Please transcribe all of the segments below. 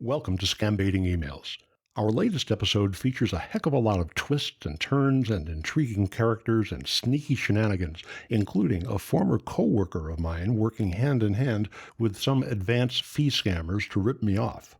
Welcome to Scambaiting Emails. Our latest episode features a heck of a lot of twists and turns and intriguing characters and sneaky shenanigans, including a former co-worker of mine working hand in hand with some advanced fee scammers to rip me off.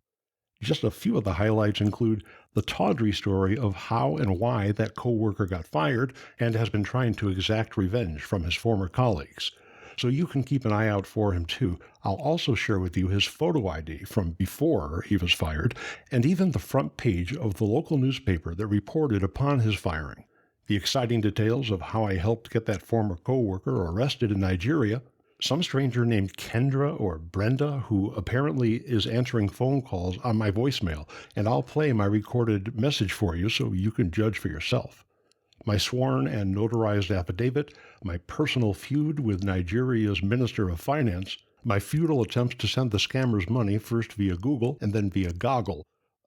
Just a few of the highlights include the tawdry story of how and why that co-worker got fired and has been trying to exact revenge from his former colleagues. So you can keep an eye out for him too. I'll also share with you his photo ID from before he was fired, and even the front page of the local newspaper that reported upon his firing. The exciting details of how I helped get that former co-worker arrested in Nigeria, some stranger named Kendra or Brenda who apparently is answering phone calls on my voicemail, and I'll play my recorded message for you so you can judge for yourself. My sworn and notarized affidavit, my personal feud with Nigeria's Minister of Finance, my futile attempts to send the scammers money first via Google and then via Goggle,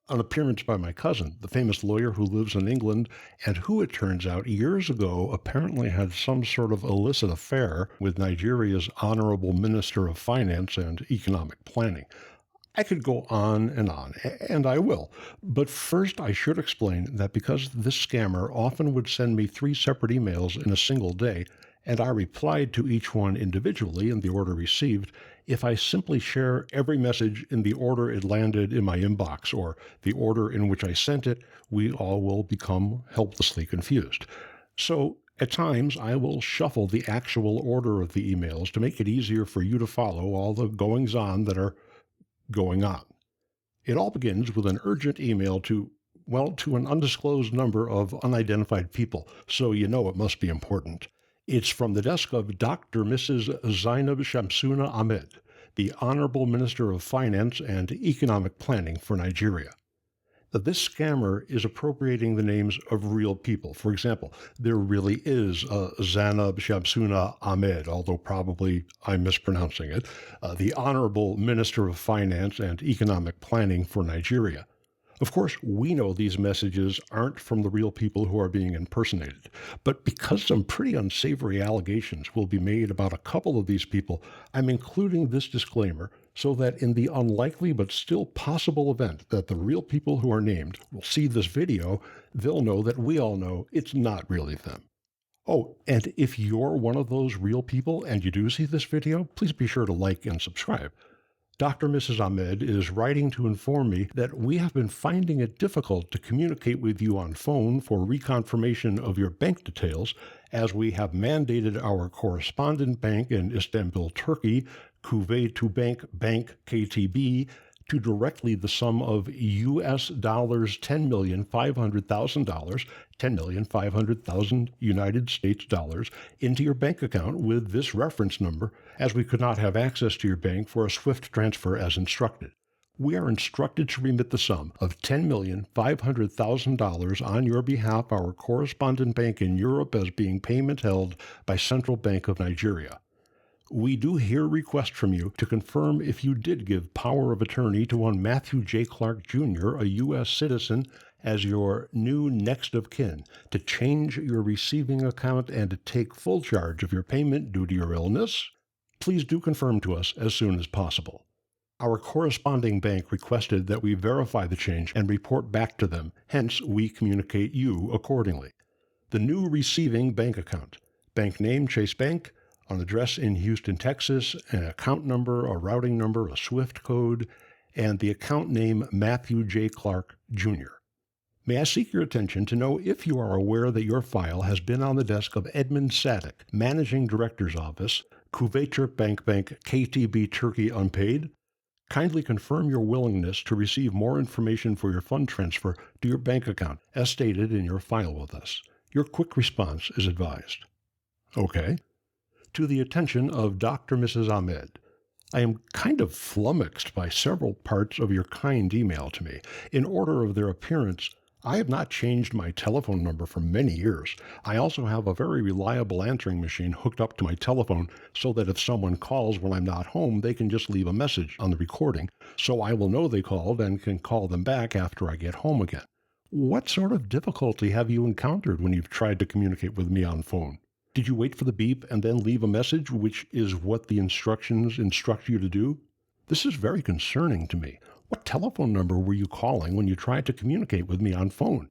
an appearance by my cousin, the famous lawyer who lives in England and who, it turns out, years ago apparently had some sort of illicit affair with Nigeria's Honorable Minister of Finance and Economic Planning. I could go on, and I will. But first, I should explain that because this scammer often would send me 3 separate emails in a single day, and I replied to each one individually in the order received, if I simply share every message in the order it landed in my inbox or the order in which I sent it, we all will become helplessly confused. So, at times, I will shuffle the actual order of the emails to make it easier for you to follow all the goings-on that are going on. It all begins with an urgent email to an undisclosed number of unidentified people, so you know it must be important. It's from the desk of Dr. Mrs. Zainab Shamsuna Ahmed, the Honorable Minister of Finance and Economic Planning for Nigeria. This scammer is appropriating the names of real people. For example, there really is a Zainab Shamsuna Ahmed, although probably I'm mispronouncing it, the Honorable Minister of Finance and Economic Planning for Nigeria. Of course, we know these messages aren't from the real people who are being impersonated, but because some pretty unsavory allegations will be made about a couple of these people, I'm including this disclaimer so that in the unlikely but still possible event that the real people who are named will see this video, they'll know that we all know it's not really them. Oh, and if you're one of those real people and you do see this video, please be sure to like and subscribe. Dr. Mrs. Ahmed is writing to inform me that we have been finding it difficult to communicate with you on phone for reconfirmation of your bank details, as we have mandated our correspondent bank in Istanbul, Turkey, Kuveyt Bank KTB, to directly the sum of US dollars $10,500,000, $10,500,000 United States dollars, into your bank account with this reference number, as we could not have access to your bank for a SWIFT transfer as instructed. We are instructed to remit the sum of $10,500,000 on your behalf, our correspondent bank in Europe, as being payment held by Central Bank of Nigeria. We do here request from you to confirm if you did give power of attorney to one Matthew J. Clark Jr., a U.S. citizen, as your new next of kin, to change your receiving account and to take full charge of your payment due to your illness. Please do confirm to us as soon as possible. Our corresponding bank requested that we verify the change and report back to them, hence we communicate you accordingly. The new receiving bank account. Bank name, Chase Bank. An address in Houston, Texas, an account number, a routing number, a SWIFT code, and the account name Matthew J. Clark, Jr. May I seek your attention to know if you are aware that your file has been on the desk of Edmund Sadek, Managing Director's Office, Kuveyt Bank KTB Turkey Unpaid? Kindly confirm your willingness to receive more information for your fund transfer to your bank account, as stated in your file with us. Your quick response is advised. Okay. To the attention of Dr. Mrs. Ahmed, I am kind of flummoxed by several parts of your kind email to me. In order of their appearance, I have not changed my telephone number for many years. I also have a very reliable answering machine hooked up to my telephone so that if someone calls when I'm not home, they can just leave a message on the recording, so I will know they called and can call them back after I get home again. What sort of difficulty have you encountered when you've tried to communicate with me on phone? Did you wait for the beep and then leave a message, which is what the instructions instruct you to do? This is very concerning to me. What telephone number were you calling when you tried to communicate with me on phone?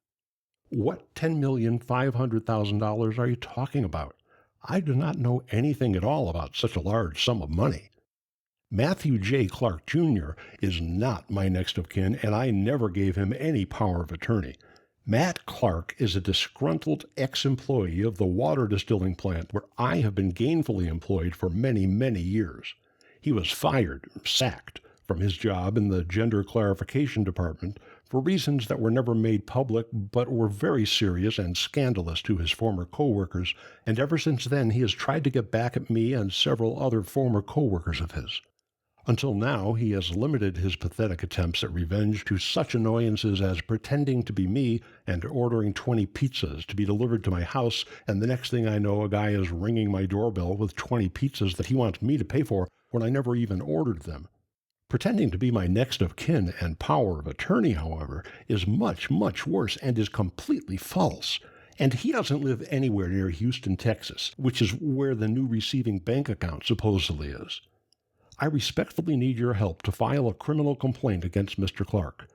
What $10,500,000 are you talking about? I do not know anything at all about such a large sum of money. Matthew J. Clark Jr. is not my next of kin, and I never gave him any power of attorney. Matt Clark is a disgruntled ex-employee of the water distilling plant where I have been gainfully employed for many, many years. He was fired, sacked, from his job in the Gender Clarification Department for reasons that were never made public but were very serious and scandalous to his former coworkers, and ever since then he has tried to get back at me and several other former coworkers of his. Until now, he has limited his pathetic attempts at revenge to such annoyances as pretending to be me and ordering 20 pizzas to be delivered to my house, and the next thing I know, a guy is ringing my doorbell with 20 pizzas that he wants me to pay for when I never even ordered them. Pretending to be my next of kin and power of attorney, however, is much, much worse and is completely false. And he doesn't live anywhere near Houston, Texas, which is where the new receiving bank account supposedly is. I respectfully need your help to file a criminal complaint against Mr. Clark.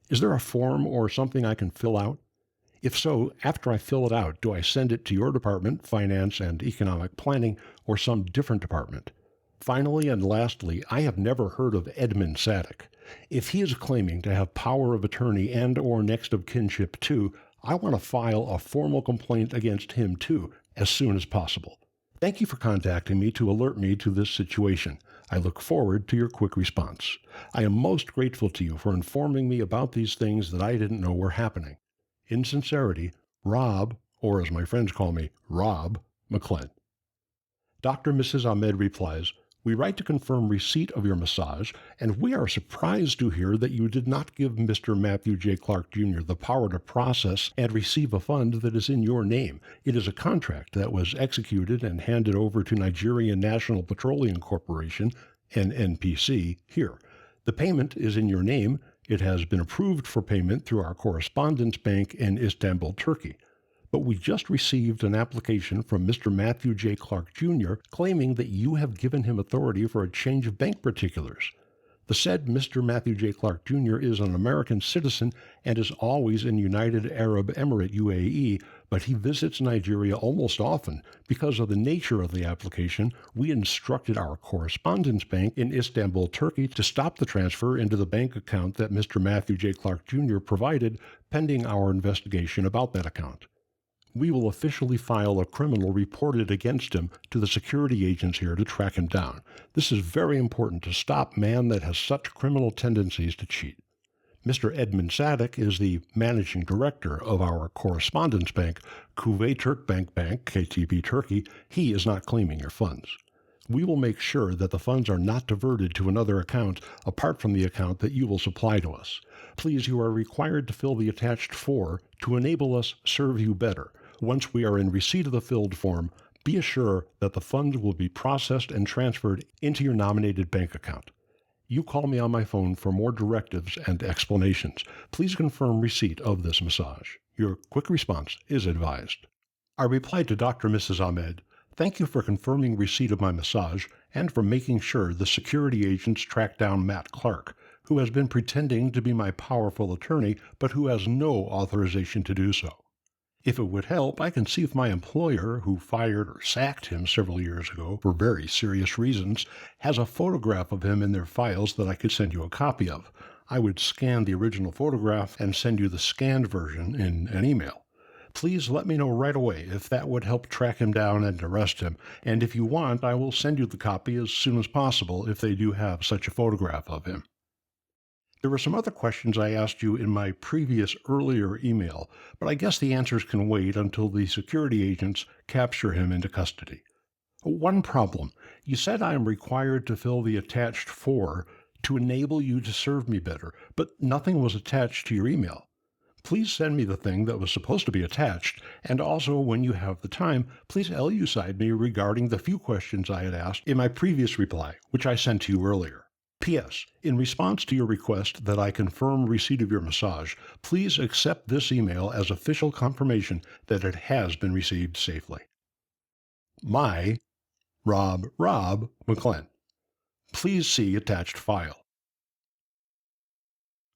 Is there a form or something I can fill out? If so, after I fill it out, do I send it to your department, Finance and Economic Planning, or some different department? Finally and lastly, I have never heard of Edmund Sadek. If he is claiming to have power of attorney and or next of kinship too, I want to file a formal complaint against him too, as soon as possible. Thank you for contacting me to alert me to this situation. I look forward to your quick response. I am most grateful to you for informing me about these things that I didn't know were happening. In sincerity, Robb, or as my friends call me, Robb McClellan. Dr. Mrs. Ahmed replies, "We write to confirm receipt of your massage, and we are surprised to hear that you did not give Mr. Matthew J. Clark Jr. the power to process and receive a fund that is in your name. It is a contract that was executed and handed over to Nigerian National Petroleum Corporation, NNPC, here. The payment is in your name. It has been approved for payment through our correspondence bank in Istanbul, Turkey. But we just received an application from Mr. Matthew J. Clark Jr. claiming that you have given him authority for a change of bank particulars. The said Mr. Matthew J. Clark Jr. is an American citizen and is always in United Arab Emirate, UAE, but he visits Nigeria almost often. Because of the nature of the application, we instructed our correspondence bank in Istanbul, Turkey, to stop the transfer into the bank account that Mr. Matthew J. Clark Jr. provided, pending our investigation about that account. We will officially file a criminal report against him to the security agents here to track him down. This is very important to stop man that has such criminal tendencies to cheat. Mr. Edmund Sadek is the managing director of our correspondence bank, Kuveyt Türkbank Bank, KTB Turkey. He is not claiming your funds. We will make sure that the funds are not diverted to another account apart from the account that you will supply to us. Please, you are required to fill the attached 4 to enable us serve you better. Once we are in receipt of the filled form, be assured that the funds will be processed and transferred into your nominated bank account. You call me on my phone for more directives and explanations. Please confirm receipt of this massage. Your quick response is advised." I replied to Dr. Mrs. Ahmed, "Thank you for confirming receipt of my massage and for making sure the security agents track down Matt Clark, who has been pretending to be my powerful attorney but who has no authorization to do so. If it would help, I can see if my employer, who fired or sacked him several years ago for very serious reasons, has a photograph of him in their files that I could send you a copy of. I would scan the original photograph and send you the scanned version in an email. Please let me know right away if that would help track him down and arrest him, and if you want, I will send you the copy as soon as possible if they do have such a photograph of him." There were some other questions I asked you in my previous earlier email, but I guess the answers can wait until the security agents capture him into custody. One problem. You said I am required to fill the attached 4 to enable you to serve me better, but nothing was attached to your email. Please send me the thing that was supposed to be attached, and also, when you have the time, please elucidate me regarding the few questions I had asked in my previous reply, which I sent to you earlier. P.S. In response to your request that I confirm receipt of your massage, please accept this email as official confirmation that it has been received safely. My Robb McClellan. Please see attached file.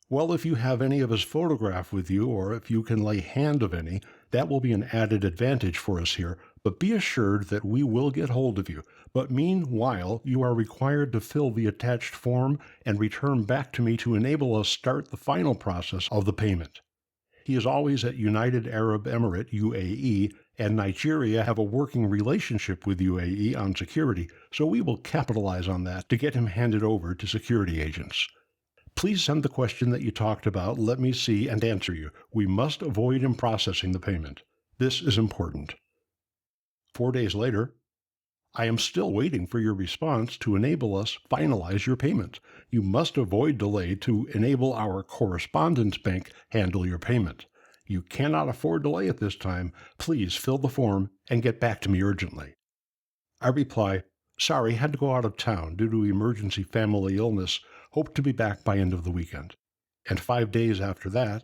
Well, if you have any of his photograph with you, or if you can lay hand of any, that will be an added advantage for us here, but be assured that we will get hold of you. But meanwhile, you are required to fill the attached form and return back to me to enable us start the final process of the payment. He is always at United Arab Emirate, UAE, and Nigeria have a working relationship with UAE on security, so we will capitalize on that to get him handed over to security agents. Please send the question that you talked about, let me see, and answer you. We must avoid him processing the payment. This is important. 4 days later, I am still waiting for your response to enable us finalize your payment. You must avoid delay to enable our correspondence bank handle your payment. You cannot afford delay at this time. Please fill the form and get back to me urgently. I reply, sorry, had to go out of town due to emergency family illness. Hope to be back by end of the weekend. And 5 days after that,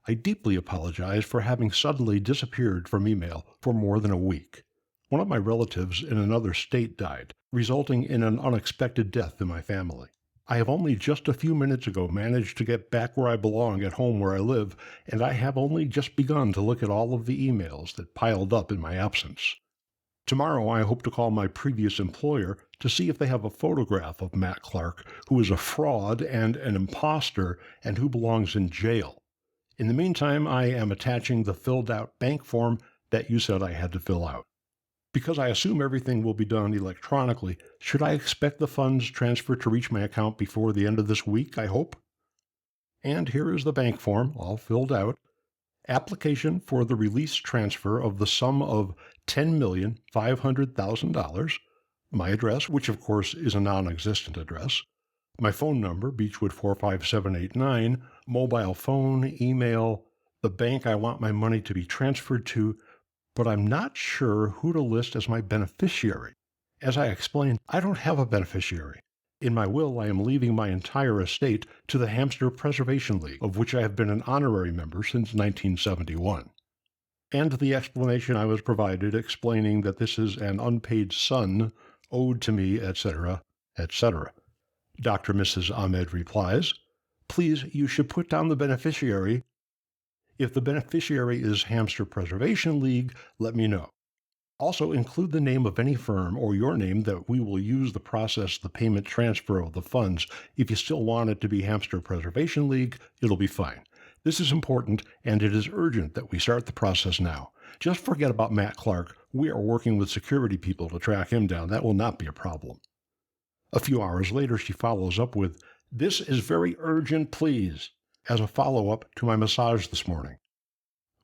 I deeply apologize for having suddenly disappeared from email for more than a week. One of my relatives in another state died, resulting in an unexpected death in my family. I have only just a few minutes ago managed to get back where I belong at home where I live, and I have only just begun to look at all of the emails that piled up in my absence. Tomorrow I hope to call my previous employer to see if they have a photograph of Matt Clark, who is a fraud and an imposter and who belongs in jail. In the meantime, I am attaching the filled-out bank form that you said I had to fill out. Because I assume everything will be done electronically, should I expect the funds transferred to reach my account before the end of this week, I hope? And here is the bank form, all filled out. Application for the release transfer of the sum of $10,500,000, my address, which of course is a non-existent address, my phone number, Beechwood 45789, mobile phone, email, the bank I want my money to be transferred to, but I'm not sure who to list as my beneficiary. As I explained, I don't have a beneficiary. In my will, I am leaving my entire estate to the Hamster Preservation League, of which I have been an honorary member since 1971. And the explanation I was provided explaining that this is an unpaid son owed to me, etc., etc. Dr. Mrs. Ahmed replies, please, you should put down the beneficiary. If the beneficiary is Hamster Preservation League, let me know. Also include the name of any firm or your name that we will use to process the payment transfer of the funds. If you still want it to be Hamster Preservation League, it'll be fine. This is important, and it is urgent that we start the process now. Just forget about Matt Clark. We are working with security people to track him down. That will not be a problem. A few hours later, she follows up with, this is very urgent, please, as a follow-up to my massage this morning.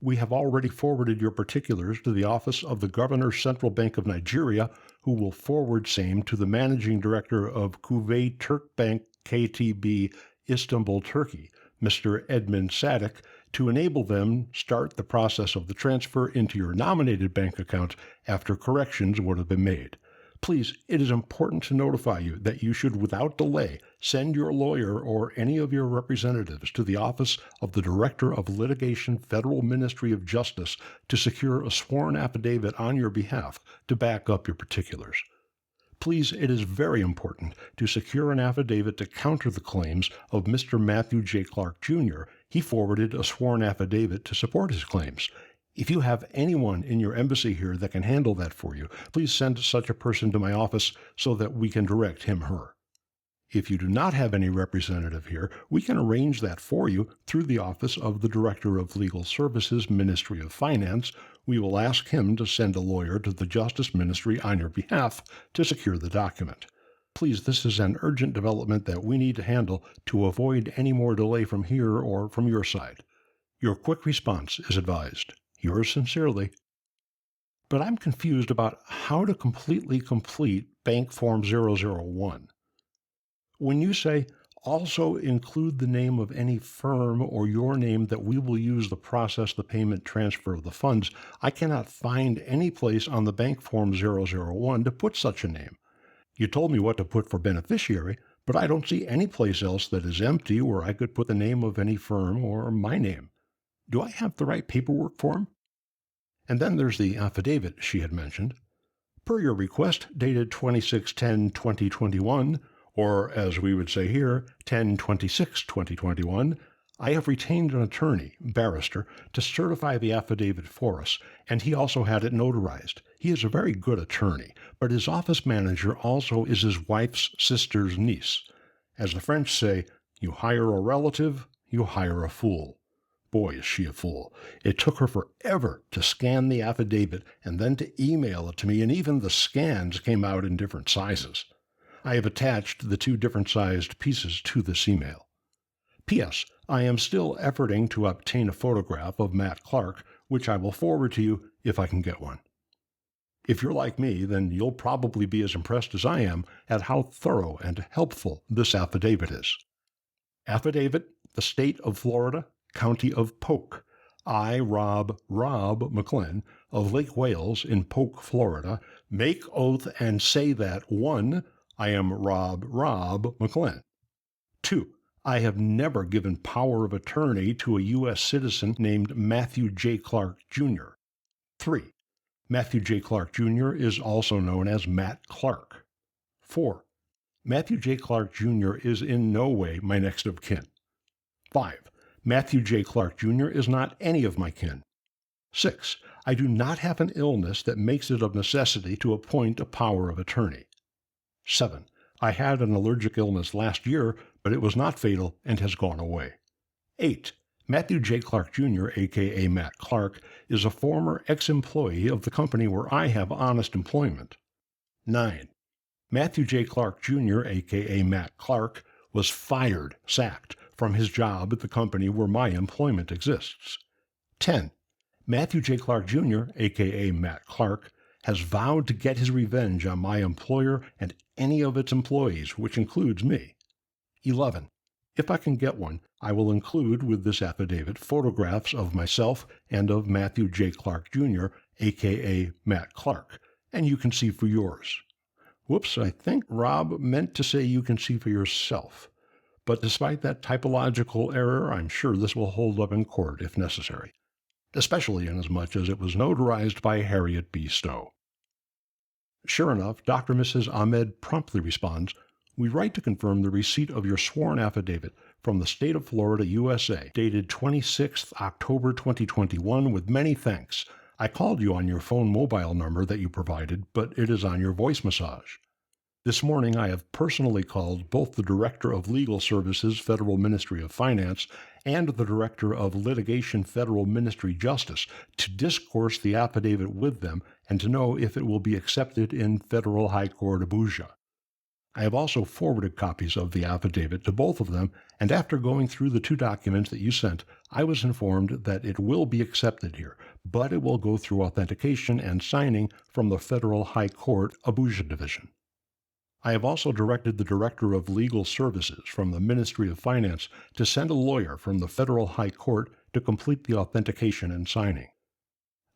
We have already forwarded your particulars to the office of the Governor's Central Bank of Nigeria, who will forward same to the Managing Director of Kuveyt Turk Bank KTB, Istanbul, Turkey, Mr. Edmund Sadek, to enable them start the process of the transfer into your nominated bank account after corrections would have been made. Please, it is important to notify you that you should, without delay, send your lawyer or any of your representatives to the office of the Director of Litigation, Federal Ministry of Justice, to secure a sworn affidavit on your behalf to back up your particulars. Please, it is very important to secure an affidavit to counter the claims of Mr. Matthew J. Clark, Jr. He forwarded a sworn affidavit to support his claims. If you have anyone in your embassy here that can handle that for you, please send such a person to my office so that we can direct him/her. If you do not have any representative here, we can arrange that for you through the office of the Director of Legal Services, Ministry of Finance. We will ask him to send a lawyer to the Justice Ministry on your behalf to secure the document. Please, this is an urgent development that we need to handle to avoid any more delay from here or from your side. Your quick response is advised. Yours sincerely. But I'm confused about how to completely complete Bank Form 001. When you say, also include the name of any firm or your name that we will use to process the payment transfer of the funds, I cannot find any place on the Bank Form 001 to put such a name. You told me what to put for beneficiary, but I don't see any place else that is empty where I could put the name of any firm or my name. Do I have the right paperwork for him? And then there's the affidavit she had mentioned. Per your request, dated 26/10/2021, or as we would say here, 10/26/2021, I have retained an attorney, barrister, to certify the affidavit for us, and he also had it notarized. He is a very good attorney, but his office manager also is his wife's sister's niece. As the French say, you hire a relative, you hire a fool. Boy, is she a fool. It took her forever to scan the affidavit and then to email it to me, and even the scans came out in different sizes. I have attached the 2 different sized pieces to this email. P.S. I am still efforting to obtain a photograph of Matt Clark, which I will forward to you if I can get one. If you're like me, then you'll probably be as impressed as I am at how thorough and helpful this affidavit is. Affidavit, the State of Florida, County of Polk. I, Robb McLean, of Lake Wales in Polk, Florida, make oath and say that 1. I am Robb McLean. 2. I have never given power of attorney to a U.S. citizen named Matthew J. Clark, Jr. 3. Matthew J. Clark, Jr. is also known as Matt Clark. 4. Matthew J. Clark, Jr. is in no way my next of kin. 5. Matthew J. Clark, Jr. is not any of my kin. 6. I do not have an illness that makes it of necessity to appoint a power of attorney. 7. I had an allergic illness last year, but it was not fatal and has gone away. 8. Matthew J. Clark, Jr., a.k.a. Matt Clark, is a former ex-employee of the company where I have honest employment. 9. Matthew J. Clark, Jr., a.k.a. Matt Clark, was sacked from his job at the company where my employment exists. 10. Matthew J. Clark, Jr., a.k.a. Matt Clark, has vowed to get his revenge on my employer and any of its employees, which includes me. 11. If I can get one, I will include with this affidavit photographs of myself and of Matthew J. Clark, Jr., a.k.a. Matt Clark, and you can see for yours. Whoops, I think Robb meant to say you can see for yourself. But despite that typological error, I'm sure this will hold up in court if necessary, especially inasmuch as it was notarized by Harriet B. Stowe. Sure enough, Dr. Mrs. Ahmed promptly responds, "We write to confirm the receipt of your sworn affidavit from the state of Florida, USA, dated 26th October 2021 with many thanks. I called you on your phone mobile number that you provided, but it is on your voice massage. This morning I have personally called both the Director of Legal Services, Federal Ministry of Finance, and the Director of Litigation, Federal Ministry Justice, to discourse the affidavit with them and to know if it will be accepted in Federal High Court, Abuja. I have also forwarded copies of the affidavit to both of them, and after going through the 2 documents that you sent, I was informed that it will be accepted here, but it will go through authentication and signing from the Federal High Court, Abuja Division. I have also directed the Director of Legal Services from the Ministry of Finance to send a lawyer from the Federal High Court to complete the authentication and signing.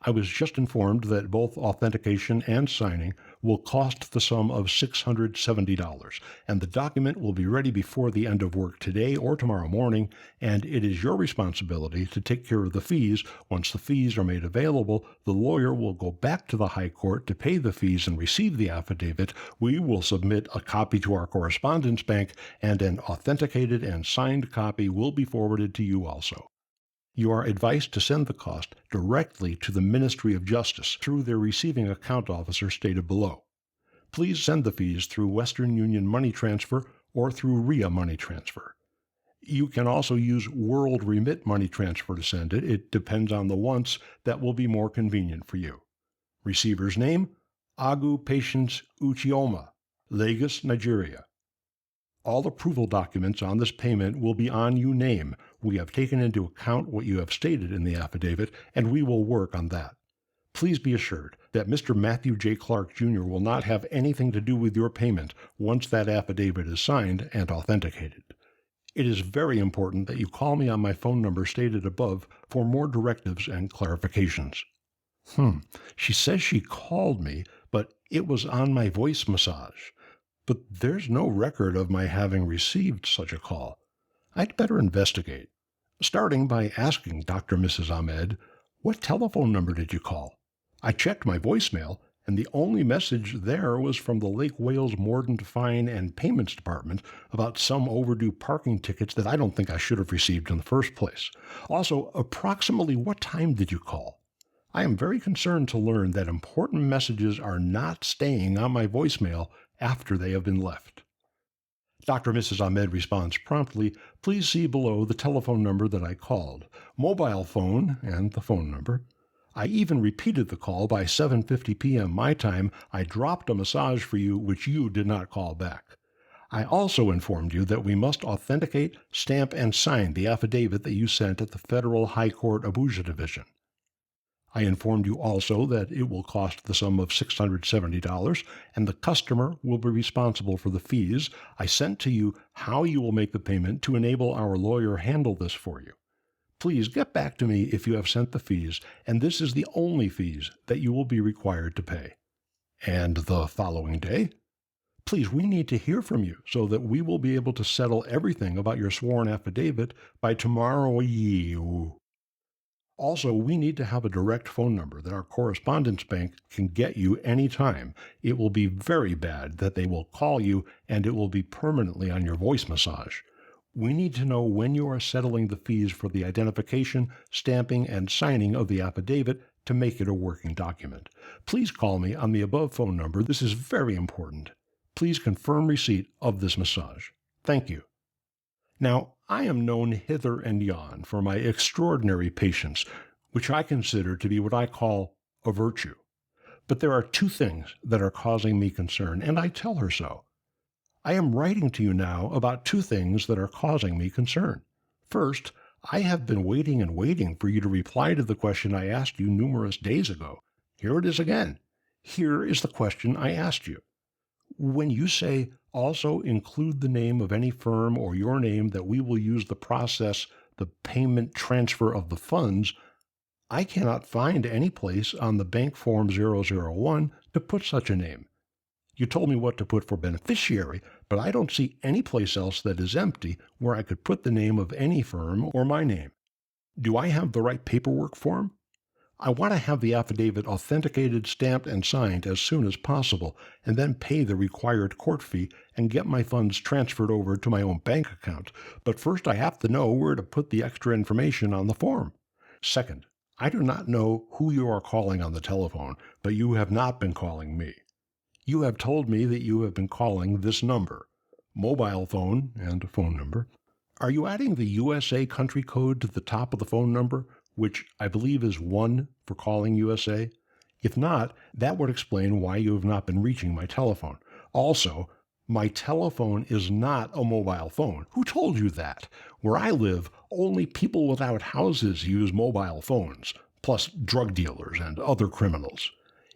I was just informed that both authentication and signing will cost the sum of $670, and the document will be ready before the end of work today or tomorrow morning, and it is your responsibility to take care of the fees. Once the fees are made available, the lawyer will go back to the High Court to pay the fees and receive the affidavit. We will submit a copy to our correspondence bank, and an authenticated and signed copy will be forwarded to you also. You are advised to send the cost directly to the Ministry of Justice through their receiving account officer stated below. Please send the fees through Western Union Money Transfer or through RIA Money Transfer. You can also use World Remit Money Transfer to send it. It depends on the wants that will be more convenient for you. Receiver's name, Agu Patience Uchioma, Lagos, Nigeria. All approval documents on this payment will be on your name. We have taken into account what you have stated in the affidavit, and we will work on that. Please be assured that Mr. Matthew J. Clark, Jr. will not have anything to do with your payment once that affidavit is signed and authenticated. It is very important that you call me on my phone number stated above for more directives and clarifications." She says she called me, but it was on my voice massage. But there's no record of my having received such a call. I'd better investigate, starting by asking Dr. Mrs. Ahmed, "What telephone number did you call?" I checked my voicemail, And the only message there was from the Lake Wales Mordant Fine and Payments Department about some overdue parking tickets that I don't think I should have received in the first place. Also, approximately what time did you call? I am very concerned to learn that important messages are not staying on my voicemail after they have been left. Dr. and Mrs. Ahmed responds promptly, please see below the telephone number that I called, mobile phone, and the phone number. I even repeated the call by 7:50 p.m. my time. I dropped a massage for you which you did not call back. I also informed you that we must authenticate, stamp, and sign the affidavit that you sent at the Federal High Court Abuja Division. I informed you also that it will cost the sum of $670, and the customer will be responsible for the fees. I sent to you how you will make the payment to enable our lawyer handle this for you. Please get back to me if you have sent the fees, and this is the only fees that you will be required to pay. And the following day, please, we need to hear from you so that we will be able to settle everything about your sworn affidavit by tomorrow. Also, we need to have a direct phone number that our correspondence bank can get you anytime. It will be very bad that they will call you and it will be permanently on your voice massage. We need to know when you are settling the fees for the identification, stamping, and signing of the affidavit to make it a working document. Please call me on the above phone number. This is very important. Please confirm receipt of this massage. Thank you. Now, I am known hither and yon for my extraordinary patience, which I consider to be what I call a virtue. But there are two things that are causing me concern, and I tell her so. I am writing to you now about two things that are causing me concern. First, I have been waiting and waiting for you to reply to the question I asked you numerous days ago. Here it is again. Here is the question I asked you. When you say, also include the name of any firm or your name that we will use to process the payment transfer of the funds, I cannot find any place on the Bank Form 001 to put such a name. You told me what to put for beneficiary, but I don't see any place else that is empty where I could put the name of any firm or my name. Do I have the right paperwork form? I want to have the affidavit authenticated, stamped, and signed as soon as possible, and then pay the required court fee and get my funds transferred over to my own bank account. But first I have to know where to put the extra information on the form. Second, I do not know who you are calling on the telephone, but you have not been calling me. You have told me that you have been calling this number, mobile phone and phone number. Are you adding the USA country code to the top of the phone number, which I believe is 1 for calling USA? If not, that would explain why you have not been reaching my telephone. Also, my telephone is not a mobile phone. Who told you that? Where I live, only people without houses use mobile phones, plus drug dealers and other criminals.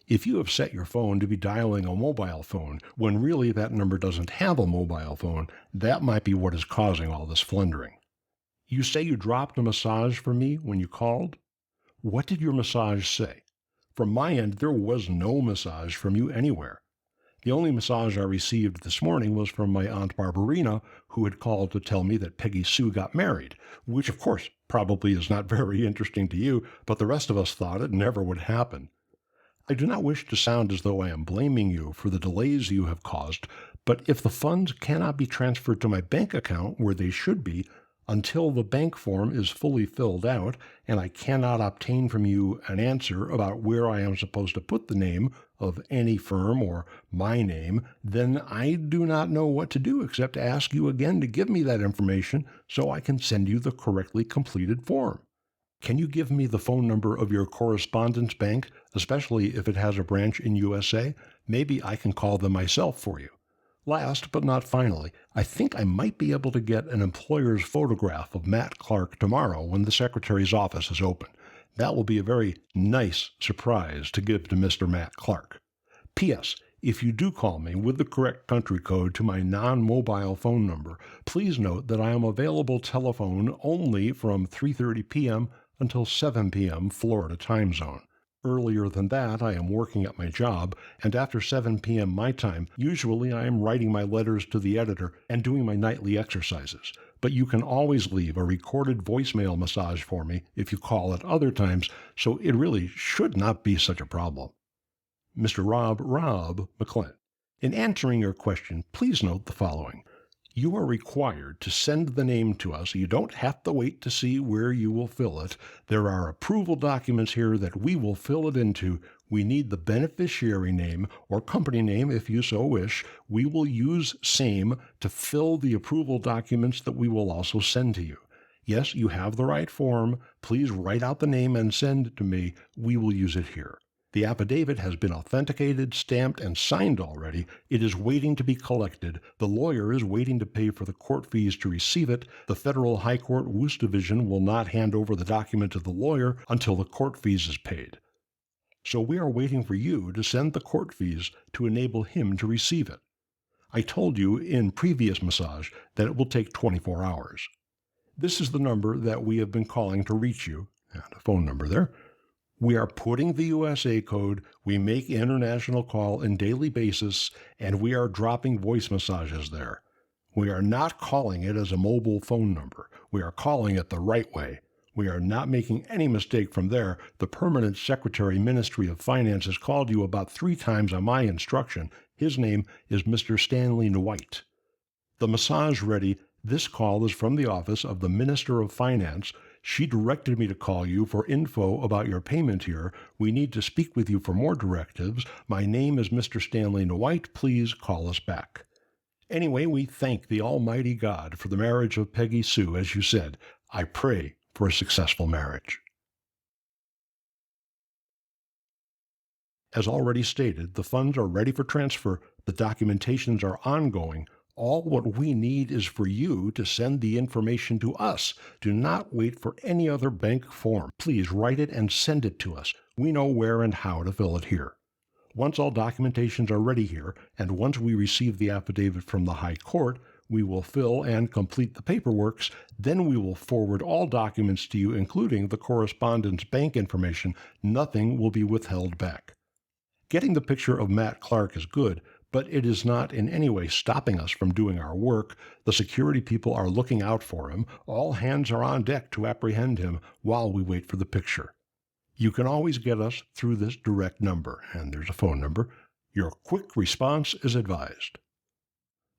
If you have set your phone to be dialing a mobile phone, when really that number doesn't have a mobile phone, that might be what is causing all this flundering. You say you dropped a massage for me when you called? What did your massage say? From my end, there was no massage from you anywhere. The only massage I received this morning was from my Aunt Barbarina, who had called to tell me that Peggy Sue got married, which of course probably is not very interesting to you, but the rest of us thought it never would happen. I do not wish to sound as though I am blaming you for the delays you have caused, but if the funds cannot be transferred to my bank account where they should be until the bank form is fully filled out, and I cannot obtain from you an answer about where I am supposed to put the name of any firm or my name, then I do not know what to do except to ask you again to give me that information so I can send you the correctly completed form. Can you give me the phone number of your correspondence bank, especially if it has a branch in USA? Maybe I can call them myself for you. Last but not finally, I think I might be able to get an employer's photograph of Matt Clark tomorrow when the secretary's office is open. That will be a very nice surprise to give to Mr. Matt Clark. P.S. If you do call me with the correct country code to my non-mobile phone number, please note that I am available telephone only from 3:30 p.m. until 7 p.m. Florida time zone. Earlier than that, I am working at my job, and after 7 p.m. my time, usually I am writing my letters to the editor and doing my nightly exercises. But you can always leave a recorded voicemail massage for me if you call at other times, so it really should not be such a problem. Mr. Robb McClint. In answering your question, please note the following. You are required to send the name to us. You don't have to wait to see where you will fill it. There are approval documents here that we will fill it into. We need the beneficiary name or company name if you so wish. We will use same to fill the approval documents that we will also send to you. Yes, you have the right form. Please write out the name and send it to me. We will use it here. The affidavit has been authenticated, stamped, and signed already. It is waiting to be collected. The lawyer is waiting to pay for the court fees to receive it. The Federal High Court Worcester Division will not hand over the document to the lawyer until the court fees is paid. So we are waiting for you to send the court fees to enable him to receive it. I told you in previous massage that it will take 24 hours. This is the number that we have been calling to reach you, and a phone number there. We are putting the USA code, we make international call on daily basis, and we are dropping voice massages there. We are not calling it as a mobile phone number. We are calling it the right way. We are not making any mistake from there. The Permanent Secretary, Ministry of Finance, has called you about 3 times on my instruction. His name is Mr. Stanley White. The massage ready. This call is from the office of the Minister of Finance. She directed me to call you for info about your payment here. We need to speak with you for more directives. My name is Mr. Stanley White. Please call us back. Anyway, we thank the Almighty God for the marriage of Peggy Sue, as you said. I pray for a successful marriage. As already stated, the funds are ready for transfer. The documentations are ongoing. All what we need is for you to send the information to us. Do not wait for any other bank form. Please write it and send it to us. We know where and how to fill it here. Once all documentations are ready here, and once we receive the affidavit from the High Court, we will fill and complete the paperwork. Then we will forward all documents to you, including the correspondent's bank information. Nothing will be withheld back. Getting the picture of Matt Clark is good, but it is not in any way stopping us from doing our work. The security people are looking out for him. All hands are on deck to apprehend him while we wait for the picture. You can always get us through this direct number, and there's a phone number. Your quick response is advised.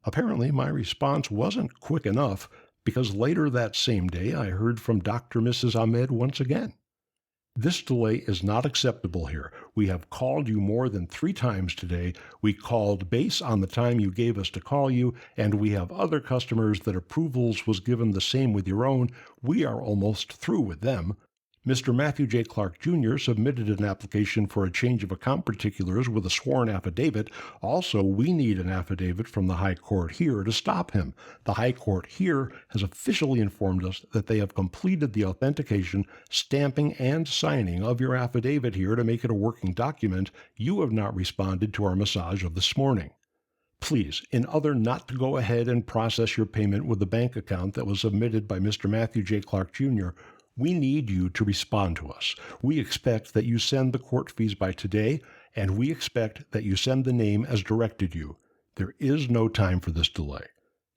Apparently, my response wasn't quick enough, because later that same day I heard from Dr. Mrs. Ahmed once again. This delay is not acceptable here. We have called you more than 3 times today. We called base on the time you gave us to call you, and we have other customers that approvals was given the same with your own. We are almost through with them. Mr. Matthew J. Clark, Jr. submitted an application for a change of account particulars with a sworn affidavit. Also, we need an affidavit from the High Court here to stop him. The High Court here has officially informed us that they have completed the authentication, stamping, and signing of your affidavit here to make it a working document. You have not responded to our massage of this morning. Please, in order not to go ahead and process your payment with the bank account that was submitted by Mr. Matthew J. Clark, Jr., we need you to respond to us. We expect that you send the court fees by today, and we expect that you send the name as directed you. There is no time for this delay.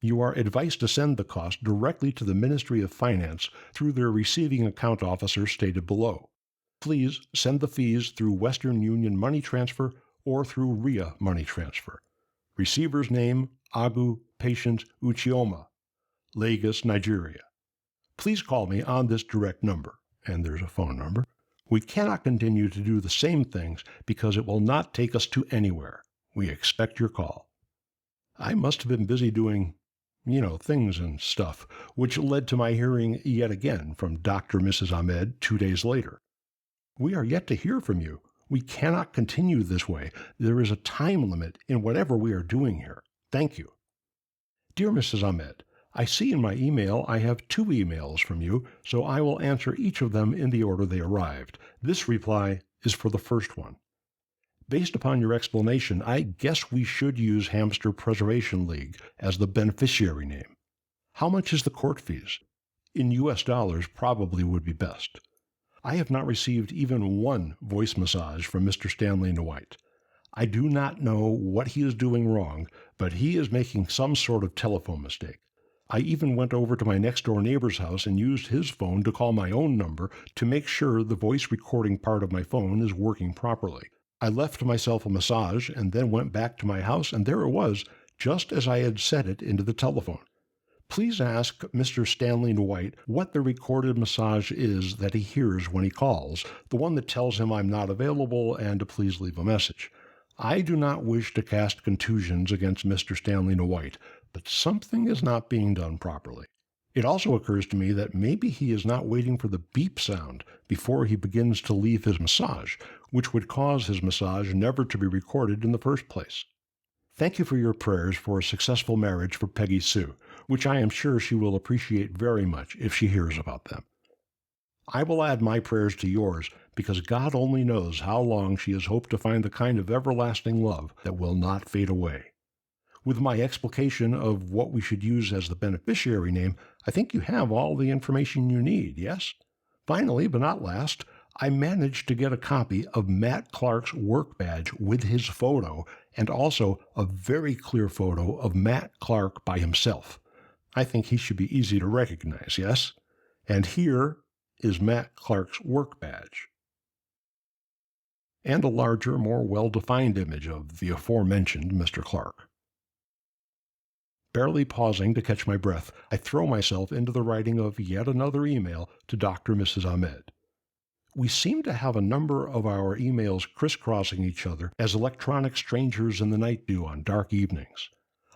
You are advised to send the cost directly to the Ministry of Finance through their receiving account officer stated below. Please send the fees through Western Union Money Transfer or through RIA Money Transfer. Receiver's name, Agu Patient Uchioma, Lagos, Nigeria. Please call me on this direct number, and there's a phone number. We cannot continue to do the same things because it will not take us to anywhere. We expect your call. I must have been busy doing, things and stuff, which led to my hearing yet again from Dr. Mrs. Ahmed 2 days later. We are yet to hear from you. We cannot continue this way. There is a time limit in whatever we are doing here. Thank you. Dear Mrs. Ahmed, I see in my email I have 2 emails from you, so I will answer each of them in the order they arrived. This reply is for the first one. Based upon your explanation, I guess we should use Hamster Preservation League as the beneficiary name. How much is the court fees? In US dollars probably would be best. I have not received even 1 voice massage from Mr. Stanley White. I do not know what he is doing wrong, but he is making some sort of telephone mistake. I even went over to my next-door neighbor's house and used his phone to call my own number to make sure the voice recording part of my phone is working properly. I left myself a massage and then went back to my house, and there it was, just as I had said it into the telephone. Please ask Mr. Stanley White what the recorded massage is that he hears when he calls, the one that tells him I'm not available and to please leave a message. I do not wish to cast contusions against Mr. Stanley White, but something is not being done properly. It also occurs to me that maybe he is not waiting for the beep sound before he begins to leave his massage, which would cause his massage never to be recorded in the first place. Thank you for your prayers for a successful marriage for Peggy Sue, which I am sure she will appreciate very much if she hears about them. I will add my prayers to yours because God only knows how long she has hoped to find the kind of everlasting love that will not fade away. With my explication of what we should use as the beneficiary name, I think you have all the information you need, yes? Finally, but not last, I managed to get a copy of Matt Clark's work badge with his photo and also a very clear photo of Matt Clark by himself. I think he should be easy to recognize, yes? And here is Matt Clark's work badge. And a larger, more well-defined image of the aforementioned Mr. Clark. Barely pausing to catch my breath, I throw myself into the writing of yet another email to Dr. and Mrs. Ahmed. We seem to have a number of our emails crisscrossing each other as electronic strangers in the night do on dark evenings.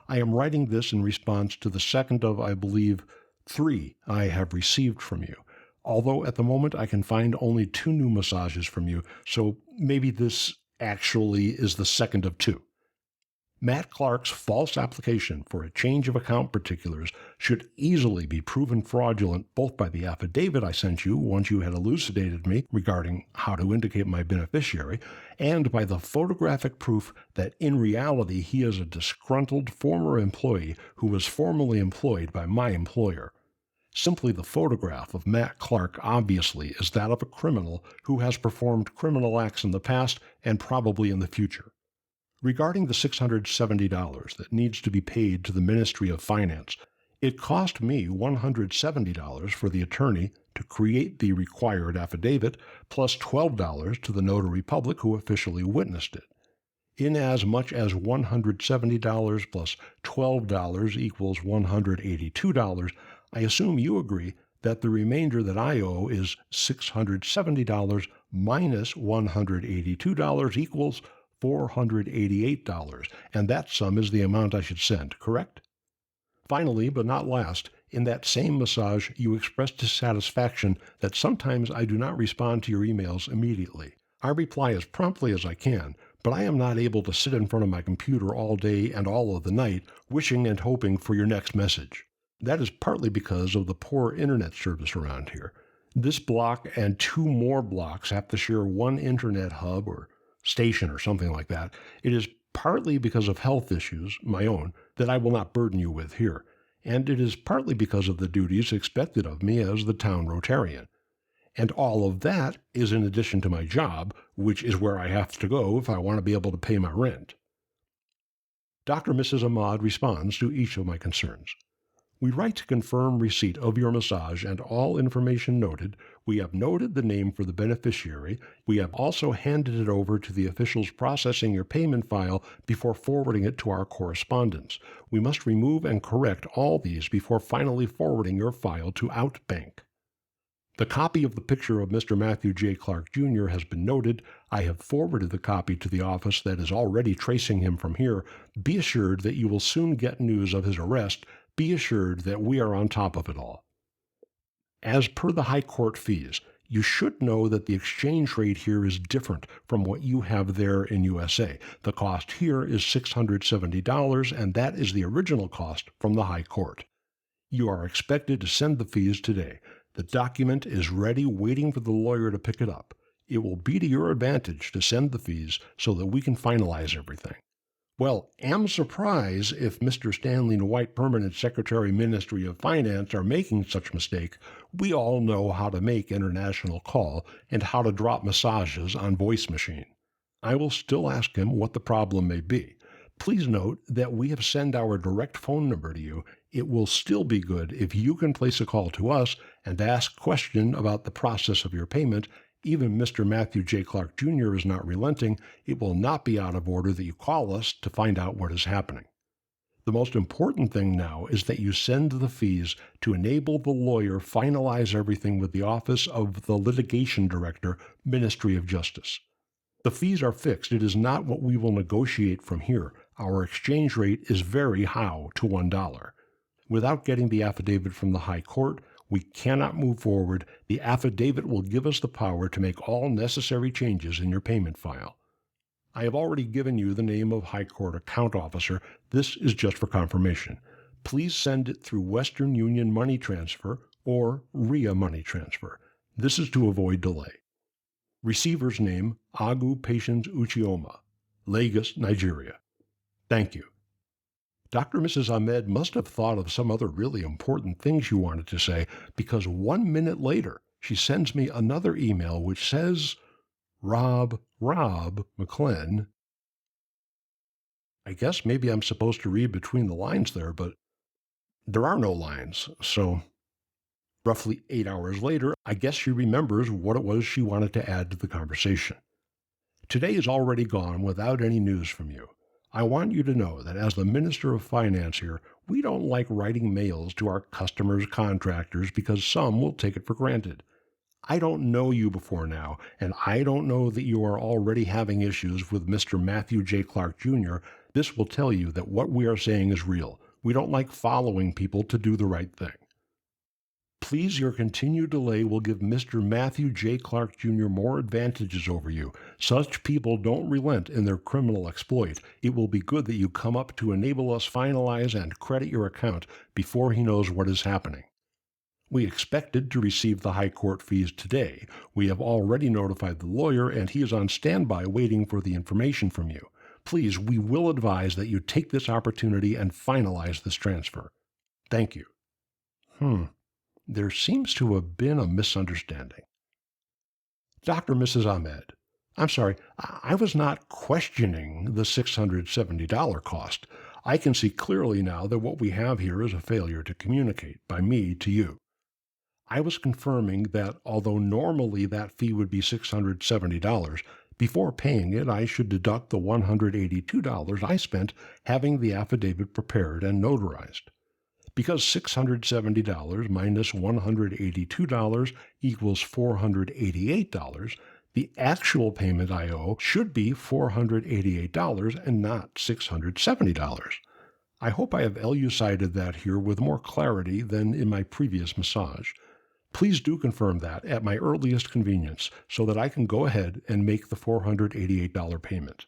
I am writing this in response to the second of, I believe, 3 I have received from you, although at the moment I can find only 2 new massages from you, so maybe this actually is the second of 2. Matt Clark's false application for a change of account particulars should easily be proven fraudulent both by the affidavit I sent you once you had elucidated me regarding how to indicate my beneficiary, and by the photographic proof that in reality he is a disgruntled former employee who was formerly employed by my employer. Simply the photograph of Matt Clark obviously is that of a criminal who has performed criminal acts in the past and probably in the future. Regarding the $670 that needs to be paid to the Ministry of Finance, it cost me $170 for the attorney to create the required affidavit, plus $12 to the notary public who officially witnessed it. In as much as $170 plus $12 equals $182, I assume you agree that the remainder that I owe is $670 minus $182 equals $488, and that sum is the amount I should send, correct? Finally, but not last, in that same massage, you expressed dissatisfaction that sometimes I do not respond to your emails immediately. I reply as promptly as I can, but I am not able to sit in front of my computer all day and all of the night wishing and hoping for your next message. That is partly because of the poor internet service around here. This block and 2 more blocks have to share one internet hub or station or something like that. It is partly because of health issues, my own, that I will not burden you with here, and it is partly because of the duties expected of me as the town Rotarian. And all of that is in addition to my job, which is where I have to go if I want to be able to pay my rent. Dr. and Mrs. Ahmad responds to each of my concerns. We write to confirm receipt of your massage and all information noted. We have noted the name for the beneficiary. We have also handed it over to the officials processing your payment file before forwarding it to our correspondents. We must remove and correct all these before finally forwarding your file to Outbank. The copy of the picture of Mr. Matthew J. Clark, Jr. has been noted. I have forwarded the copy to the office that is already tracing him from here. Be assured that you will soon get news of his arrest. Be assured that we are on top of it all. As per the High Court fees, you should know that the exchange rate here is different from what you have there in USA. The cost here is $670, and that is the original cost from the High Court. You are expected to send the fees today. The document is ready, waiting for the lawyer to pick it up. It will be to your advantage to send the fees so that we can finalize everything. Well, am surprised if Mr. Stanley White, Permanent Secretary, Ministry of Finance, are making such mistake. We all know how to make international call and how to drop massages on voice machine. I will still ask him what the problem may be. Please note that we have sent our direct phone number to you. It will still be good if you can place a call to us and ask a question about the process of your payment, even Mr. Matthew J. Clark Jr. is not relenting, it will not be out of order that you call us to find out what is happening. The most important thing now is that you send the fees to enable the lawyer finalize everything with the Office of the Litigation Director, Ministry of Justice. The fees are fixed. It is not what we will negotiate from here. Our exchange rate is very how to $1. Without getting the affidavit from the High Court, we cannot move forward. The affidavit will give us the power to make all necessary changes in your payment file. I have already given you the name of High Court Account Officer. This is just for confirmation. Please send it through Western Union Money Transfer or RIA Money Transfer. This is to avoid delay. Receiver's name, Agu Patience Uchioma, Lagos, Nigeria. Thank you. Dr. Mrs. Ahmed must have thought of some other really important thing she wanted to say, because 1 minute later, she sends me another email which says, Robb McClen. I guess maybe I'm supposed to read between the lines there, but there are no lines. So roughly 8 hours later, I guess she remembers what it was she wanted to add to the conversation. Today is already gone without any news from you. I want you to know that as the Minister of Finance here, we don't like writing mails to our customers, contractors, because some will take it for granted. I don't know you before now, and I don't know that you are already having issues with Mr. Matthew J. Clark Jr. This will tell you that what we are saying is real. We don't like following people to do the right thing. Please, your continued delay will give Mr. Matthew J. Clark Jr. more advantages over you. Such people don't relent in their criminal exploit. It will be good that you come up to enable us finalize and credit your account before he knows what is happening. We expected to receive the High Court fees today. We have already notified the lawyer, and he is on standby waiting for the information from you. Please, we will advise that you take this opportunity and finalize this transfer. Thank you. There seems to have been a misunderstanding. Dr. Mrs. Ahmed, I'm sorry, I was not questioning the $670 cost. I can see clearly now that what we have here is a failure to communicate by me to you. I was confirming that although normally that fee would be $670, before paying it I should deduct the $182 I spent having the affidavit prepared and notarized. Because $670 minus $182 equals $488, the actual payment I owe should be $488 and not $670. I hope I have elucidated that here with more clarity than in my previous massage. Please do confirm that at my earliest convenience so that I can go ahead and make the $488 payment.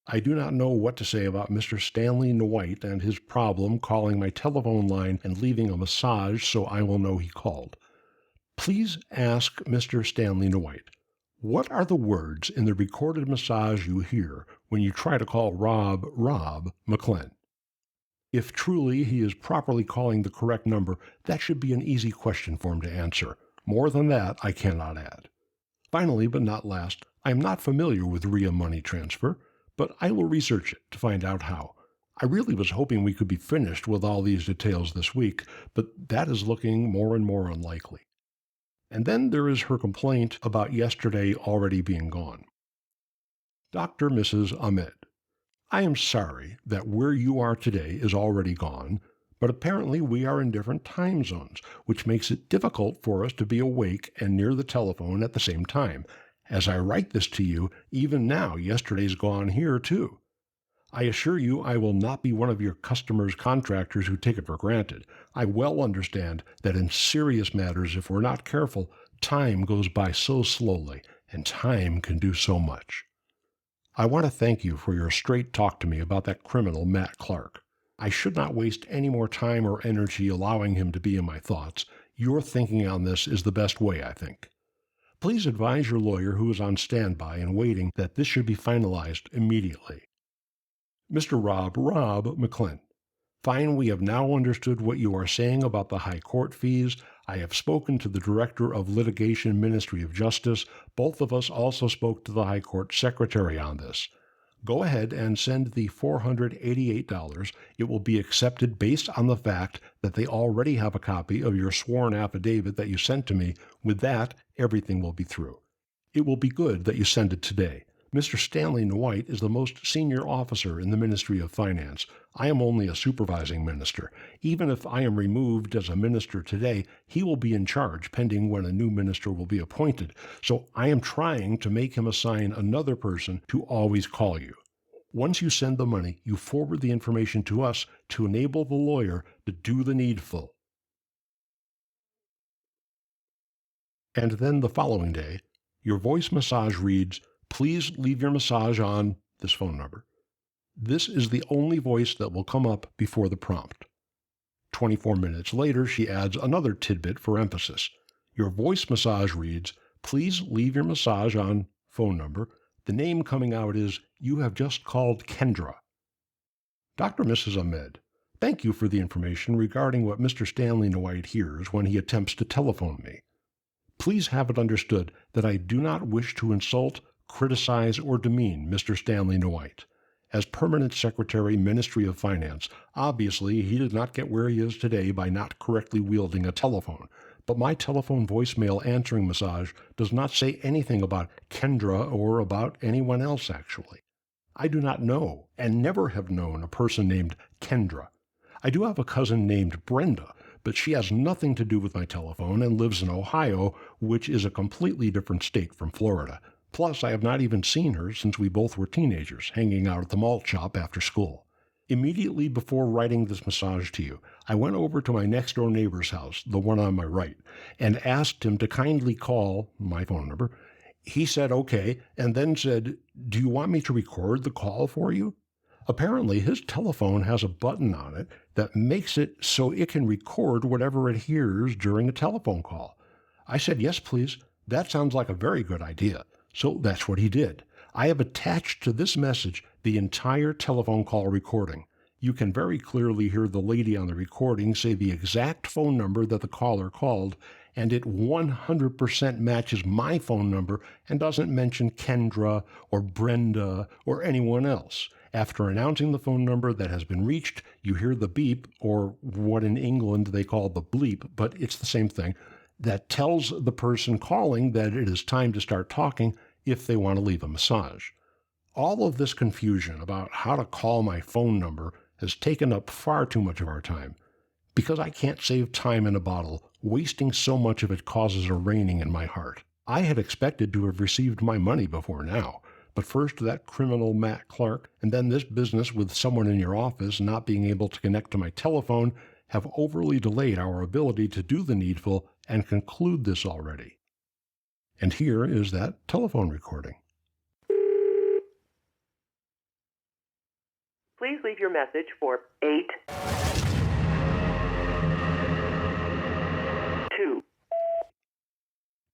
I do not know what to say about Mr. Stanley Nwite and his problem calling my telephone line and leaving a massage, so I will know he called. Please ask Mr. Stanley Nwite, what are the words in the recorded massage you hear when you try to call Robb McClen? If truly he is properly calling the correct number, that should be an easy question for him to answer. More than that, I cannot add. Finally, but not last, I am not familiar with RIA money transfer, but I will research it to find out how. I really was hoping we could be finished with all these details this week, but that is looking more and more unlikely. And then there is her complaint about yesterday already being gone. Dr. Mrs. Ahmed, I am sorry that where you are today is already gone, but apparently we are in different time zones, which makes it difficult for us to be awake and near the telephone at the same time. As I write this to you, even now, yesterday's gone here too. I assure you I will not be one of your customers' contractors who take it for granted. I well understand that in serious matters, if we're not careful, time goes by so slowly, and time can do so much. I want to thank you for your straight talk to me about that criminal, Matt Clark. I should not waste any more time or energy allowing him to be in my thoughts. Your thinking on this is the best way, I think. Please advise your lawyer who is on standby and waiting that this should be finalized immediately. Mr. Robb McClen, fine, we have now understood what you are saying about the High Court fees. I have spoken to the Director of Litigation, Ministry of Justice. Both of us also spoke to the High Court Secretary on this. Go ahead and send the $488. It will be accepted based on the fact that they already have a copy of your sworn affidavit that you sent to me. With that, everything will be through. It will be good that you send it today. Mr. Stanley White is the most senior officer in the Ministry of Finance. I am only a supervising minister. Even if I am removed as a minister today, he will be in charge pending when a new minister will be appointed. So I am trying to make him assign another person to always call you. Once you send the money, you forward the information to us to enable the lawyer to do the needful. And then the following day, your voice massage reads, "Please leave your massage on this phone number." This is the only voice that will come up before the prompt. 24 minutes later, she adds another tidbit for emphasis. Your voice massage reads, "Please leave your massage on phone number." The name coming out is, "You have just called Kendra." Dr. Mrs. Ahmed, thank you for the information regarding what Mr. Stanley White hears when he attempts to telephone me. Please have it understood that I do not wish to insult, criticize, or demean Mr. Stanley White. As Permanent Secretary, Ministry of Finance, obviously he did not get where he is today by not correctly wielding a telephone, but my telephone voicemail answering massage does not say anything about Kendra or about anyone else, actually. I do not know, and never have known, a person named Kendra. I do have a cousin named Brenda, but she has nothing to do with my telephone and lives in Ohio, which is a completely different state from Florida. Plus, I have not even seen her since we both were teenagers, hanging out at the malt shop after school. Immediately before writing this massage to you, I went over to my next-door neighbor's house, the one on my right, and asked him to kindly call my phone number. He said okay, and then said, "Do you want me to record the call for you?" Apparently, his telephone has a button on it that makes it so it can record whatever it hears during a telephone call. I said, "Yes, please. That sounds like a very good idea." So that's what he did. I have attached to this message the entire telephone call recording. You can very clearly hear the lady on the recording say the exact phone number that the caller called, and it 100% matches my phone number and doesn't mention Kendra or Brenda or anyone else. After announcing the phone number that has been reached, you hear the beep, or what in England they call the bleep, but it's the same thing, that tells the person calling that it is time to start talking if they want to leave a massage. All of this confusion about how to call my phone number has taken up far too much of our time. Because I can't save time in a bottle, wasting so much of it causes a raining in my heart. I had expected to have received my money before now, but first that criminal Matt Clark, and then this business with someone in your office not being able to connect to my telephone have overly delayed our ability to do the needful and conclude this already. And here is that telephone recording. Please leave your message for 8-2.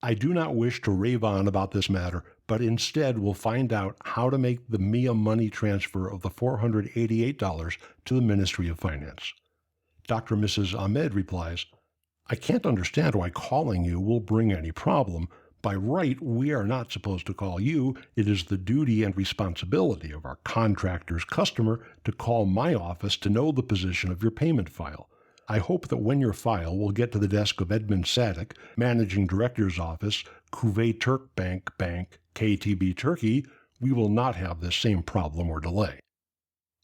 I do not wish to rave on about this matter, but instead will find out how to make the Mia money transfer of the $488 to the Ministry of Finance. Dr. Mrs. Ahmed replies, "I can't understand why calling you will bring any problem. By right, we are not supposed to call you. It is the duty and responsibility of our contractor's customer to call my office to know the position of your payment file. I hope that when your file will get to the desk of Edmund Sadek, Managing Director's Office, Cuvée Turk Bank, KTB Turkey, we will not have this same problem or delay.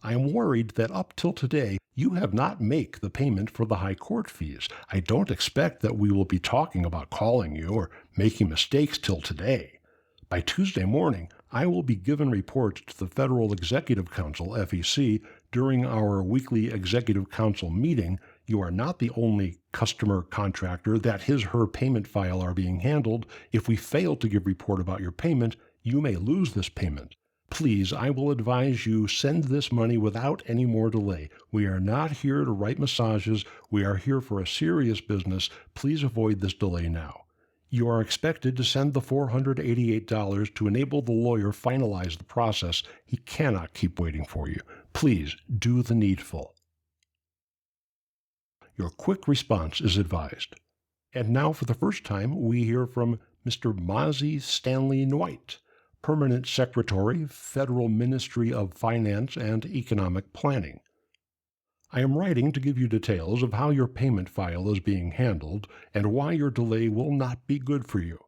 I am worried that up till today, you have not made the payment for the high court fees. I don't expect that we will be talking about calling you or making mistakes till today. By Tuesday morning, I will be given reports to the Federal Executive Council, FEC, during our weekly Executive Council meeting. You are not the only customer contractor that his/her payment file are being handled. If we fail to give report about your payment, you may lose this payment. Please, I will advise you send this money without any more delay. We are not here to write massages. We are here for a serious business. Please avoid this delay now. You are expected to send the $488 to enable the lawyer finalize the process. He cannot keep waiting for you. Please do the needful. Your quick response is advised. And now, for the first time, we hear from Mr. Mozzie Stanley White, Permanent Secretary, Federal Ministry of Finance and Economic Planning. I am writing to give you details of how your payment file is being handled and why your delay will not be good for you.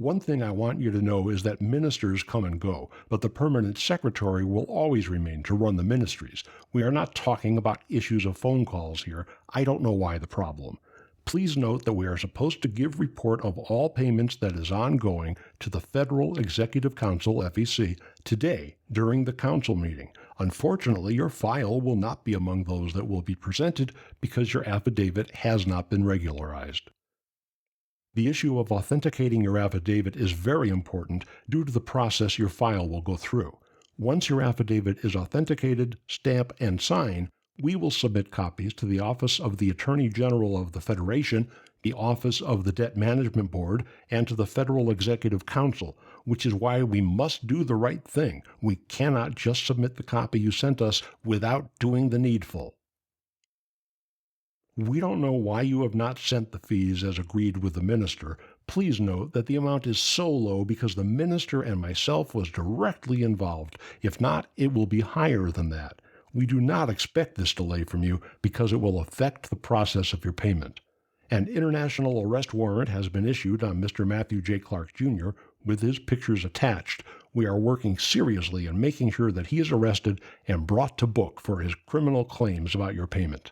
One thing I want you to know is that ministers come and go, but the permanent secretary will always remain to run the ministries. We are not talking about issues of phone calls here. I don't know why the problem. Please note that we are supposed to give report of all payments that is ongoing to the Federal Executive Council, FEC, today during the council meeting. Unfortunately, your file will not be among those that will be presented because your affidavit has not been regularized. The issue of authenticating your affidavit is very important due to the process your file will go through. Once your affidavit is authenticated, stamped, and signed, we will submit copies to the Office of the Attorney General of the Federation, the Office of the Debt Management Board, and to the Federal Executive Council, which is why we must do the right thing. We cannot just submit the copy you sent us without doing the needful. We don't know why you have not sent the fees as agreed with the minister. Please note that the amount is so low because the minister and myself was directly involved. If not, it will be higher than that. We do not expect this delay from you because it will affect the process of your payment. An international arrest warrant has been issued on Mr. Matthew J. Clark Jr. with his pictures attached. We are working seriously in making sure that he is arrested and brought to book for his criminal claims about your payment.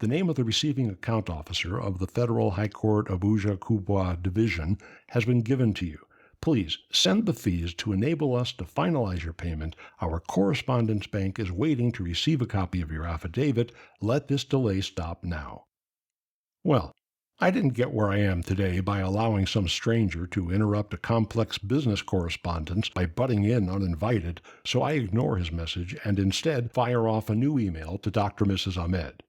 The name of the receiving account officer of the Federal High Court Abuja-Kubwa Division has been given to you. Please send the fees to enable us to finalize your payment. Our correspondence bank is waiting to receive a copy of your affidavit. Let this delay stop now. Well, I didn't get where I am today by allowing some stranger to interrupt a complex business correspondence by butting in uninvited, so I ignore his message and instead fire off a new email to Dr. Mrs. Ahmed.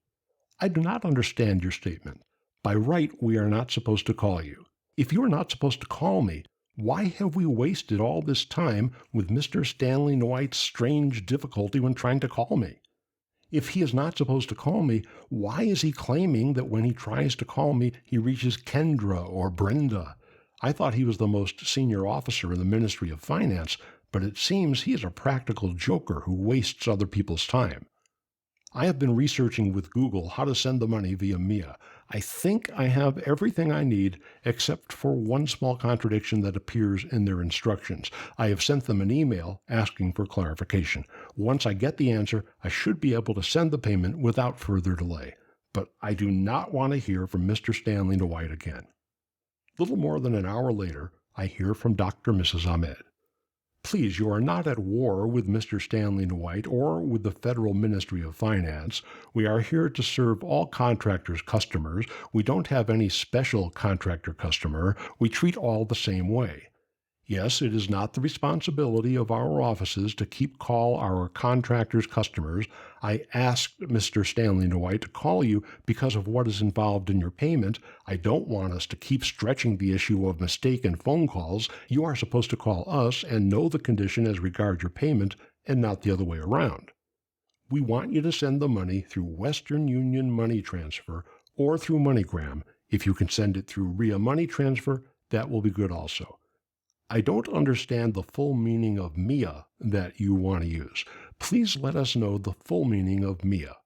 I do not understand your statement. By right, we are not supposed to call you. If you are not supposed to call me, why have we wasted all this time with Mr. Stanley Nwight's strange difficulty when trying to call me? If he is not supposed to call me, why is he claiming that when he tries to call me, he reaches Kendra or Brenda? I thought he was the most senior officer in the Ministry of Finance, but it seems he is a practical joker who wastes other people's time. I have been researching with Google how to send the money via Mia. I think I have everything I need except for one small contradiction that appears in their instructions. I have sent them an email asking for clarification. Once I get the answer, I should be able to send the payment without further delay. But I do not want to hear from Mr. Stanley Nwite again. Little more than an hour later, I hear from Dr. Mrs. Ahmed. Please, you are not at war with Mr. Stanley Nwite or with the Federal Ministry of Finance. We are here to serve all contractors' customers. We don't have any special contractor customer. We treat all the same way. Yes, it is not the responsibility of our offices to keep call our contractors' customers. I asked Mr. Stanley Nwite to call you because of what is involved in your payment. I don't want us to keep stretching the issue of mistaken phone calls. You are supposed to call us and know the condition as regards your payment and not the other way around. We want you to send the money through Western Union Money Transfer or through MoneyGram. If you can send it through RIA Money Transfer, that will be good also. I don't understand the full meaning of Mia that you want to use. Please let us know the full meaning of Mia.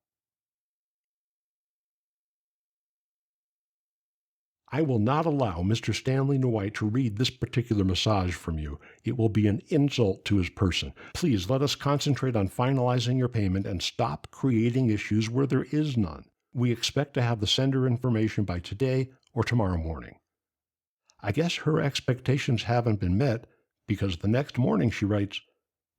I will not allow Mr. Stanley Nwite to read this particular massage from you. It will be an insult to his person. Please let us concentrate on finalizing your payment and stop creating issues where there is none. We expect to have the sender information by today or tomorrow morning. I guess her expectations haven't been met because the next morning she writes,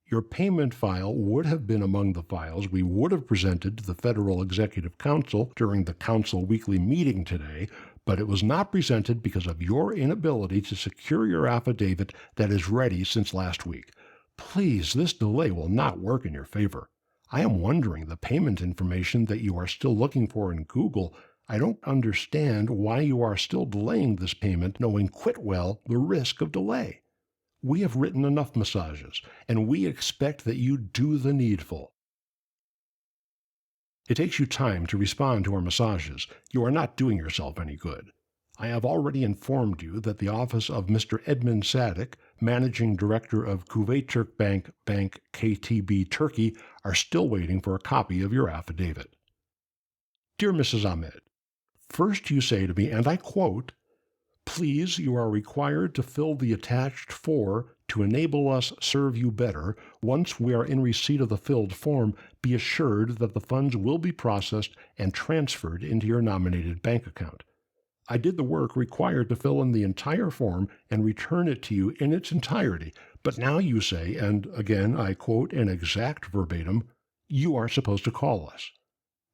your payment file would have been among the files we would have presented to the Federal Executive Council during the Council weekly meeting today, but it was not presented because of your inability to secure your affidavit that is ready since last week. Please, this delay will not work in your favor. I am wondering the payment information that you are still looking for in Google. I don't understand why you are still delaying this payment, knowing quite well the risk of delay. We have written enough massages, and we expect that you do the needful. It takes you time to respond to our massages. You are not doing yourself any good. I have already informed you that the office of Mr. Edmund Sadik, Managing Director of Kuveyt Turk Bank KTB Turkey, are still waiting for a copy of your affidavit. Dear Mrs. Ahmed, first you say to me, and I quote, Please, you are required to fill the attached "for" to enable us serve you better. Once we are in receipt of the filled form, be assured that the funds will be processed and transferred into your nominated bank account. I did the work required to fill in the entire form and return it to you in its entirety, but now you say, and again I quote an exact verbatim, you are supposed to call us.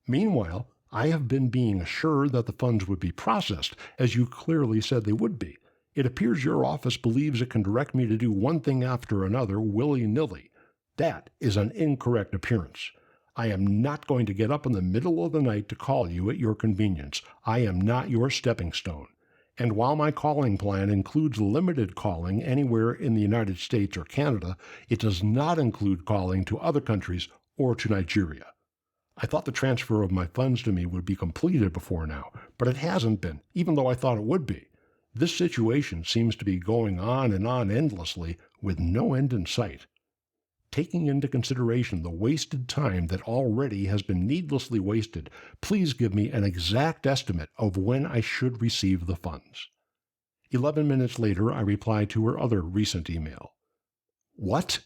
Meanwhile, I have been being assured that the funds would be processed, as you clearly said they would be. It appears your office believes it can direct me to do one thing after another willy-nilly. That is an incorrect appearance. I am not going to get up in the middle of the night to call you at your convenience. I am not your stepping stone. And while my calling plan includes limited calling anywhere in the United States or Canada, it does not include calling to other countries or to Nigeria. I thought the transfer of my funds to me would be completed before now, but it hasn't been, even though I thought it would be. This situation seems to be going on and on endlessly with no end in sight. Taking into consideration the wasted time that already has been needlessly wasted, please give me an exact estimate of when I should receive the funds. 11 minutes later, I replied to her other recent email. What?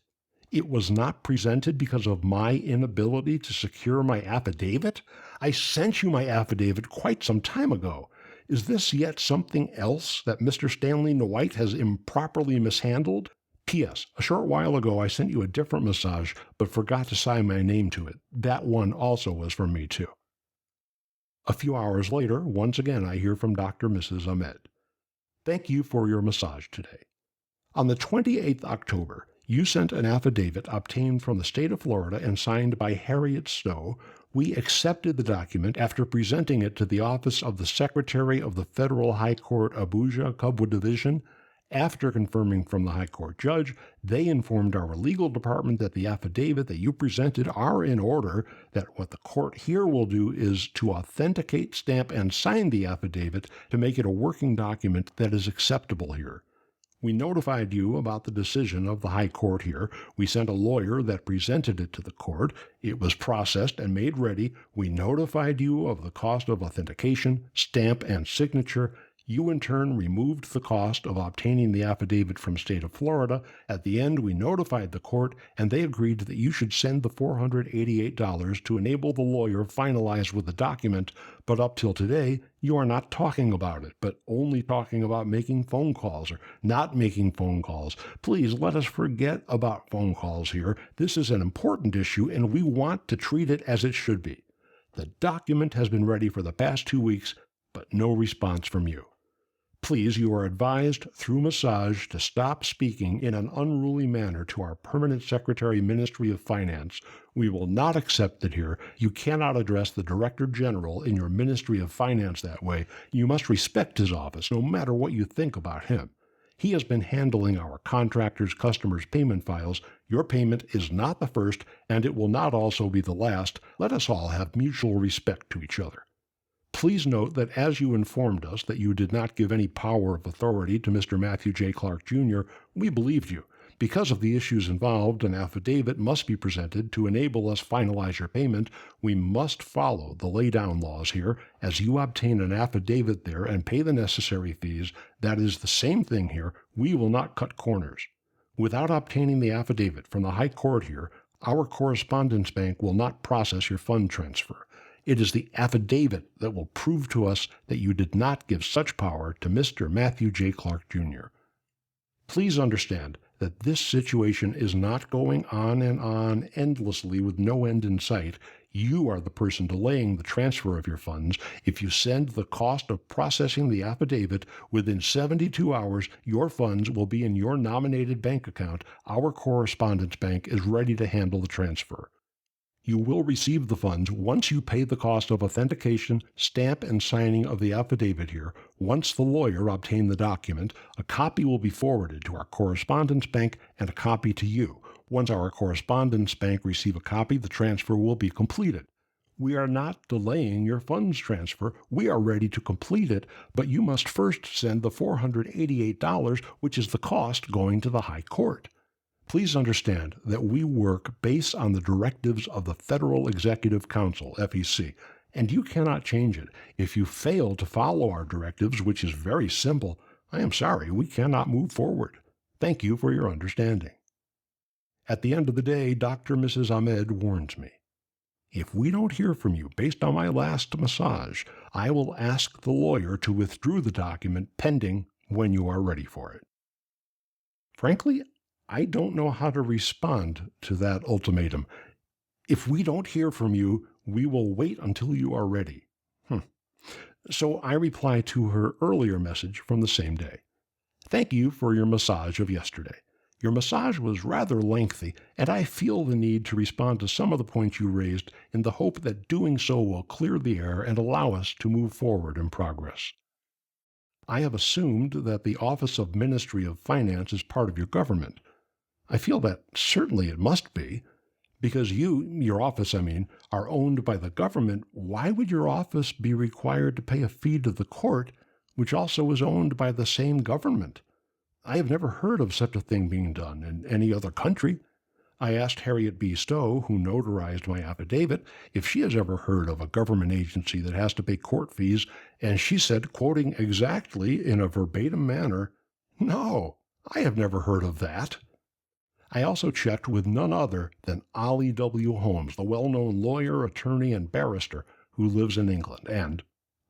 It was not presented because of my inability to secure my affidavit? I sent you my affidavit quite some time ago. Is this yet something else that Mr. Stanley White has improperly mishandled? P.S. A short while ago I sent you a different massage, but forgot to sign my name to it. That one also was from me, too. A few hours later, once again I hear from Dr. Mrs. Ahmed. Thank you for your massage today. On the 28th October, you sent an affidavit obtained from the state of Florida and signed by Harriet Stowe. We accepted the document after presenting it to the office of the Secretary of the Federal High Court Abuja Kubwa Division. After confirming from the High Court judge, they informed our legal department that the affidavit that you presented are in order, that what the court here will do is to authenticate, stamp, and sign the affidavit to make it a working document that is acceptable here. We notified you about the decision of the High Court here. We sent a lawyer that presented it to the court. It was processed and made ready. We notified you of the cost of authentication, stamp, and signature. You in turn removed the cost of obtaining the affidavit from state of Florida. At the end, we notified the court, and they agreed that you should send the $488 to enable the lawyer finalize with the document, but up till today, you are not talking about it, but only talking about making phone calls or not making phone calls. Please let us forget about phone calls here. This is an important issue, and we want to treat it as it should be. The document has been ready for the past 2 weeks, but no response from you. Please, you are advised through massage to stop speaking in an unruly manner to our Permanent Secretary, Ministry of Finance. We will not accept it here. You cannot address the Director General in your Ministry of Finance that way. You must respect his office, no matter what you think about him. He has been handling our contractors' customers' payment files. Your payment is not the first, and it will not also be the last. Let us all have mutual respect to each other. Please note that as you informed us that you did not give any power of authority to Mr. Matthew J. Clark, Jr., we believed you. Because of the issues involved, an affidavit must be presented to enable us finalize your payment. We must follow the laydown laws here. As you obtain an affidavit there and pay the necessary fees, that is the same thing here. We will not cut corners. Without obtaining the affidavit from the High Court here, our correspondence bank will not process your fund transfer. It is the affidavit that will prove to us that you did not give such power to Mr. Matthew J. Clark, Jr. Please understand that this situation is not going on and on endlessly with no end in sight. You are the person delaying the transfer of your funds. If you send the cost of processing the affidavit within 72 hours, your funds will be in your nominated bank account. Our correspondence bank is ready to handle the transfer. You will receive the funds once you pay the cost of authentication, stamp, and signing of the affidavit here. Once the lawyer obtained the document, a copy will be forwarded to our correspondence bank and a copy to you. Once our correspondence bank receive a copy, the transfer will be completed. We are not delaying your funds transfer. We are ready to complete it, but you must first send the $488, which is the cost going to the High Court. Please understand that we work based on the directives of the Federal Executive Council, FEC, and you cannot change it. If you fail to follow our directives, which is very simple, I am sorry we cannot move forward. Thank you for your understanding. At the end of the day, Dr. Mrs. Ahmed warns me. If we don't hear from you based on my last massage, I will ask the lawyer to withdraw the document pending when you are ready for it. Frankly, I don't know how to respond to that ultimatum. If we don't hear from you, we will wait until you are ready. So I reply to her earlier message from the same day. Thank you for your massage of yesterday. Your massage was rather lengthy, and I feel the need to respond to some of the points you raised in the hope that doing so will clear the air and allow us to move forward in progress. I have assumed that the Office of Ministry of Finance is part of your government. I feel that certainly it must be. Because your office, are owned by the government, why would your office be required to pay a fee to the court, which also is owned by the same government? I have never heard of such a thing being done in any other country. I asked Harriet B. Stowe, who notarized my affidavit, if she has ever heard of a government agency that has to pay court fees, and she said, quoting exactly in a verbatim manner, "No, I have never heard of that." I also checked with none other than Ollie W. Holmes, the well-known lawyer, attorney, and barrister who lives in England and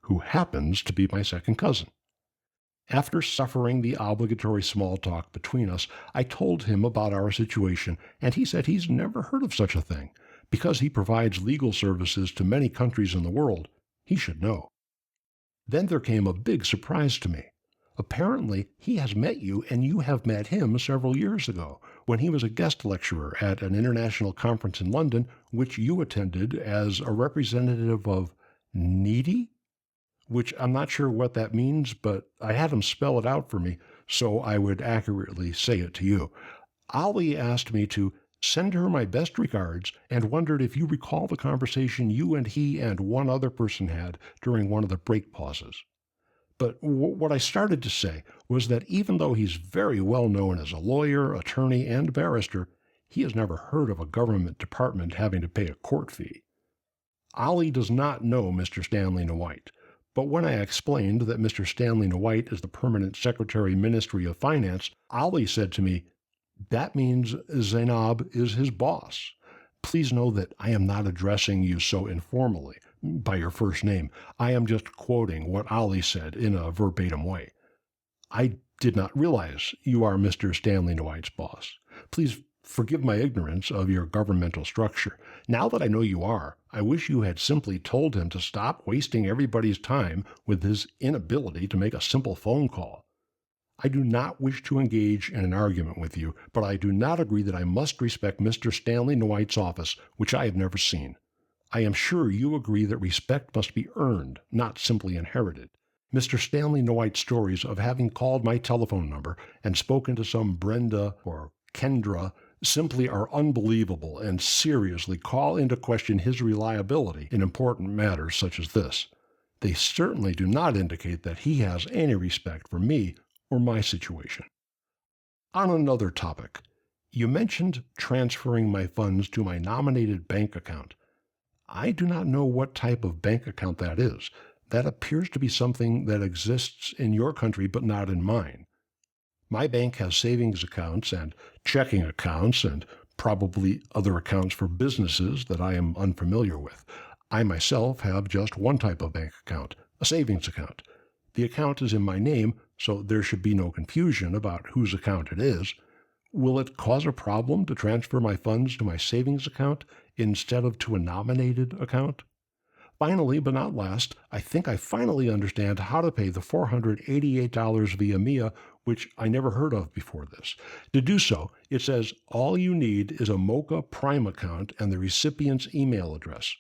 who happens to be my second cousin. After suffering the obligatory small talk between us, I told him about our situation, and he said he's never heard of such a thing. Because he provides legal services to many countries in the world, he should know. Then there came a big surprise to me. Apparently, he has met you and you have met him several years ago, when he was a guest lecturer at an international conference in London, which you attended as a representative of Needy? Which I'm not sure what that means, but I had him spell it out for me so I would accurately say it to you. Ollie asked me to send her my best regards and wondered if you recall the conversation you and he and one other person had during one of the break pauses. But what I started to say was that even though he's very well known as a lawyer, attorney, and barrister, he has never heard of a government department having to pay a court fee. Ollie does not know Mr. Stanley Nwite, but when I explained that Mr. Stanley Nwite is the permanent Secretary Ministry of Finance, Ollie said to me, "That means Zainab is his boss. Please know that I am not addressing you so informally, by your first name. I am just quoting what Ollie said in a verbatim way. I did not realize you are Mr. Stanley Nwite's boss. Please forgive my ignorance of your governmental structure. Now that I know you are, I wish you had simply told him to stop wasting everybody's time with his inability to make a simple phone call. I do not wish to engage in an argument with you, but I do not agree that I must respect Mr. Stanley Nwite's office, which I have never seen. I am sure you agree that respect must be earned, not simply inherited. Mr. Stanley Nwite's stories of having called my telephone number and spoken to some Brenda or Kendra simply are unbelievable and seriously call into question his reliability in important matters such as this. They certainly do not indicate that he has any respect for me or my situation. On another topic, you mentioned transferring my funds to my nominated bank account. I do not know what type of bank account that is. That appears to be something that exists in your country but not in mine. My bank has savings accounts and checking accounts and probably other accounts for businesses that I am unfamiliar with. I myself have just one type of bank account, a savings account. The account is in my name, so there should be no confusion about whose account it is. Will it cause a problem to transfer my funds to my savings account instead of to a nominated account? Finally, but not last, I think I finally understand how to pay the $488 via Mia, which I never heard of before this. To do so, it says all you need is a Mocha Prime account and the recipient's email address.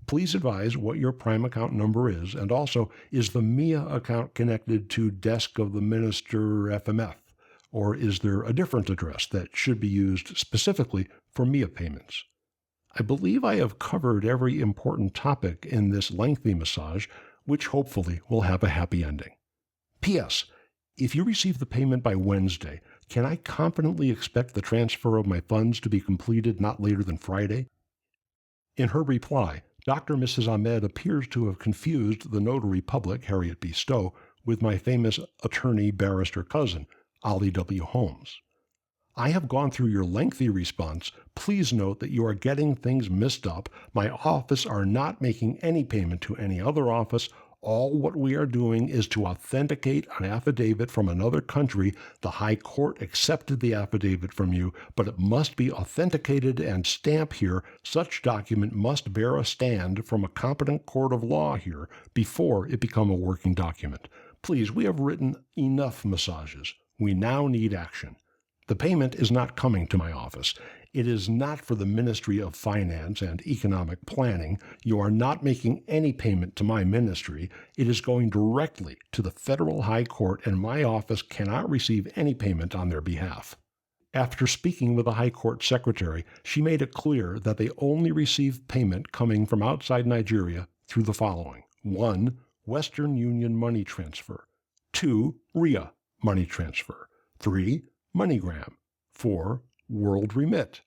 Please advise what your Prime account number is, and also, is the Mia account connected to Desk of the Minister FMF, or is there a different address that should be used specifically for Mia payments? I believe I have covered every important topic in this lengthy massage, which hopefully will have a happy ending. P.S. If you receive the payment by Wednesday, can I confidently expect the transfer of my funds to be completed not later than Friday? In her reply, Dr. Mrs. Ahmed appears to have confused the notary public, Harriet B. Stowe, with my famous attorney barrister cousin, Ollie W. Holmes. I have gone through your lengthy response. Please note that you are getting things mixed up. My office are not making any payment to any other office. All what we are doing is to authenticate an affidavit from another country. The High Court accepted the affidavit from you, but it must be authenticated and stamped here. Such document must bear a stand from a competent court of law here before it become a working document. Please, we have written enough massages. We now need action. The payment is not coming to my office. It is not for the Ministry of Finance and Economic Planning. You are not making any payment to my ministry. It is going directly to the Federal High Court, and my office cannot receive any payment on their behalf. After speaking with the High Court Secretary, she made it clear that they only receive payment coming from outside Nigeria through the following: 1. Western Union money transfer. 2. RIA money transfer. 3. MoneyGram. 4. World Remit.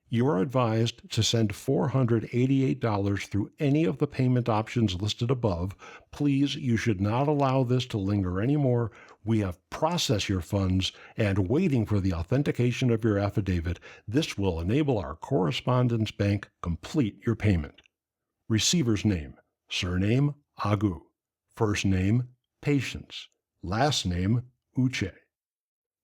You are advised to send $488 through any of the payment options listed above. Please, you should not allow this to linger anymore. We have processed your funds and waiting for the authentication of your affidavit. This will enable our correspondence bank complete your payment. Receiver's name: surname Agu. First name Patience. Last name Uche.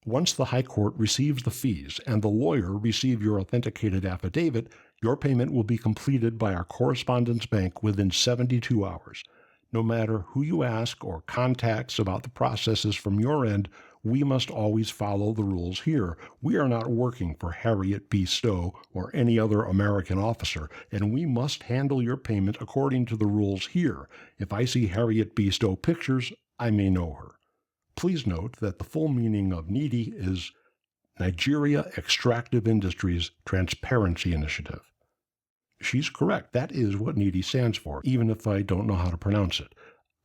Once the High Court receives the fees and the lawyer receives your authenticated affidavit, your payment will be completed by our correspondence bank within 72 hours. No matter who you ask or contacts about the processes from your end, we must always follow the rules here. We are not working for Harriet B. Stowe or any other American officer, and we must handle your payment according to the rules here. If I see Harriet B. Stowe pictures, I may know her. Please note that the full meaning of NEEDI is Nigeria Extractive Industries Transparency Initiative. She's correct. That is what NEEDI stands for, even if I don't know how to pronounce it.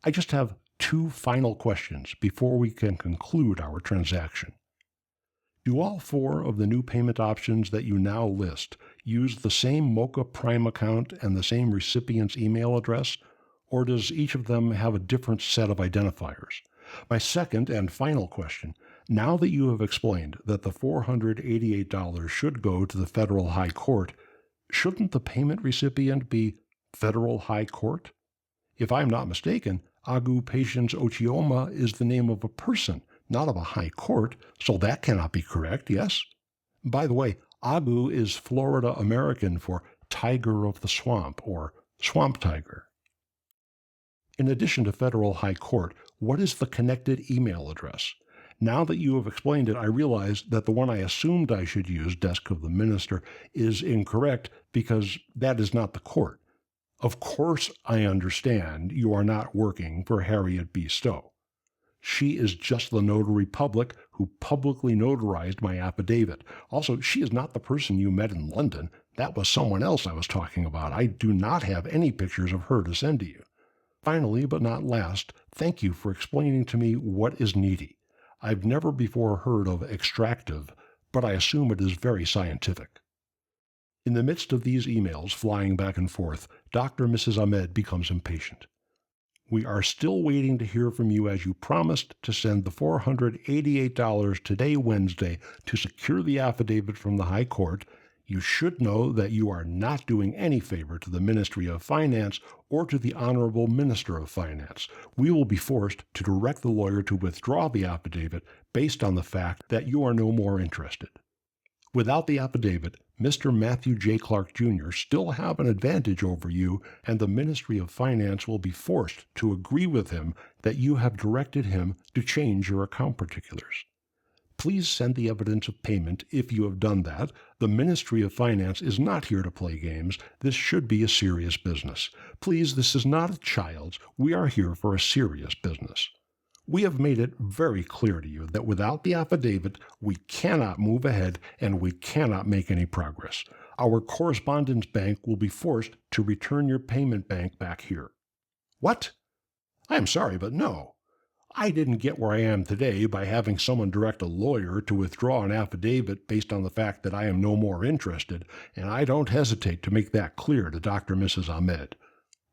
I just have 2 final questions before we can conclude our transaction. Do all 4 of the new payment options that you now list use the same Mocha Prime account and the same recipient's email address, or does each of them have a different set of identifiers? My second and final question: now that you have explained that the $488 should go to the Federal High Court, shouldn't the payment recipient be Federal High Court? If I'm not mistaken, Agu Patience Ochioma is the name of a person, not of a high court, so that cannot be correct, yes? By the way, Agu is Florida American for tiger of the swamp or swamp tiger. In addition to Federal High Court, what is the connected email address? Now that you have explained it, I realize that the one I assumed I should use, Desk of the Minister, is incorrect because that is not the court. Of course I understand you are not working for Harriet B. Stowe. She is just the notary public who publicly notarized my affidavit. Also, she is not the person you met in London. That was someone else I was talking about. I do not have any pictures of her to send to you. Finally, but not last, thank you for explaining to me what is NEEDI. I've never before heard of extractive, but I assume it is very scientific. In the midst of these emails flying back and forth, Dr. Mrs. Ahmed becomes impatient. We are still waiting to hear from you as you promised to send the $488 today, Wednesday, to secure the affidavit from the High Court. You should know that you are not doing any favor to the Ministry of Finance or to the Honorable Minister of Finance. We will be forced to direct the lawyer to withdraw the affidavit based on the fact that you are no more interested. Without the affidavit, Mr. Matthew J. Clark Jr. still have an advantage over you, and the Ministry of Finance will be forced to agree with him that you have directed him to change your account particulars. Please send the evidence of payment if you have done that. The Ministry of Finance is not here to play games. This should be a serious business. Please, this is not a child's. We are here for a serious business. We have made it very clear to you that without the affidavit, we cannot move ahead and we cannot make any progress. Our correspondence bank will be forced to return your payment bank back here. What? I am sorry, but no. I didn't get where I am today by having someone direct a lawyer to withdraw an affidavit based on the fact that I am no more interested, and I don't hesitate to make that clear to Dr. Mrs. Ahmed.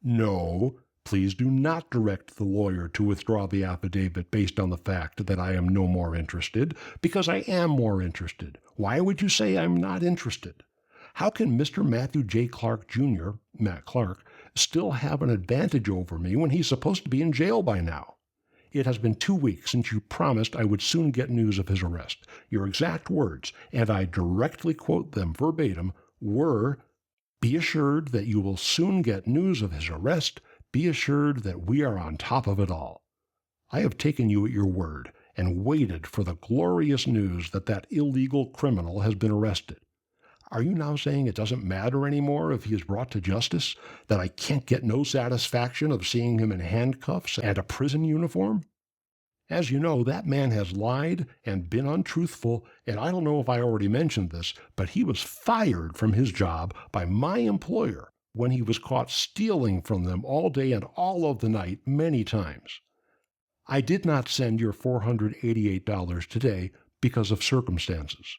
No, Please do not direct the lawyer to withdraw the affidavit based on the fact that I am no more interested, because I am more interested. Why would you say I'm not interested? How can Mr. Matthew J. Clark Jr., Matt Clark, still have an advantage over me when he's supposed to be in jail by now? It has been 2 weeks since you promised I would soon get news of his arrest. Your exact words, and I directly quote them verbatim, were, "Be assured that you will soon get news of his arrest. Be assured that we are on top of it all." I have taken you at your word and waited for the glorious news that that illegal criminal has been arrested. Are you now saying it doesn't matter anymore if he is brought to justice, that I can't get no satisfaction of seeing him in handcuffs and a prison uniform? As you know, that man has lied and been untruthful, and I don't know if I already mentioned this, but he was fired from his job by my employer when he was caught stealing from them all day and all of the night many times. I did not send your $488 today because of circumstances.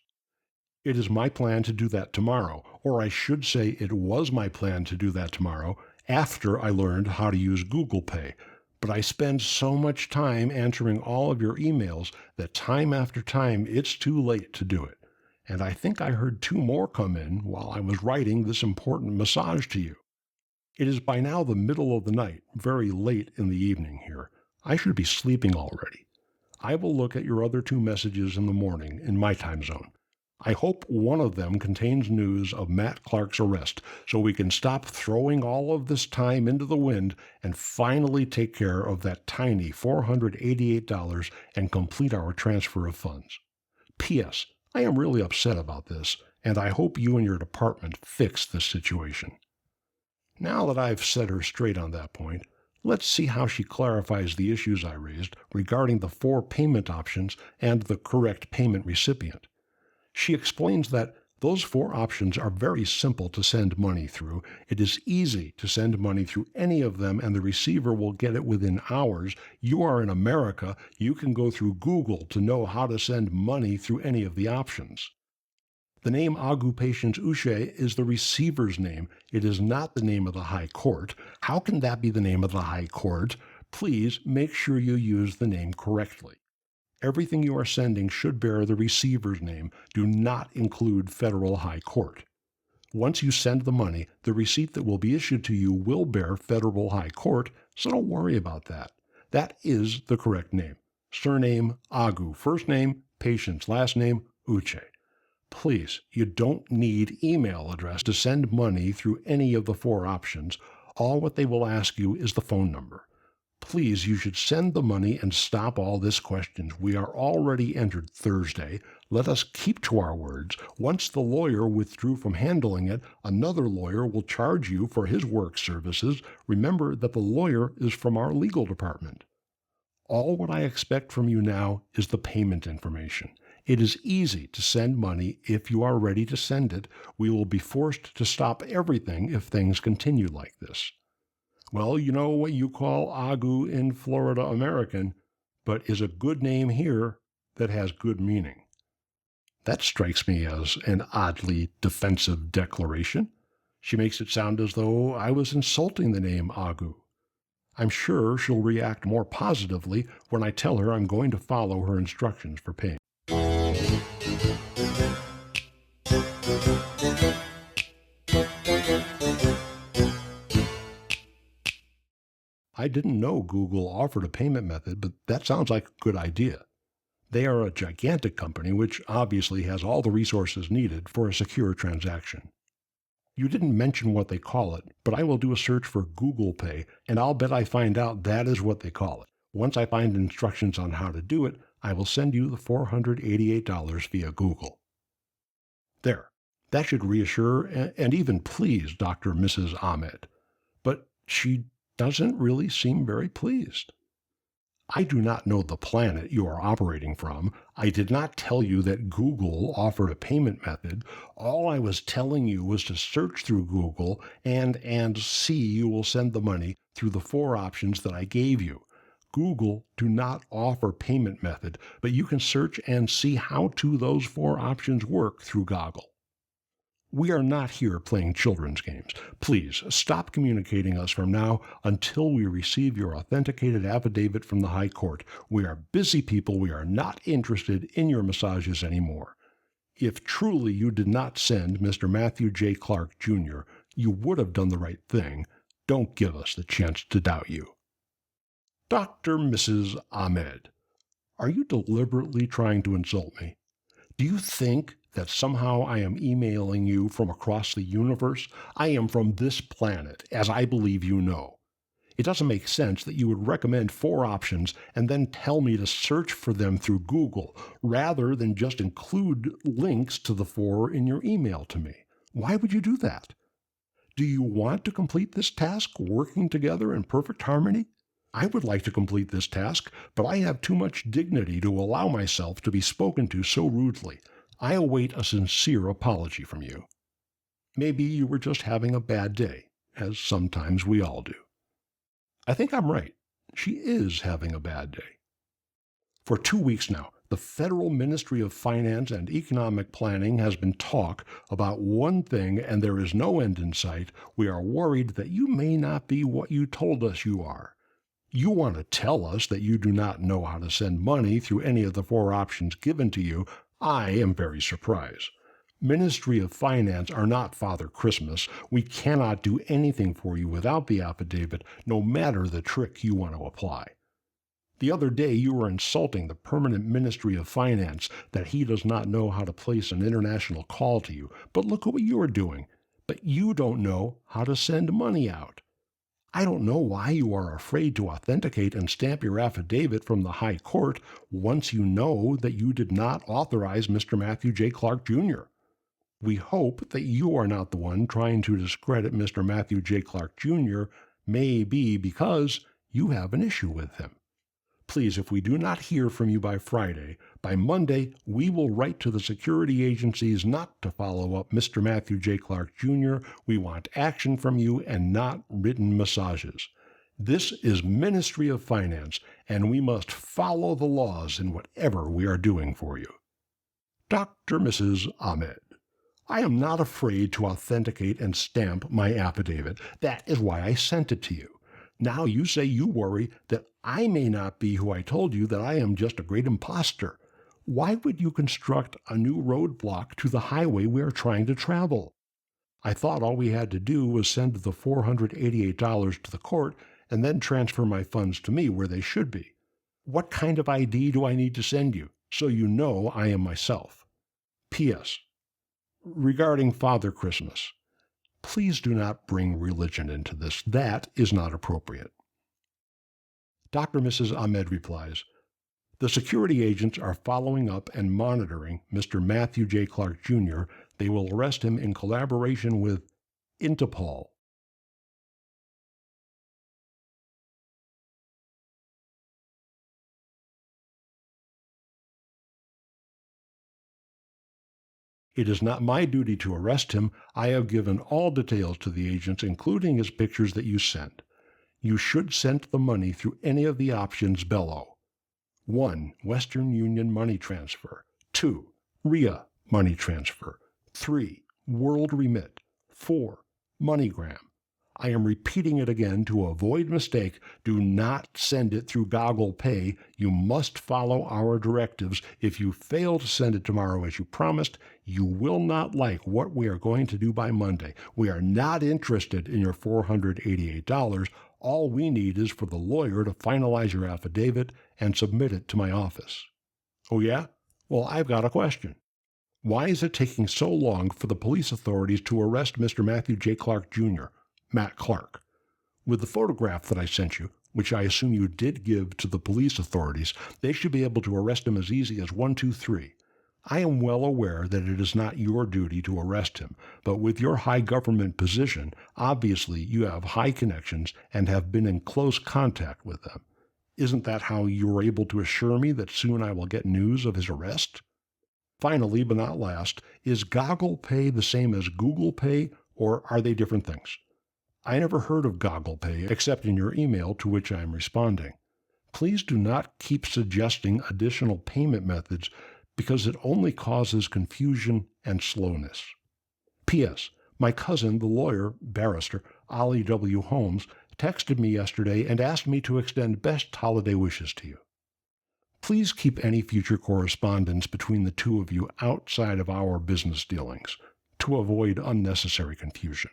It is my plan to do that tomorrow, or I should say it was my plan to do that tomorrow after I learned how to use Google Pay. But I spend so much time answering all of your emails that time after time it's too late to do it. And I think I heard 2 more come in while I was writing this important massage to you. It is by now the middle of the night, very late in the evening here. I should be sleeping already. I will look at your other 2 messages in the morning in my time zone. I hope one of them contains news of Matt Clark's arrest so we can stop throwing all of this time into the wind and finally take care of that tiny $488 and complete our transfer of funds. P.S. I am really upset about this, and I hope you and your department fix this situation. Now that I've set her straight on that point, let's see how she clarifies the issues I raised regarding the 4 payment options and the correct payment recipient. She explains that those 4 options are very simple to send money through. It is easy to send money through any of them, and the receiver will get it within hours. You are in America. You can go through Google to know how to send money through any of the options. The name Agu Patience Uche is the receiver's name. It is not the name of the High Court. How can that be the name of the High Court? Please make sure you use the name correctly. Everything you are sending should bear the receiver's name. Do not include Federal High Court. Once you send the money, the receipt that will be issued to you will bear Federal High Court, so don't worry about that. That is the correct name. Surname, Agu. First name, Patience. Last name, Uche. Please, you don't need email address to send money through any of the 4 options. All what they will ask you is the phone number. Please, you should send the money and stop all this questions. We are already entered Thursday. Let us keep to our words. Once the lawyer withdrew from handling it, another lawyer will charge you for his work services. Remember that the lawyer is from our legal department. All what I expect from you now is the payment information. It is easy to send money if you are ready to send it. We will be forced to stop everything if things continue like this. Well, you know what you call Agu in Florida American, but is a good name here that has good meaning. That strikes me as an oddly defensive declaration. She makes it sound as though I was insulting the name Agu. I'm sure she'll react more positively when I tell her I'm going to follow her instructions for payment. I didn't know Google offered a payment method, but that sounds like a good idea. They are a gigantic company which obviously has all the resources needed for a secure transaction. You didn't mention what they call it, but I will do a search for Google Pay, and I'll bet I find out that is what they call it. Once I find instructions on how to do it, I will send you the $488 via Google. There. That should reassure and even please Dr. Mrs. Ahmed. But she doesn't really seem very pleased. I do not know the planet you are operating from. I did not tell you that Google offered a payment method. All I was telling you was to search through Google and see you will send the money through the 4 options that I gave you. Google do not offer payment method, but you can search and see how those 4 options work through Goggle. We are not here playing children's games. Please stop communicating us from now until we receive your authenticated affidavit from the High Court. We are busy people. We are not interested in your massages anymore. If truly you did not send Mr. Matthew J. Clark, Jr., you would have done the right thing. Don't give us the chance to doubt you. Dr. Mrs. Ahmed, are you deliberately trying to insult me? Do you think that somehow I am emailing you from across the universe? I am from this planet, as I believe you know. It doesn't make sense that you would recommend 4 options and then tell me to search for them through Google, rather than just include links to the 4 in your email to me. Why would you do that? Do you want to complete this task working together in perfect harmony? I would like to complete this task, but I have too much dignity to allow myself to be spoken to so rudely. I await a sincere apology from you. Maybe you were just having a bad day, as sometimes we all do. I think I'm right. She is having a bad day. For 2 weeks now, the Federal Ministry of Finance and Economic Planning has been talk about one thing, and there is no end in sight. We are worried that you may not be what you told us you are. You want to tell us that you do not know how to send money through any of the 4 options given to you. I am very surprised. Ministry of Finance are not Father Christmas. We cannot do anything for you without the affidavit, no matter the trick you want to apply. The other day you were insulting the permanent Ministry of Finance that he does not know how to place an international call to you. But look at what you are doing. But you don't know how to send money out. I don't know why you are afraid to authenticate and stamp your affidavit from the High Court once you know that you did not authorize Mr. Matthew J. Clark, Jr. We hope that you are not the one trying to discredit Mr. Matthew J. Clark, Jr., maybe because you have an issue with him. Please, if we do not hear from you by Friday, by Monday, we will write to the security agencies not to follow up Mr. Matthew J. Clark, Jr. We want action from you and not written massages. This is Ministry of Finance, and we must follow the laws in whatever we are doing for you. Dr. Mrs. Ahmed, I am not afraid to authenticate and stamp my affidavit. That is why I sent it to you. Now you say you worry that I may not be who I told you, that I am just a great imposter. Why would you construct a new roadblock to the highway we are trying to travel? I thought all we had to do was send the $488 to the court and then transfer my funds to me where they should be. What kind of ID do I need to send you so you know I am myself? P.S. Regarding Father Christmas, please do not bring religion into this. That is not appropriate. Dr. Mrs. Ahmed replies, the security agents are following up and monitoring Mr. Matthew J. Clark, Jr. They will arrest him in collaboration with Interpol. It is not my duty to arrest him. I have given all details to the agents, including his pictures that you sent. You should send the money through any of the options below. 1. Western Union money transfer. 2. RIA money transfer. 3. World remit. 4. MoneyGram. I am repeating it again to avoid mistake. Do not send it through Goggle Pay. You must follow our directives. If you fail to send it tomorrow as you promised, you will not like what we are going to do by Monday. We are not interested in your $488. All we need is for the lawyer to finalize your affidavit and submit it to my office. Oh yeah? Well, I've got a question. Why is it taking so long for the police authorities to arrest Mr. Matthew J. Clark, Jr., Matt Clark? With the photograph that I sent you, which I assume you did give to the police authorities, they should be able to arrest him as easy as 1, 2, 3. I am well aware that it is not your duty to arrest him, but with your high government position, obviously you have high connections and have been in close contact with them. Isn't that how you were able to assure me that soon I will get news of his arrest? Finally, but not last, is Goggle Pay the same as Google Pay, or are they different things? I never heard of Goggle Pay except in your email to which I am responding. Please do not keep suggesting additional payment methods because it only causes confusion and slowness. P.S. My cousin, the lawyer, barrister, Ollie W. Holmes, texted me yesterday and asked me to extend best holiday wishes to you. Please keep any future correspondence between the two of you outside of our business dealings to avoid unnecessary confusion.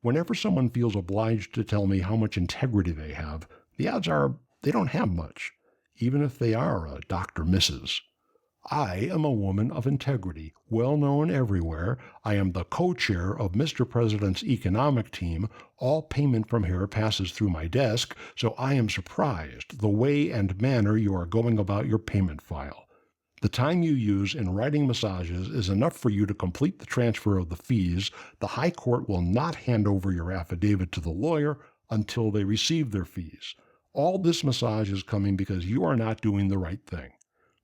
Whenever someone feels obliged to tell me how much integrity they have, the odds are they don't have much, even if they are a Dr. Mrs. I am a woman of integrity, well known everywhere. I am the co-chair of Mr. President's economic team. All payment from here passes through my desk, so I am surprised the way and manner you are going about your payment file. The time you use in writing massages is enough for you to complete the transfer of the fees. The High Court will not hand over your affidavit to the lawyer until they receive their fees. All this massage is coming because you are not doing the right thing.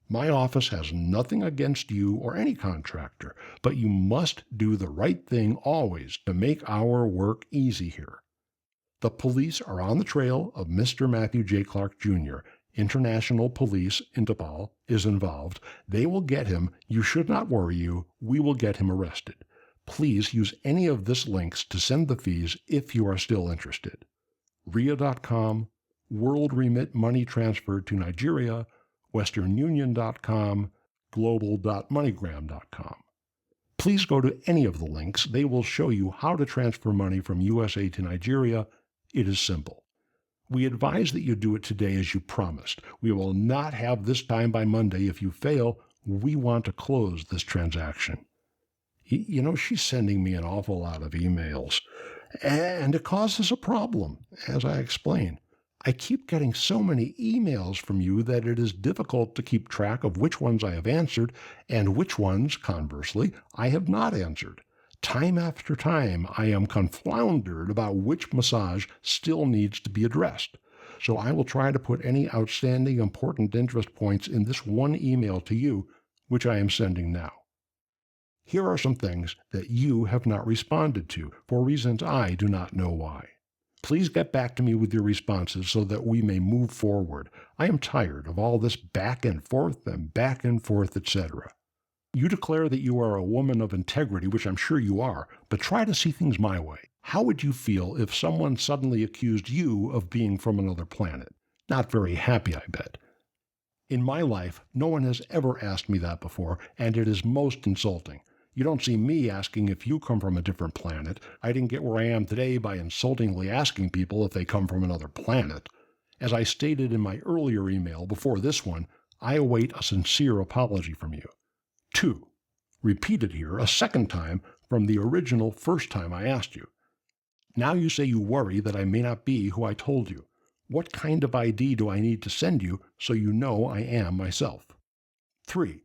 My office has nothing against you or any contractor, but you must do the right thing always to make our work easy here. The police are on the trail of Mr. Matthew J. Clark, Jr. International Police, Interpol, is involved. They will get him. You should not worry you. We will get him arrested. Please use any of this links to send the fees if you are still interested. RIA.com, World Remit Money Transfer to Nigeria, westernunion.com, global.moneygram.com. Please go to any of the links. They will show you how to transfer money from USA to Nigeria. It is simple. We advise that you do it today as you promised. We will not have this time by Monday. If you fail, we want to close this transaction. She's sending me an awful lot of emails, and it causes a problem, as I explain. I keep getting so many emails from you that it is difficult to keep track of which ones I have answered and which ones, conversely, I have not answered. Time after time, I am confounded about which massage still needs to be addressed. So I will try to put any outstanding important interest points in this one email to you, which I am sending now. Here are some things that you have not responded to, for reasons I do not know why. Please get back to me with your responses so that we may move forward. I am tired of all this back and forth, etc. You declare that you are a woman of integrity, which I'm sure you are, but try to see things my way. How would you feel if someone suddenly accused you of being from another planet? Not very happy, I bet. In my life, no one has ever asked me that before, and it is most insulting. You don't see me asking if you come from a different planet. I didn't get where I am today by insultingly asking people if they come from another planet. As I stated in my earlier email before this one, I await a sincere apology from you. 2. Repeated here a second time from the original first time I asked you. Now you say you worry that I may not be who I told you. What kind of ID do I need to send you so you know I am myself? 3.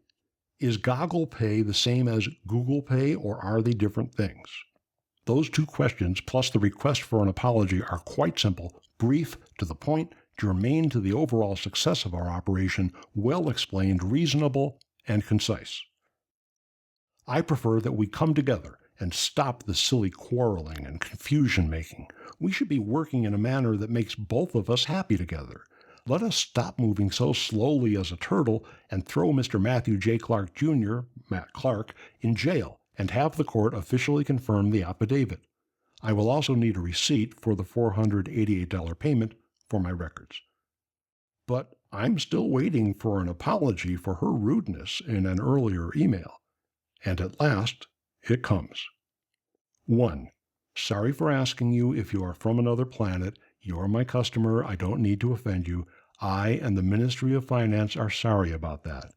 Is Goggle Pay the same as Google Pay, or are they different things? Those two questions, plus the request for an apology, are quite simple, brief, to the point, germane to the overall success of our operation, well explained, reasonable, and concise. I prefer that we come together and stop the silly quarreling and confusion-making. We should be working in a manner that makes both of us happy together. Let us stop moving so slowly as a turtle and throw Mr. Matthew J. Clark, Jr., Matt Clark, in jail and have the court officially confirm the affidavit. I will also need a receipt for the $488 payment for my records. But I'm still waiting for an apology for her rudeness in an earlier email. And at last, it comes. 1. Sorry for asking you if you are from another planet. You are my customer. I don't need to offend you. I and the Ministry of Finance are sorry about that.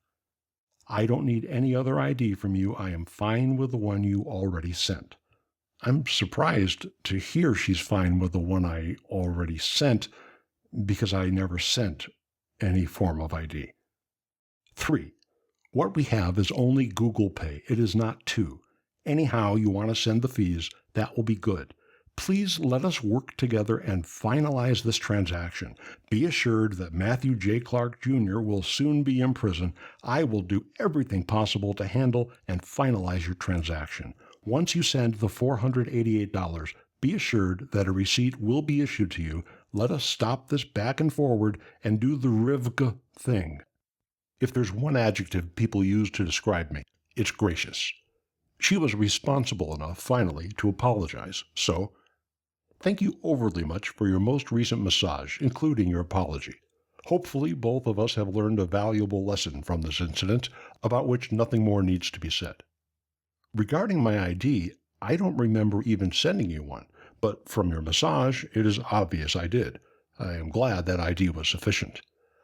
I don't need any other ID from you. I am fine with the one you already sent. I'm surprised to hear she's fine with the one I already sent, because I never sent any form of ID. 3. What we have is only Google Pay. It is not 2. Anyhow, you want to send the fees, that will be good. Please let us work together and finalize this transaction. Be assured that Matthew J. Clark, Jr. will soon be in prison. I will do everything possible to handle and finalize your transaction. Once you send the $488, be assured that a receipt will be issued to you. Let us stop this back and forward and do the Rivka thing. If there's one adjective people use to describe me, it's gracious. She was responsible enough, finally, to apologize. So, thank you overly much for your most recent massage, including your apology. Hopefully, both of us have learned a valuable lesson from this incident, about which nothing more needs to be said. Regarding my ID, I don't remember even sending you one, but from your massage, it is obvious I did. I am glad that ID was sufficient.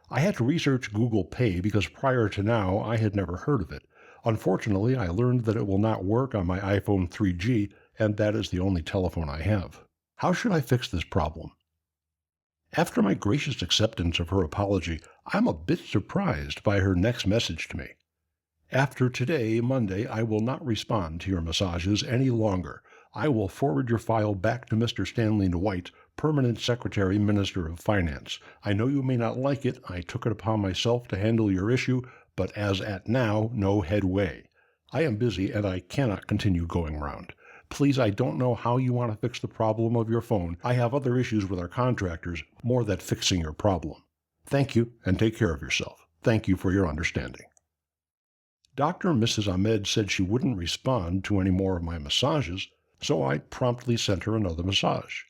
I had to research Google Pay because prior to now I had never heard of it. Unfortunately, I learned that it will not work on my iPhone 3G, and that is the only telephone I have. How should I fix this problem? After my gracious acceptance of her apology, I'm a bit surprised by her next message to me. After today, Monday, I will not respond to your massages any longer. I will forward your file back to Mr. Stanley White, Permanent Secretary, Minister of Finance. I know you may not like it. I took it upon myself to handle your issue, but as at now, no headway. I am busy and I cannot continue going round. Please, I don't know how you want to fix the problem of your phone. I have other issues with our contractors, more than fixing your problem. Thank you, and take care of yourself. Thank you for your understanding. Dr. Mrs. Ahmed said she wouldn't respond to any more of my massages, so I promptly sent her another massage.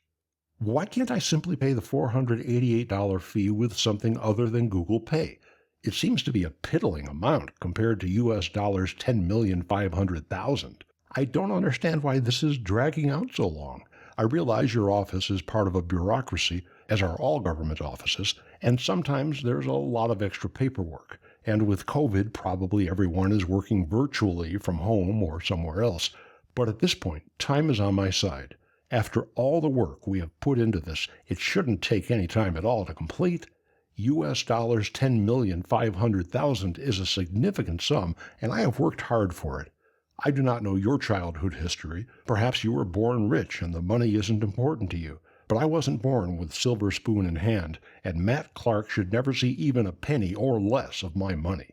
Why can't I simply pay the $488 fee with something other than Google Pay? It seems to be a piddling amount compared to US dollars 10,500,000. I don't understand why this is dragging out so long. I realize your office is part of a bureaucracy, as are all government offices, and sometimes there's a lot of extra paperwork. And with COVID, probably everyone is working virtually from home or somewhere else. But at this point, time is on my side. After all the work we have put into this, it shouldn't take any time at all to complete. US dollars 10,500,000 is a significant sum, and I have worked hard for it. I do not know your childhood history. Perhaps you were born rich and the money isn't important to you. But I wasn't born with silver spoon in hand, and Matt Clark should never see even a penny or less of my money.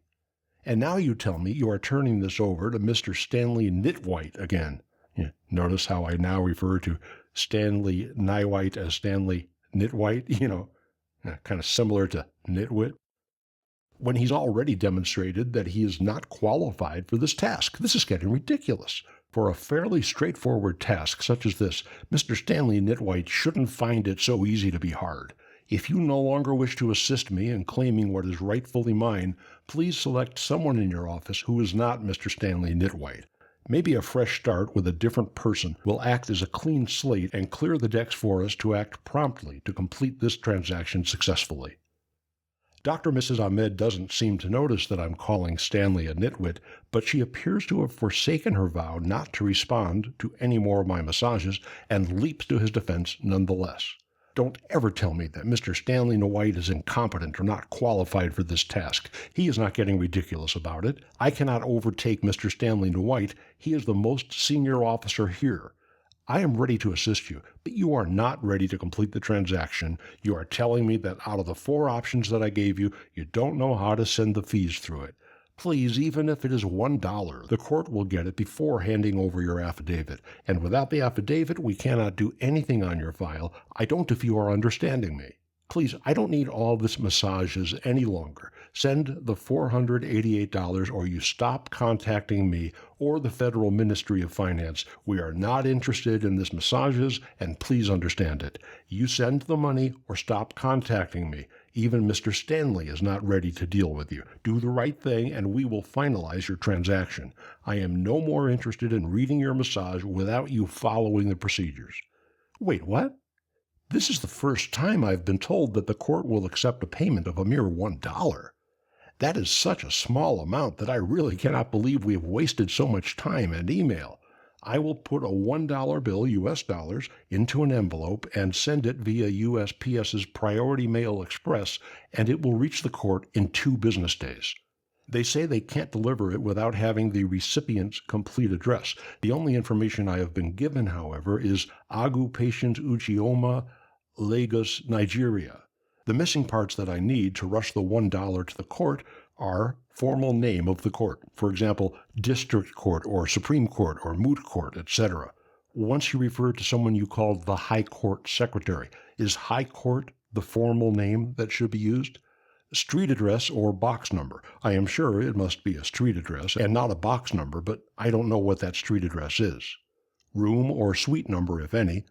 And now you tell me you are turning this over to Mr. Stanley Nitwhite again. Notice how I now refer to Stanley Nitwhite as Stanley Nitwhite, kind of similar to nitwit, when he's already demonstrated that he is not qualified for this task. This is getting ridiculous. For a fairly straightforward task such as this, Mr. Stanley Nitwhite shouldn't find it so easy to be hard. If you no longer wish to assist me in claiming what is rightfully mine, please select someone in your office who is not Mr. Stanley Nitwhite. Maybe a fresh start with a different person will act as a clean slate and clear the decks for us to act promptly to complete this transaction successfully. Dr. Mrs. Ahmed doesn't seem to notice that I'm calling Stanley a nitwit, but she appears to have forsaken her vow not to respond to any more of my massages and leaps to his defense nonetheless. Don't ever tell me that Mr. Stanley White is incompetent or not qualified for this task. He is not getting ridiculous about it. I cannot overtake Mr. Stanley White. He is the most senior officer here. I am ready to assist you, but you are not ready to complete the transaction. You are telling me that out of the 4 options that I gave you, you don't know how to send the fees through it. Please, even if it is $1, the court will get it before handing over your affidavit. And without the affidavit, we cannot do anything on your file. I don't if you are understanding me. Please, I don't need all this massages any longer. Send the $488 or you stop contacting me or the Federal Ministry of Finance. We are not interested in this massages, and please understand it. You send the money or stop contacting me. Even Mr. Stanley is not ready to deal with you. Do the right thing and we will finalize your transaction. I am no more interested in reading your massage without you following the procedures. Wait, what? This is the first time I've been told that the court will accept a payment of a mere $1. That is such a small amount that I really cannot believe we have wasted so much time and email. I will put a $1 bill, US dollars, into an envelope and send it via USPS's Priority Mail Express, and it will reach the court in 2 business days. They say they can't deliver it without having the recipient's complete address. The only information I have been given, however, is Agu Patient Uchioma, Lagos, Nigeria. The missing parts that I need to rush the $1 to the court are formal name of the court, for example, District Court or Supreme Court or Moot Court, etc. Once you refer to someone you call the High Court Secretary. Is High Court the formal name that should be used? Street address or box number. I am sure it must be a street address and not a box number, but I don't know what that street address is. Room or suite number, if any.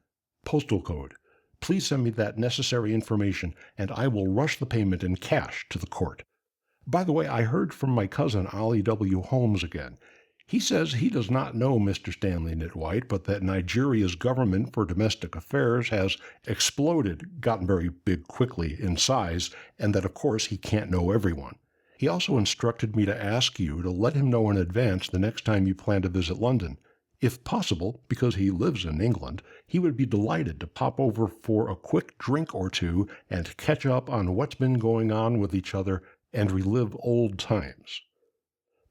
Postal code. Please send me that necessary information, and I will rush the payment in cash to the court. By the way, I heard from my cousin Ollie W. Holmes again. He says he does not know Mr. Stanley Nitwhite, but that Nigeria's government for domestic affairs has exploded, gotten very big quickly in size, and that of course he can't know everyone. He also instructed me to ask you to let him know in advance the next time you plan to visit London. If possible, because he lives in England, he would be delighted to pop over for a quick drink or two and catch up on what's been going on with each other and relive old times.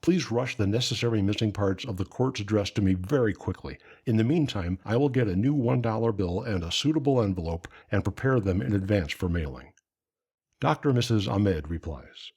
Please rush the necessary missing parts of the court's address to me very quickly. In the meantime, I will get a new $1 bill and a suitable envelope and prepare them in advance for mailing. Dr. Mrs. Ahmed replies,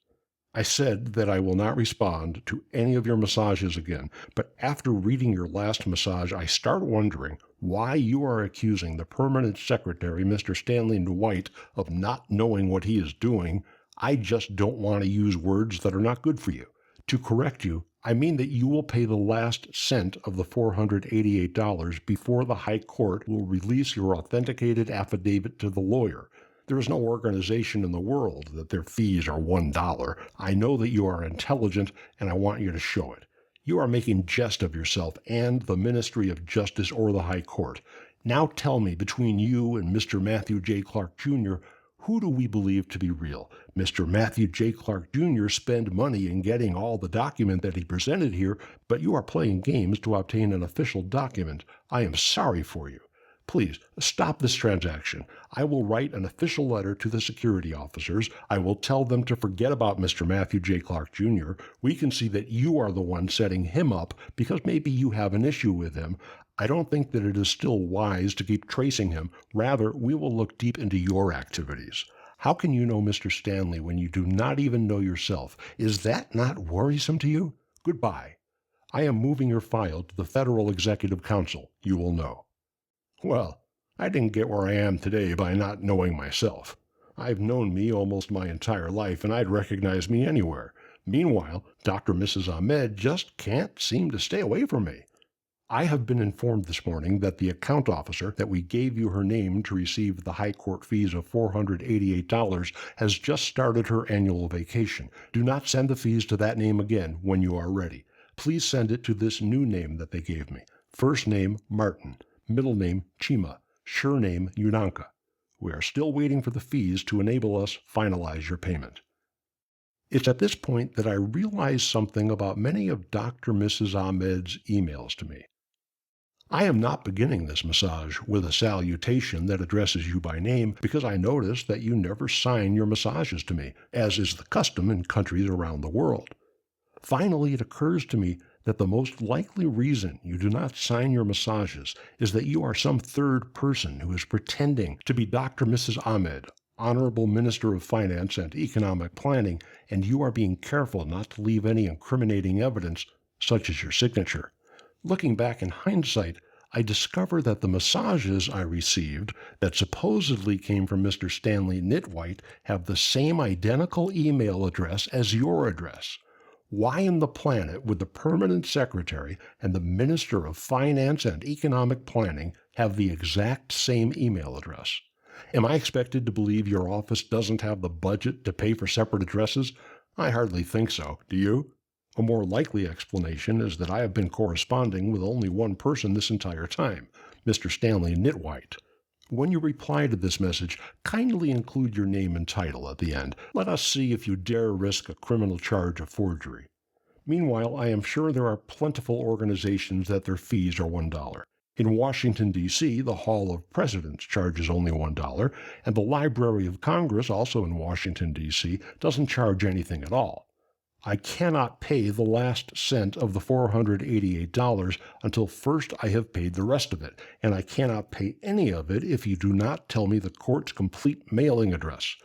I said that I will not respond to any of your massages again, but after reading your last massage, I start wondering why you are accusing the permanent secretary, Mr. Stanley Nitwhite, of not knowing what he is doing. I just don't want to use words that are not good for you. To correct you, I mean that you will pay the last cent of the $488 before the High Court will release your authenticated affidavit to the lawyer. There is no organization in the world that their fees are $1. I know that you are intelligent, and I want you to show it. You are making jest of yourself and the Ministry of Justice or the High Court. Now tell me, between you and Mr. Matthew J. Clark, Jr., who do we believe to be real? Mr. Matthew J. Clark, Jr. spent money in getting all the document that he presented here, but you are playing games to obtain an official document. I am sorry for you. Please, stop this transaction. I will write an official letter to the security officers. I will tell them to forget about Mr. Matthew J. Clark, Jr. We can see that you are the one setting him up because maybe you have an issue with him. I don't think that it is still wise to keep tracing him. Rather, we will look deep into your activities. How can you know Mr. Stanley when you do not even know yourself? Is that not worrisome to you? Goodbye. I am moving your file to the Federal Executive Council. You will know. Well, I didn't get where I am today by not knowing myself. I've known me almost my entire life, and I'd recognize me anywhere. Meanwhile, Dr. Mrs. Ahmed just can't seem to stay away from me. I have been informed this morning that the account officer that we gave you her name to receive the High Court fees of $488 has just started her annual vacation. Do not send the fees to that name again when you are ready. Please send it to this new name that they gave me. First name, Martin. Middle name, Chima. Surname, Unanka. We are still waiting for the fees to enable us finalize your payment. It's at this point that I realize something about many of Dr. Mrs. Ahmed's emails to me. I am not beginning this massage with a salutation that addresses you by name because I notice that you never sign your massages to me, as is the custom in countries around the world. Finally, it occurs to me that the most likely reason you do not sign your massages is that you are some third person who is pretending to be Dr. Mrs. Ahmed, Honorable Minister of Finance and Economic Planning, and you are being careful not to leave any incriminating evidence, such as your signature. Looking back in hindsight, I discover that the massages I received that supposedly came from Mr. Stanley Nitwhite have the same identical email address as your address. Why in the planet would the permanent secretary and the Minister of Finance and Economic Planning have the exact same email address? Am I expected to believe your office doesn't have the budget to pay for separate addresses? I hardly think so. Do you? A more likely explanation is that I have been corresponding with only one person this entire time, Mr. Stanley Nitwhite. When you reply to this message, kindly include your name and title at the end. Let us see if you dare risk a criminal charge of forgery. Meanwhile, I am sure there are plentiful organizations that their fees are $1. In Washington, D.C., the Hall of Presidents charges only $1, and the Library of Congress, also in Washington, D.C., doesn't charge anything at all. I cannot pay the last cent of the $488 until first I have paid the rest of it, and I cannot pay any of it if you do not tell me the court's complete mailing address.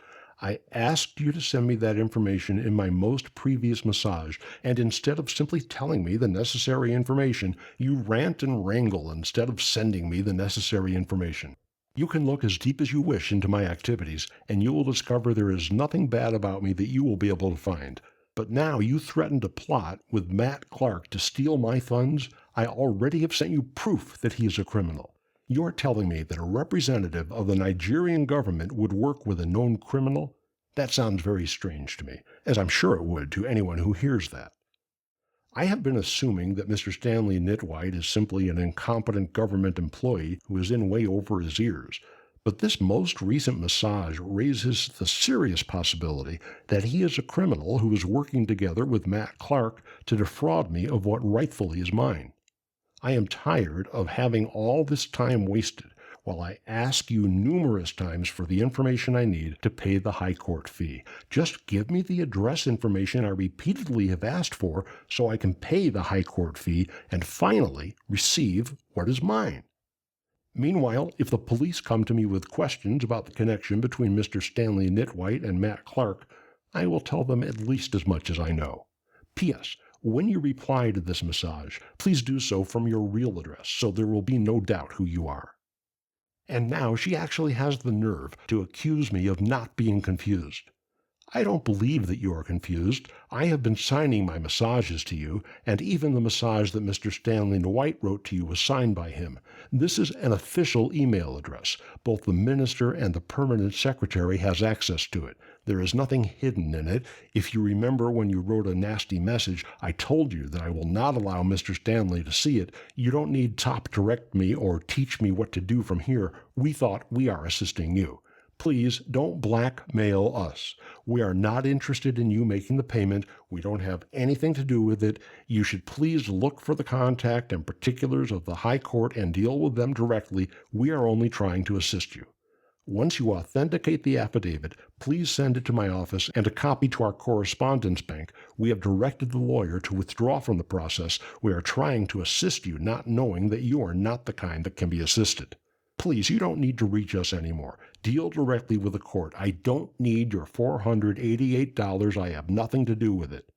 I asked you to send me that information in my most previous massage, and instead of simply telling me the necessary information, you rant and wrangle instead of sending me the necessary information. You can look as deep as you wish into my activities, and you will discover there is nothing bad about me that you will be able to find. But now you threaten to plot with Matt Clark to steal my funds. I already have sent you proof that he is a criminal. You are telling me that a representative of the Nigerian government would work with a known criminal? That sounds very strange to me, as I'm sure it would to anyone who hears that. I have been assuming that Mr. Stanley Nitwhite is simply an incompetent government employee who is in way over his ears, but this most recent massage raises the serious possibility that he is a criminal who is working together with Matt Clark to defraud me of what rightfully is mine. I am tired of having all this time wasted while I ask you numerous times for the information I need to pay the high court fee. Just give me the address information I repeatedly have asked for so I can pay the high court fee and finally receive what is mine. Meanwhile, if the police come to me with questions about the connection between Mr. Stanley Nitwhite and Matt Clark, I will tell them at least as much as I know. P.S. When you reply to this massage, please do so from your real address so there will be no doubt who you are. And now she actually has the nerve to accuse me of not being confused. I don't believe that you are confused. I have been signing my massages to you, and even the massage that Mr. Stanley Nitwhite wrote to you was signed by him. This is an official email address. Both the minister and the permanent secretary has access to it. There is nothing hidden in it. If you remember when you wrote a nasty message, I told you that I will not allow Mr. Stanley to see it. You don't need top direct me or teach me what to do from here. We thought we are assisting you. Please don't blackmail us. We are not interested in you making the payment. We don't have anything to do with it. You should please look for the contact and particulars of the High Court and deal with them directly. We are only trying to assist you. Once you authenticate the affidavit, please send it to my office and a copy to our correspondence bank. We have directed the lawyer to withdraw from the process. We are trying to assist you, not knowing that you are not the kind that can be assisted. Please, you don't need to reach us anymore. Deal directly with the court. I don't need your $488. I have nothing to do with it.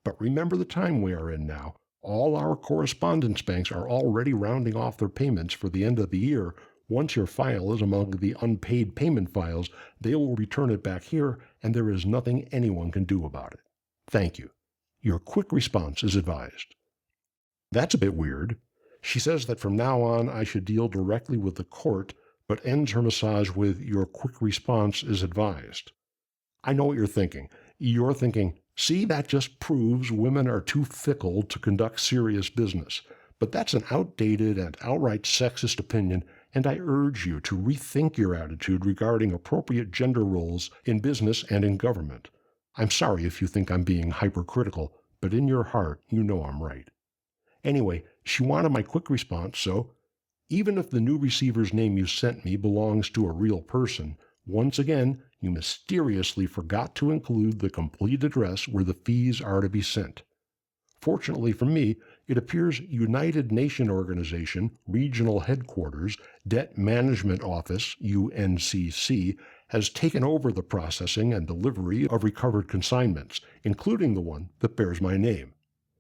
But remember the time we are in now. All our correspondence banks are already rounding off their payments for the end of the year. Once your file is among the unpaid payment files, they will return it back here, and there is nothing anyone can do about it. Thank you. Your quick response is advised. That's a bit weird. She says that from now on I should deal directly with the court, but ends her massage with your quick response is advised. I know what you're thinking. You're thinking, see, that just proves women are too fickle to conduct serious business. But that's an outdated and outright sexist opinion, and I urge you to rethink your attitude regarding appropriate gender roles in business and in government. I'm sorry if you think I'm being hypercritical, but in your heart, you know I'm right. Anyway, she wanted my quick response, so even if the new receiver's name you sent me belongs to a real person, once again, you mysteriously forgot to include the complete address where the fees are to be sent. Fortunately for me, it appears United Nation Organization, Regional Headquarters, Debt Management Office, UNCC, has taken over the processing and delivery of recovered consignments, including the one that bears my name.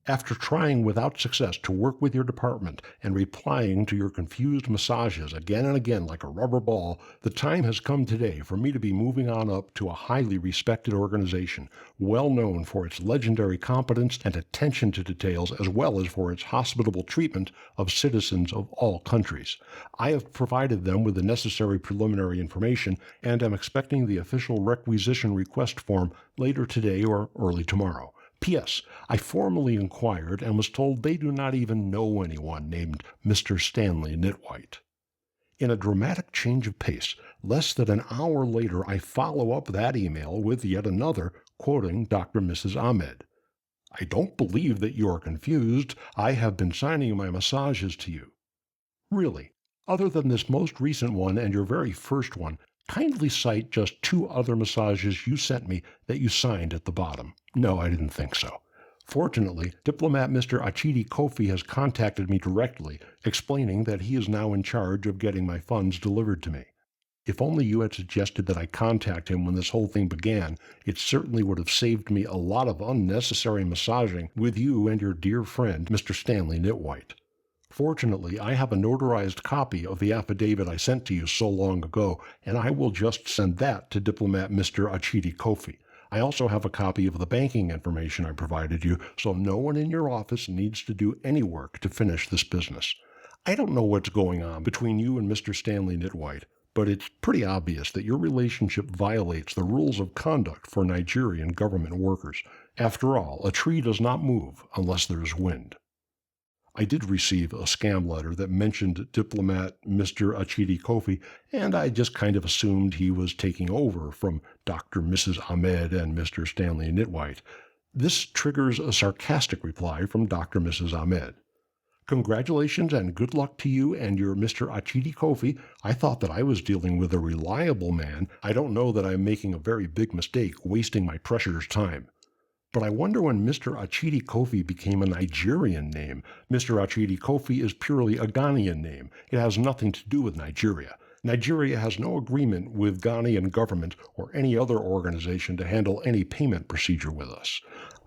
After trying without success to work with your department and replying to your confused massages again and again like a rubber ball, the time has come today for me to be moving on up to a highly respected organization, well known for its legendary competence and attention to details, as well as for its hospitable treatment of citizens of all countries. I have provided them with the necessary preliminary information and am expecting the official requisition request form later today or early tomorrow. P.S. I formally inquired and was told they do not even know anyone named Mr. Stanley Nitwhite. In a dramatic change of pace, less than an hour later I follow up that email with yet another, quoting Dr. Mrs. Ahmed. I don't believe that you are confused. I have been signing my massages to you. Really, other than this most recent one and your very first one, kindly cite just 2 other massages you sent me that you signed at the bottom. No, I didn't think so. Fortunately, diplomat Mr. Achidi Kofi has contacted me directly, explaining that he is now in charge of getting my funds delivered to me. If only you had suggested that I contact him when this whole thing began, it certainly would have saved me a lot of unnecessary massaging with you and your dear friend, Mr. Stanley Nitwhite. Fortunately, I have a notarized copy of the affidavit I sent to you so long ago, and I will just send that to diplomat Mr. Achidi Kofi. I also have a copy of the banking information I provided you, so no one in your office needs to do any work to finish this business. I don't know what's going on between you and Mr. Stanley Nitwhite, but it's pretty obvious that your relationship violates the rules of conduct for Nigerian government workers. After all, a tree does not move unless there's wind. I did receive a scam letter that mentioned diplomat Mr. Achidi Kofi, and I just kind of assumed he was taking over from Dr. Mrs. Ahmed and Mr. Stanley Nitwhite. This triggers a sarcastic reply from Dr. Mrs. Ahmed. Congratulations and good luck to you and your Mr. Achidi Kofi. I thought that I was dealing with a reliable man. I don't know that I'm making a very big mistake wasting my precious time. But I wonder when Mr. Achidi Kofi became a Nigerian name. Mr. Achidi Kofi is purely a Ghanaian name. It has nothing to do with Nigeria. Nigeria has no agreement with Ghanaian government or any other organization to handle any payment procedure with us.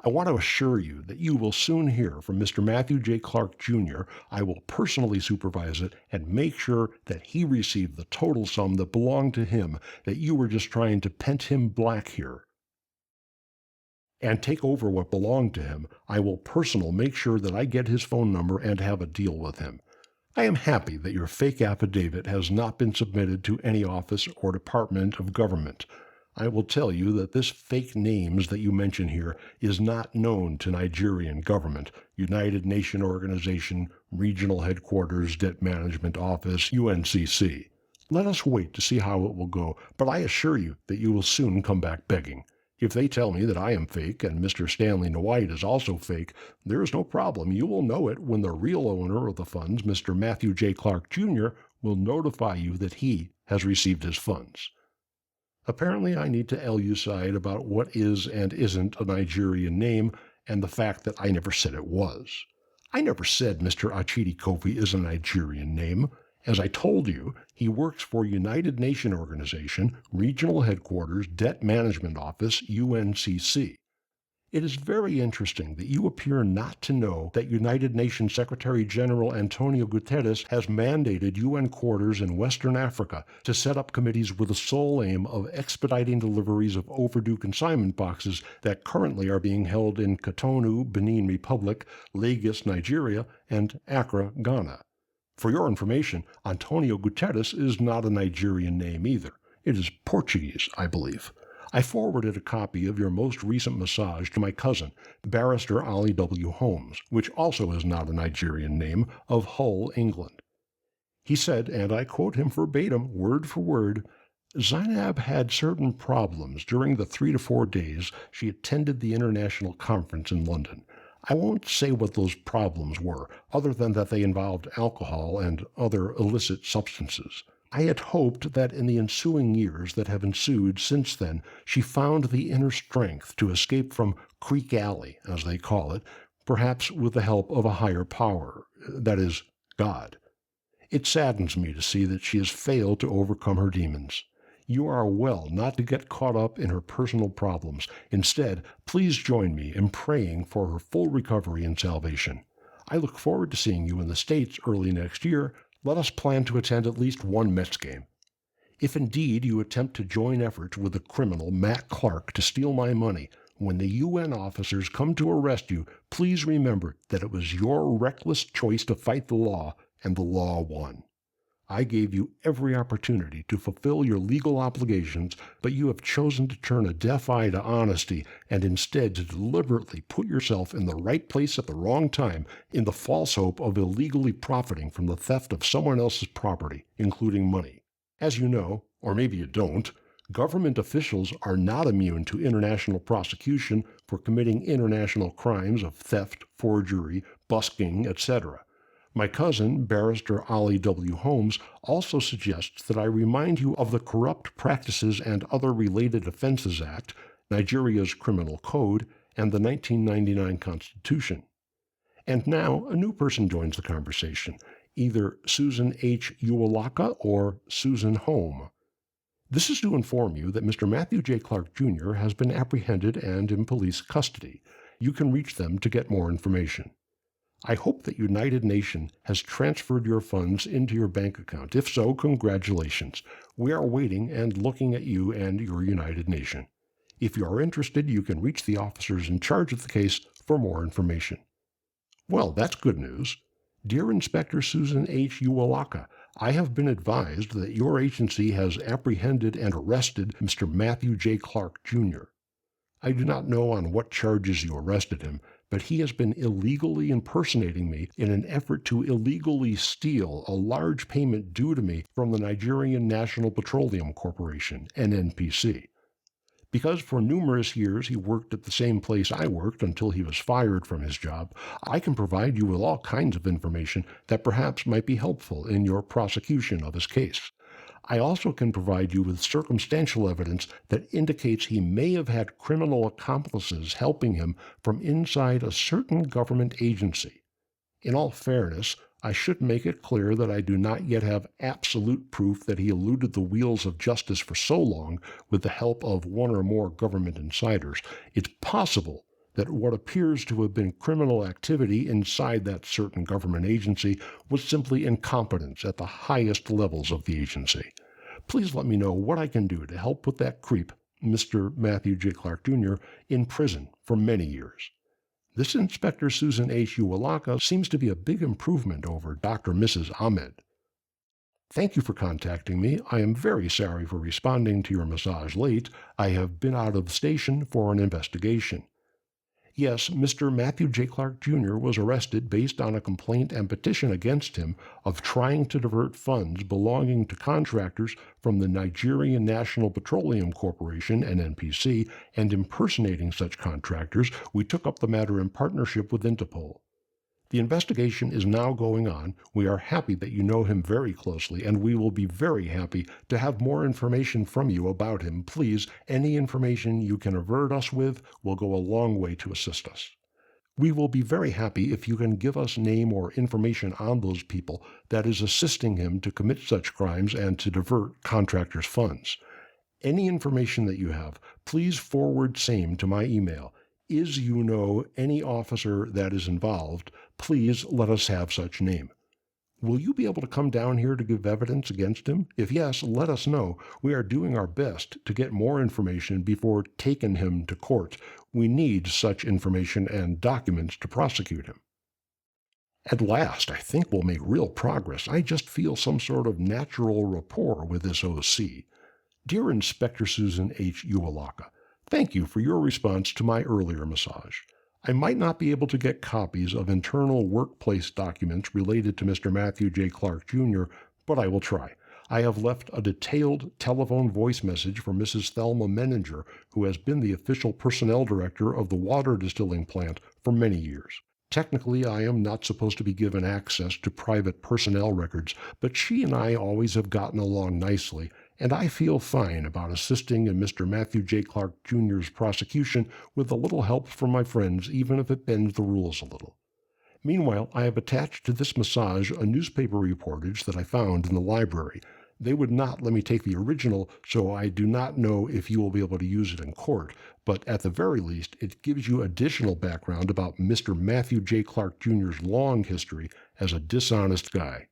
I want to assure you that you will soon hear from Mr. Matthew J. Clark, Jr. I will personally supervise it and make sure that he received the total sum that belonged to him, that you were just trying to pent him black here and take over what belonged to him. I will personally make sure that I get his phone number and have a deal with him. I am happy that your fake affidavit has not been submitted to any office or department of government. I will tell you that this fake names that you mention here is not known to Nigerian government, United Nations Organization, Regional Headquarters, Debt Management Office, UNCC. Let us wait to see how it will go, but I assure you that you will soon come back begging. If they tell me that I am fake and Mr. Stanley Nitwhite is also fake, there is no problem. You will know it when the real owner of the funds, Mr. Matthew J. Clark, Jr., will notify you that he has received his funds. Apparently, I need to elucidate about what is and isn't a Nigerian name and the fact that I never said it was. I never said Mr. Achidi Kofi is a Nigerian name. As I told you, he works for United Nations Organization, Regional Headquarters, Debt Management Office, UNCC. It is very interesting that you appear not to know that United Nations Secretary General Antonio Guterres has mandated UN quarters in Western Africa to set up committees with the sole aim of expediting deliveries of overdue consignment boxes that currently are being held in Cotonou, Benin Republic, Lagos, Nigeria, and Accra, Ghana. For your information, Antonio Guterres is not a Nigerian name either. It is Portuguese, I believe. I forwarded a copy of your most recent massage to my cousin, Barrister Ollie W. Holmes, which also is not a Nigerian name, of Hull, England. He said, and I quote him verbatim, word for word, Zainab had certain problems during the 3 to 4 days she attended the international conference in London. I won't say what those problems were, other than that they involved alcohol and other illicit substances. I had hoped that in the ensuing years that have ensued since then, she found the inner strength to escape from Creek Alley, as they call it, perhaps with the help of a higher power, that is, God. It saddens me to see that she has failed to overcome her demons. You are well not to get caught up in her personal problems. Instead, please join me in praying for her full recovery and salvation. I look forward to seeing you in the States early next year. Let us plan to attend at least one Mets game. If indeed you attempt to join efforts with the criminal Matt Clark to steal my money, when the UN officers come to arrest you, please remember that it was your reckless choice to fight the law, and the law won. I gave you every opportunity to fulfill your legal obligations, but you have chosen to turn a deaf eye to honesty and instead to deliberately put yourself in the right place at the wrong time in the false hope of illegally profiting from the theft of someone else's property, including money. As you know, or maybe you don't, government officials are not immune to international prosecution for committing international crimes of theft, forgery, busking, etc. My cousin, Barrister Ollie W. Holmes, also suggests that I remind you of the Corrupt Practices and Other Related Offenses Act, Nigeria's Criminal Code, and the 1999 Constitution. And now a new person joins the conversation, either Susan H. Uwalaka or Susan Home. This is to inform you that Mr. Matthew J. Clark, Jr. has been apprehended and in police custody. You can reach them to get more information. I hope that United Nation has transferred your funds into your bank account. If so, congratulations. We are waiting and looking at you and your United Nation. If you are interested, you can reach the officers in charge of the case for more information. Well, that's good news. Dear Inspector Susan H. Uwalaka, I have been advised that your agency has apprehended and arrested Mr. Matthew J. Clark, Jr. I do not know on what charges you arrested him, but he has been illegally impersonating me in an effort to illegally steal a large payment due to me from the Nigerian National Petroleum Corporation, NNPC. Because for numerous years he worked at the same place I worked until he was fired from his job, I can provide you with all kinds of information that perhaps might be helpful in your prosecution of his case. I also can provide you with circumstantial evidence that indicates he may have had criminal accomplices helping him from inside a certain government agency. In all fairness, I should make it clear that I do not yet have absolute proof that he eluded the wheels of justice for so long with the help of one or more government insiders. It's possible that what appears to have been criminal activity inside that certain government agency was simply incompetence at the highest levels of the agency. Please let me know what I can do to help put that creep, Mr. Matthew J. Clark, Jr., in prison for many years. This Inspector Susan H. Uwalaka seems to be a big improvement over Dr. Mrs. Ahmed. Thank you for contacting me. I am very sorry for responding to your massage late. I have been out of the station for an investigation. Yes, Mr. Matthew J. Clark, Jr. was arrested based on a complaint and petition against him of trying to divert funds belonging to contractors from the Nigerian National Petroleum Corporation, NNPC, and impersonating such contractors. We took up the matter in partnership with Interpol. The investigation is now going on. We are happy that you know him very closely, and we will be very happy to have more information from you about him. Please, any information you can avert us with will go a long way to assist us. We will be very happy if you can give us name or information on those people that is assisting him to commit such crimes and to divert contractors' funds. Any information that you have, please forward same to my email. Is you know any officer that is involved, please let us have such name. Will you be able to come down here to give evidence against him? If yes, let us know. We are doing our best to get more information before taking him to court. We need such information and documents to prosecute him. At last, I think we'll make real progress. I just feel some sort of natural rapport with this OC. Dear Inspector Susan H. Uwalaka, thank you for your response to my earlier massage. I might not be able to get copies of internal workplace documents related to Mr. Matthew J. Clark, Jr., but I will try. I have left a detailed telephone voice message for Mrs. Thelma Menninger, who has been the official personnel director of the water distilling plant for many years. Technically, I am not supposed to be given access to private personnel records, but she and I always have gotten along nicely, and I feel fine about assisting in Mr. Matthew J. Clark, Jr.'s prosecution with a little help from my friends, even if it bends the rules a little. Meanwhile, I have attached to this massage a newspaper reportage that I found in the library. They would not let me take the original, so I do not know if you will be able to use it in court, but at the very least, it gives you additional background about Mr. Matthew J. Clark, Jr.'s long history as a dishonest guy.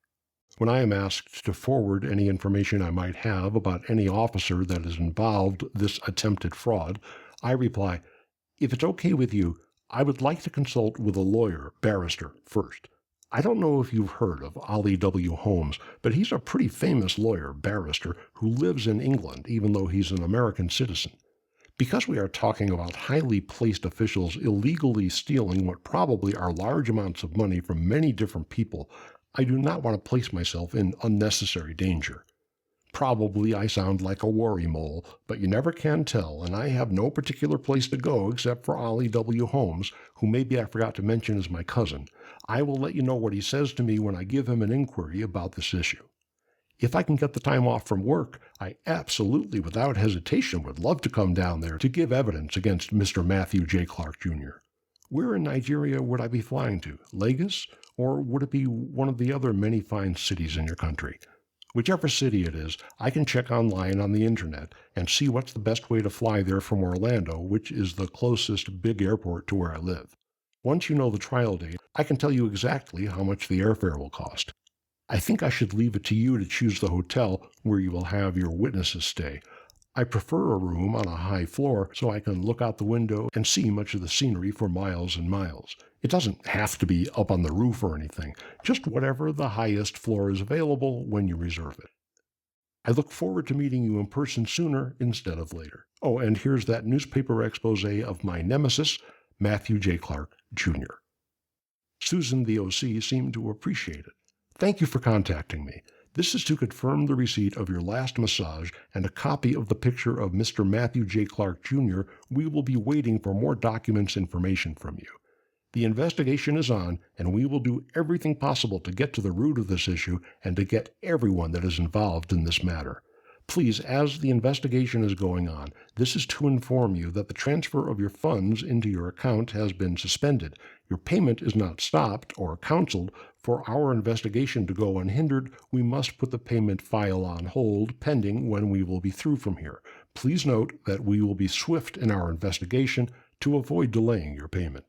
When I am asked to forward any information I might have about any officer that is involved this attempted fraud, I reply, if it's okay with you, I would like to consult with a lawyer, barrister, first. I don't know if you've heard of Ollie W. Holmes, but he's a pretty famous lawyer, barrister, who lives in England, even though he's an American citizen. Because we are talking about highly placed officials illegally stealing what probably are large amounts of money from many different people, I do not want to place myself in unnecessary danger. Probably I sound like a worry mole, but you never can tell, and I have no particular place to go except for Ollie W. Holmes, who maybe I forgot to mention is my cousin. I will let you know what he says to me when I give him an inquiry about this issue. If I can get the time off from work, I absolutely, without hesitation, would love to come down there to give evidence against Mr. Matthew J. Clark, Jr. Where in Nigeria would I be flying to? Lagos? Or would it be one of the other many fine cities in your country? Whichever city it is, I can check online on the internet and see what's the best way to fly there from Orlando, which is the closest big airport to where I live. Once you know the trial date, I can tell you exactly how much the airfare will cost. I think I should leave it to you to choose the hotel where you will have your witnesses stay. I prefer a room on a high floor so I can look out the window and see much of the scenery for miles and miles. It doesn't have to be up on the roof or anything, just whatever the highest floor is available when you reserve it. I look forward to meeting you in person sooner instead of later. Oh, and here's that newspaper expose of my nemesis, Matthew J. Clark, Jr. Susan, the OC, seemed to appreciate it. Thank you for contacting me. This is to confirm the receipt of your last massage and a copy of the picture of Mr. Matthew J. Clark, Jr. We will be waiting for more documents information from you. The investigation is on, and we will do everything possible to get to the root of this issue and to get everyone that is involved in this matter. Please, as the investigation is going on, this is to inform you that the transfer of your funds into your account has been suspended. Your payment is not stopped or canceled. For our investigation to go unhindered, we must put the payment file on hold pending when we will be through from here. Please note that we will be swift in our investigation to avoid delaying your payment.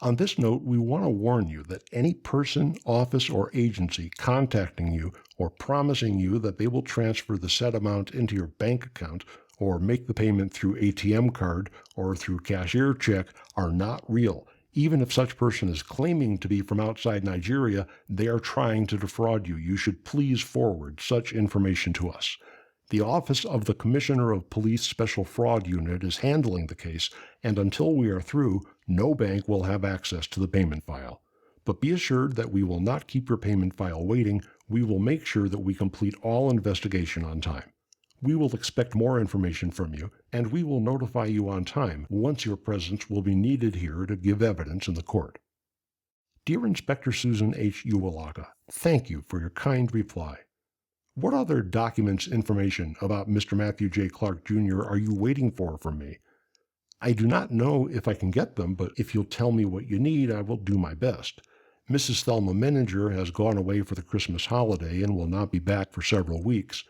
On this note, we want to warn you that any person, office, or agency contacting you or promising you that they will transfer the said amount into your bank account or make the payment through ATM card or through cashier check are not real. Even if such person is claiming to be from outside Nigeria, they are trying to defraud you. You should please forward such information to us. The Office of the Commissioner of Police Special Fraud Unit is handling the case, and until we are through, no bank will have access to the payment file. But be assured that we will not keep your payment file waiting. We will make sure that we complete all investigation on time. We will expect more information from you, and we will notify you on time once your presence will be needed here to give evidence in the court. Dear Inspector Susan H. Uwalaka, thank you for your kind reply. What other documents, information about Mr. Matthew J. Clark, Jr. are you waiting for from me? I do not know if I can get them, but if you'll tell me what you need, I will do my best. Mrs. Thelma Menninger has gone away for the Christmas holiday and will not be back for several weeks.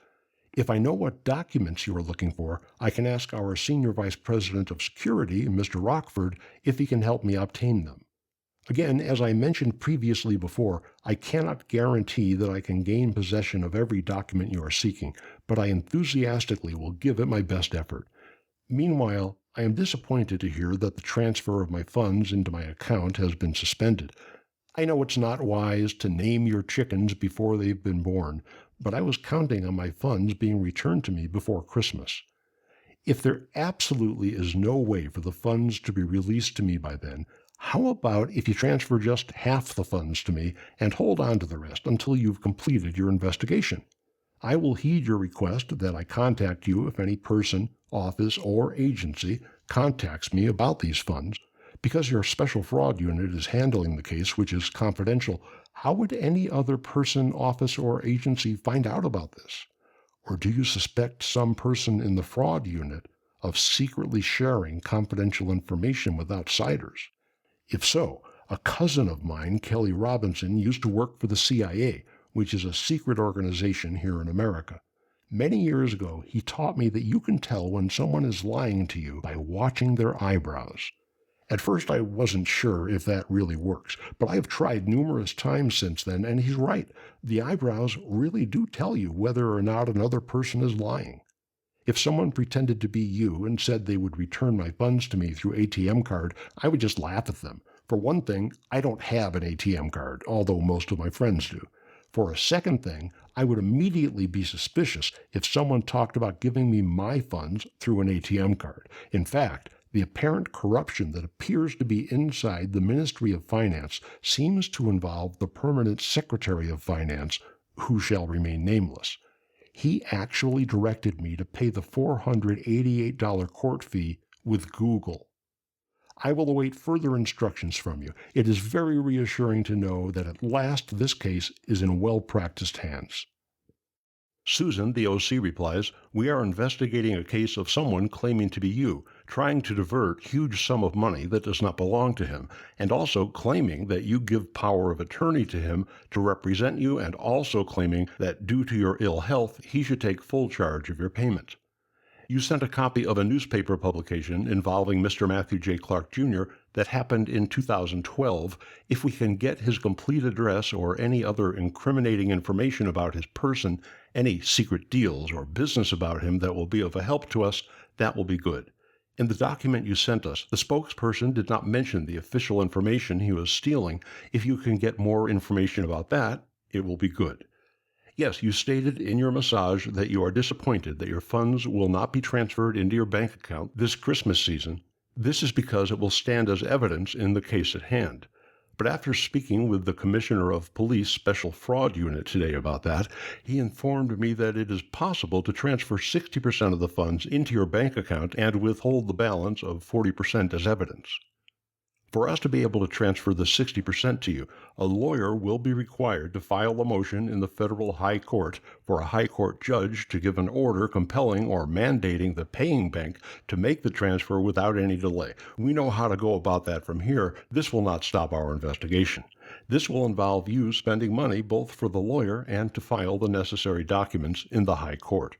If I know what documents you are looking for, I can ask our Senior Vice President of Security, Mr. Rockford, if he can help me obtain them. Again, as I mentioned previously before, I cannot guarantee that I can gain possession of every document you are seeking, but I enthusiastically will give it my best effort. Meanwhile, I am disappointed to hear that the transfer of my funds into my account has been suspended. I know it's not wise to name your chickens before they've been born, but I was counting on my funds being returned to me before Christmas. If there absolutely is no way for the funds to be released to me by then, how about if you transfer just half the funds to me and hold on to the rest until you've completed your investigation? I will heed your request that I contact you if any person, office, or agency contacts me about these funds. Because your special fraud unit is handling the case, which is confidential, how would any other person, office, or agency find out about this? Or do you suspect some person in the fraud unit of secretly sharing confidential information with outsiders? If so, a cousin of mine, Kelly Robinson, used to work for the CIA, which is a secret organization here in America. Many years ago, he taught me that you can tell when someone is lying to you by watching their eyebrows. At first, I wasn't sure if that really works, but I have tried numerous times since then, and he's right. The eyebrows really do tell you whether or not another person is lying. If someone pretended to be you and said they would return my funds to me through ATM card, I would just laugh at them. For one thing, I don't have an ATM card, although most of my friends do. For a second thing, I would immediately be suspicious if someone talked about giving me my funds through an ATM card. In fact, the apparent corruption that appears to be inside the Ministry of Finance seems to involve the permanent Secretary of Finance, who shall remain nameless. He actually directed me to pay the $488 court fee with Google. I will await further instructions from you. It is very reassuring to know that at last this case is in well-practiced hands. Susan, the OC, replies, "We are investigating a case of someone claiming to be you, trying to divert huge sum of money that does not belong to him, and also claiming that you give power of attorney to him to represent you, and also claiming that due to your ill health, he should take full charge of your payment." You sent a copy of a newspaper publication involving Mr. Matthew J. Clark Jr. that happened in 2012. If we can get his complete address or any other incriminating information about his person, any secret deals or business about him that will be of a help to us, that will be good. In the document you sent us, the spokesperson did not mention the official information he was stealing. If you can get more information about that, it will be good. Yes, you stated in your massage that you are disappointed that your funds will not be transferred into your bank account this Christmas season. This is because it will stand as evidence in the case at hand. But after speaking with the Commissioner of Police Special Fraud Unit today about that, he informed me that it is possible to transfer 60% of the funds into your bank account and withhold the balance of 40% as evidence. For us to be able to transfer the 60% to you, a lawyer will be required to file a motion in the federal high court for a high court judge to give an order compelling or mandating the paying bank to make the transfer without any delay. We know how to go about that from here. This will not stop our investigation. This will involve you spending money both for the lawyer and to file the necessary documents in the high court.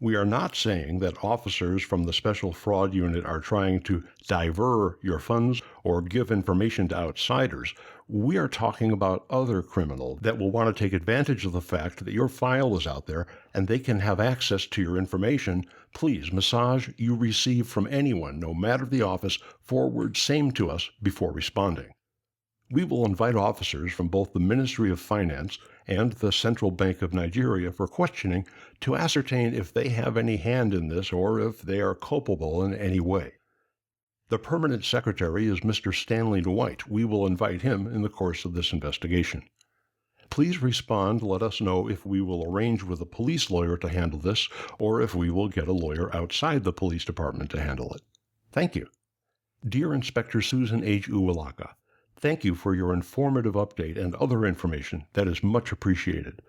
We are not saying that officers from the Special Fraud Unit are trying to divert your funds or give information to outsiders. We are talking about other criminals that will want to take advantage of the fact that your file is out there and they can have access to your information. Please, massage you receive from anyone, no matter the office, forward same to us before responding. We will invite officers from both the Ministry of Finance and the Central Bank of Nigeria for questioning to ascertain if they have any hand in this or if they are culpable in any way. The permanent secretary is Mr. Stanley Dwight. We will invite him in the course of this investigation. Please respond. Let us know if we will arrange with a police lawyer to handle this or if we will get a lawyer outside the police department to handle it. Thank you. Dear Inspector Susan H. Uwalaka, thank you for your informative update and other information. That is much appreciated.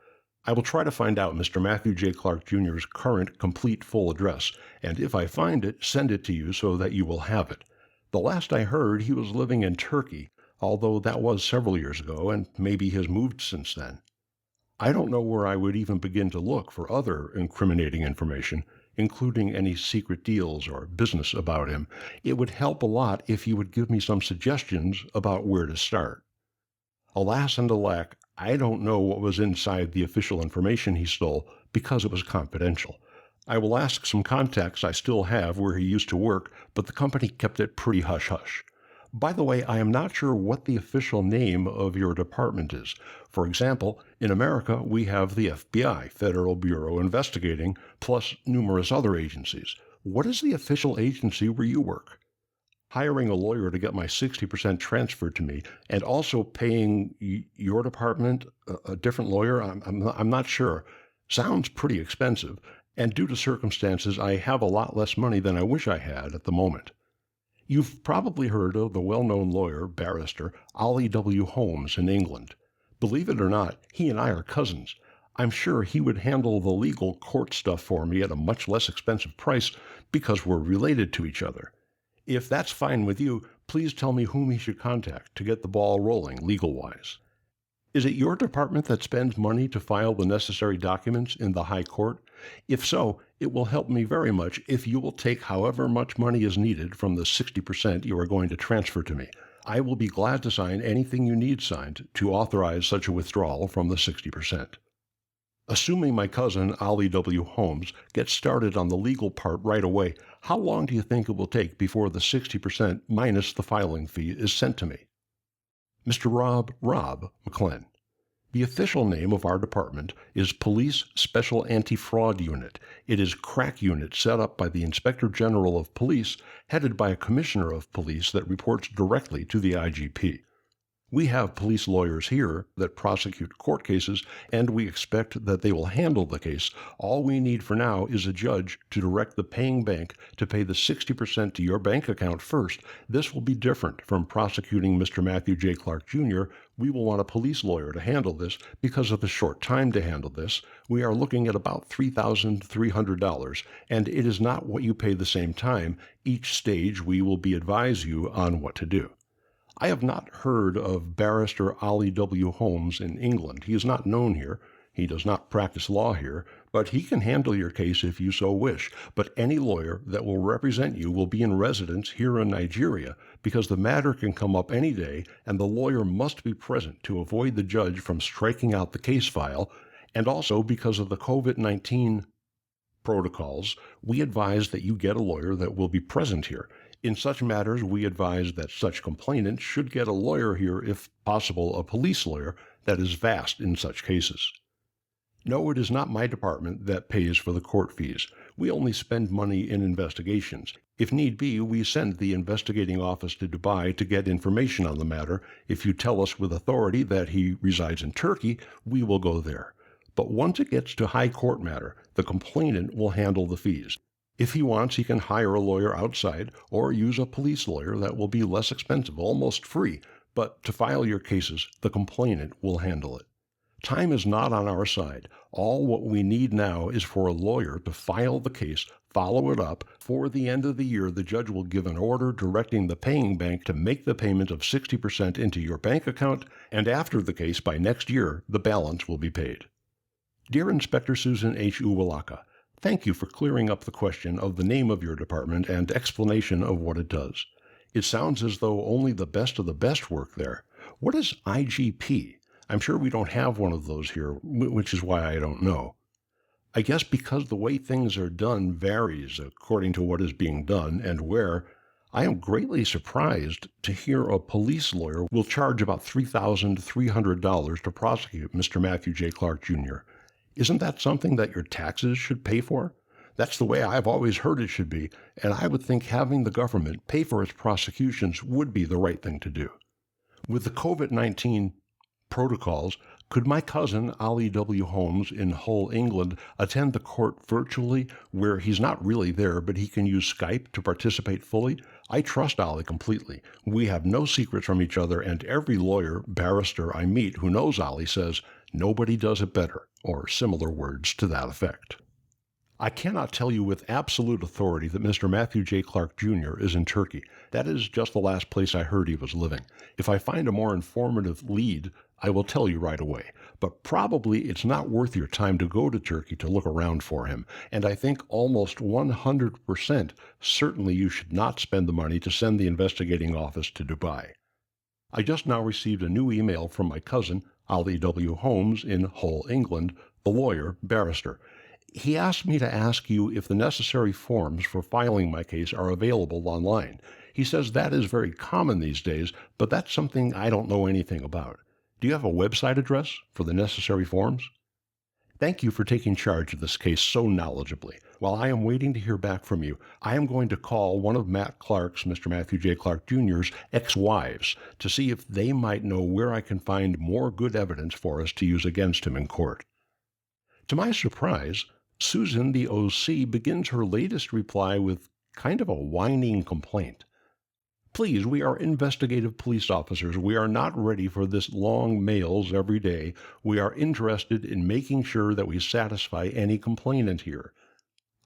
I will try to find out Mr. Matthew J. Clark Jr.'s current, complete, full address, and if I find it, send it to you so that you will have it. The last I heard, he was living in Turkey, although that was several years ago, and maybe has moved since then. I don't know where I would even begin to look for other incriminating information, including any secret deals or business about him. It would help a lot if you would give me some suggestions about where to start. Alas and alack, I don't know what was inside the official information he stole because it was confidential. I will ask some contacts I still have where he used to work, but the company kept it pretty hush-hush. By the way, I am not sure what the official name of your department is. For example, in America, we have the FBI, Federal Bureau Investigating, plus numerous other agencies. What is the official agency where you work? Hiring a lawyer to get my 60% transferred to me and also paying your department a different lawyer, I'm not sure. Sounds pretty expensive, and due to circumstances, I have a lot less money than I wish I had at the moment. You've probably heard of the well-known lawyer, barrister, Ollie W. Holmes in England. Believe it or not, he and I are cousins. I'm sure he would handle the legal court stuff for me at a much less expensive price because we're related to each other. If that's fine with you, please tell me whom he should contact to get the ball rolling legal-wise. Is it your department that spends money to file the necessary documents in the high court? If so, it will help me very much if you will take however much money is needed from the 60% you are going to transfer to me. I will be glad to sign anything you need signed to authorize such a withdrawal from the 60%. Assuming my cousin, Ollie W. Holmes, gets started on the legal part right away, how long do you think it will take before the 60% minus the filing fee is sent to me? Mr. Robb McClellan. The official name of our department is Police Special Anti-Fraud Unit. It is a crack unit set up by the Inspector General of Police, headed by a Commissioner of Police that reports directly to the IGP. We have police lawyers here that prosecute court cases, and we expect that they will handle the case. All we need for now is a judge to direct the paying bank to pay the 60% to your bank account first. This will be different from prosecuting Mr. Matthew J. Clark Jr. We will want a police lawyer to handle this because of the short time to handle this. We are looking at about $3,300, and it is not what you pay the same time. Each stage we will advise you on what to do. I have not heard of Barrister Ollie W. Holmes in England. He is not known here. He does not practice law here, but he can handle your case if you so wish. But any lawyer that will represent you will be in residence here in Nigeria, because the matter can come up any day, and the lawyer must be present to avoid the judge from striking out the case file, and also because of the COVID-19 protocols, we advise that you get a lawyer that will be present here. In such matters, we advise that such complainants should get a lawyer here, if possible, a police lawyer that is vast in such cases. No, it is not my department that pays for the court fees. We only spend money in investigations. If need be, we send the investigating office to Dubai to get information on the matter. If you tell us with authority that he resides in Turkey, we will go there. But once it gets to high court matter, the complainant will handle the fees. If he wants, he can hire a lawyer outside or use a police lawyer that will be less expensive, almost free. But to file your cases, the complainant will handle it. Time is not on our side. All what we need now is for a lawyer to file the case, follow it up. For the end of the year, the judge will give an order directing the paying bank to make the payment of 60% into your bank account, and after the case, by next year, the balance will be paid. Dear Inspector Susan H. Uwalaka, thank you for clearing up the question of the name of your department and explanation of what it does. It sounds as though only the best of the best work there. What is IGP? I'm sure we don't have one of those here, which is why I don't know. I guess because the way things are done varies according to what is being done and where. I am greatly surprised to hear a police lawyer will charge about $3,300 to prosecute Mr. Matthew J. Clark, Jr. Isn't that something that your taxes should pay for? That's the way I've always heard it should be, and I would think having the government pay for its prosecutions would be the right thing to do. With the COVID-19 protocols, could my cousin, Ollie W. Holmes, in Hull, England, attend the court virtually, where he's not really there, but he can use Skype to participate fully? I trust Ollie completely. We have no secrets from each other, and every lawyer, barrister I meet who knows Ollie says, nobody does it better, or similar words to that effect. I cannot tell you with absolute authority that Mr. Matthew J. Clark, Jr. is in Turkey. That is just the last place I heard he was living. If I find a more informative lead, I will tell you right away. But probably it's not worth your time to go to Turkey to look around for him. And I think almost 100% certainly you should not spend the money to send the investigating office to Dubai. I just now received a new email from my cousin, Ollie W. Holmes, in Hull, England, the lawyer, barrister. He asked me to ask you if the necessary forms for filing my case are available online. He says that is very common these days, but that's something I don't know anything about. Do you have a website address for the necessary forms? Thank you for taking charge of this case so knowledgeably. While I am waiting to hear back from you, I am going to call one of Matt Clark's, Mr. Matthew J. Clark Jr.'s ex-wives to see if they might know where I can find more good evidence for us to use against him in court. To my surprise, Susan, the OC, begins her latest reply with kind of a whining complaint. Please, we are investigative police officers. We are not ready for this long mails every day. We are interested in making sure that we satisfy any complainant here.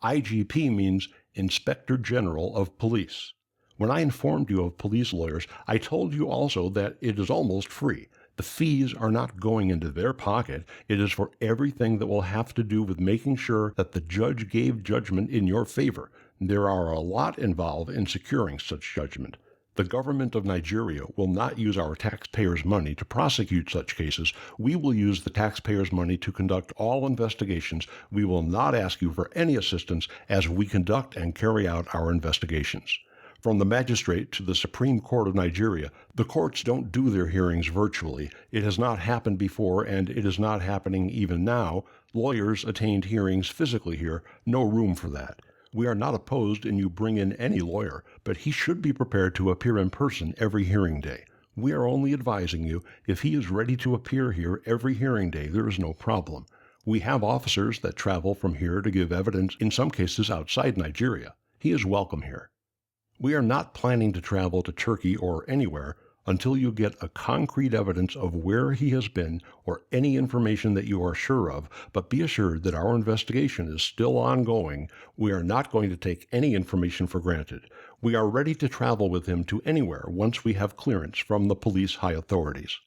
IGP means Inspector General of Police. When I informed you of police lawyers, I told you also that it is almost free. The fees are not going into their pocket. It is for everything that will have to do with making sure that the judge gave judgment in your favor. There are a lot involved in securing such judgment. The government of Nigeria will not use our taxpayers' money to prosecute such cases. We will use the taxpayers' money to conduct all investigations. We will not ask you for any assistance as we conduct and carry out our investigations. From the magistrate to the Supreme Court of Nigeria, the courts don't do their hearings virtually. It has not happened before, and it is not happening even now. Lawyers attained hearings physically here. No room for that. We are not opposed in you bring in any lawyer, but he should be prepared to appear in person every hearing day. We are only advising you, if he is ready to appear here every hearing day, there is no problem. We have officers that travel from here to give evidence, in some cases outside Nigeria. He is welcome here. We are not planning to travel to Turkey or anywhere until you get a concrete evidence of where he has been or any information that you are sure of, but be assured that our investigation is still ongoing. We are not going to take any information for granted. We are ready to travel with him to anywhere once we have clearance from the police high authorities.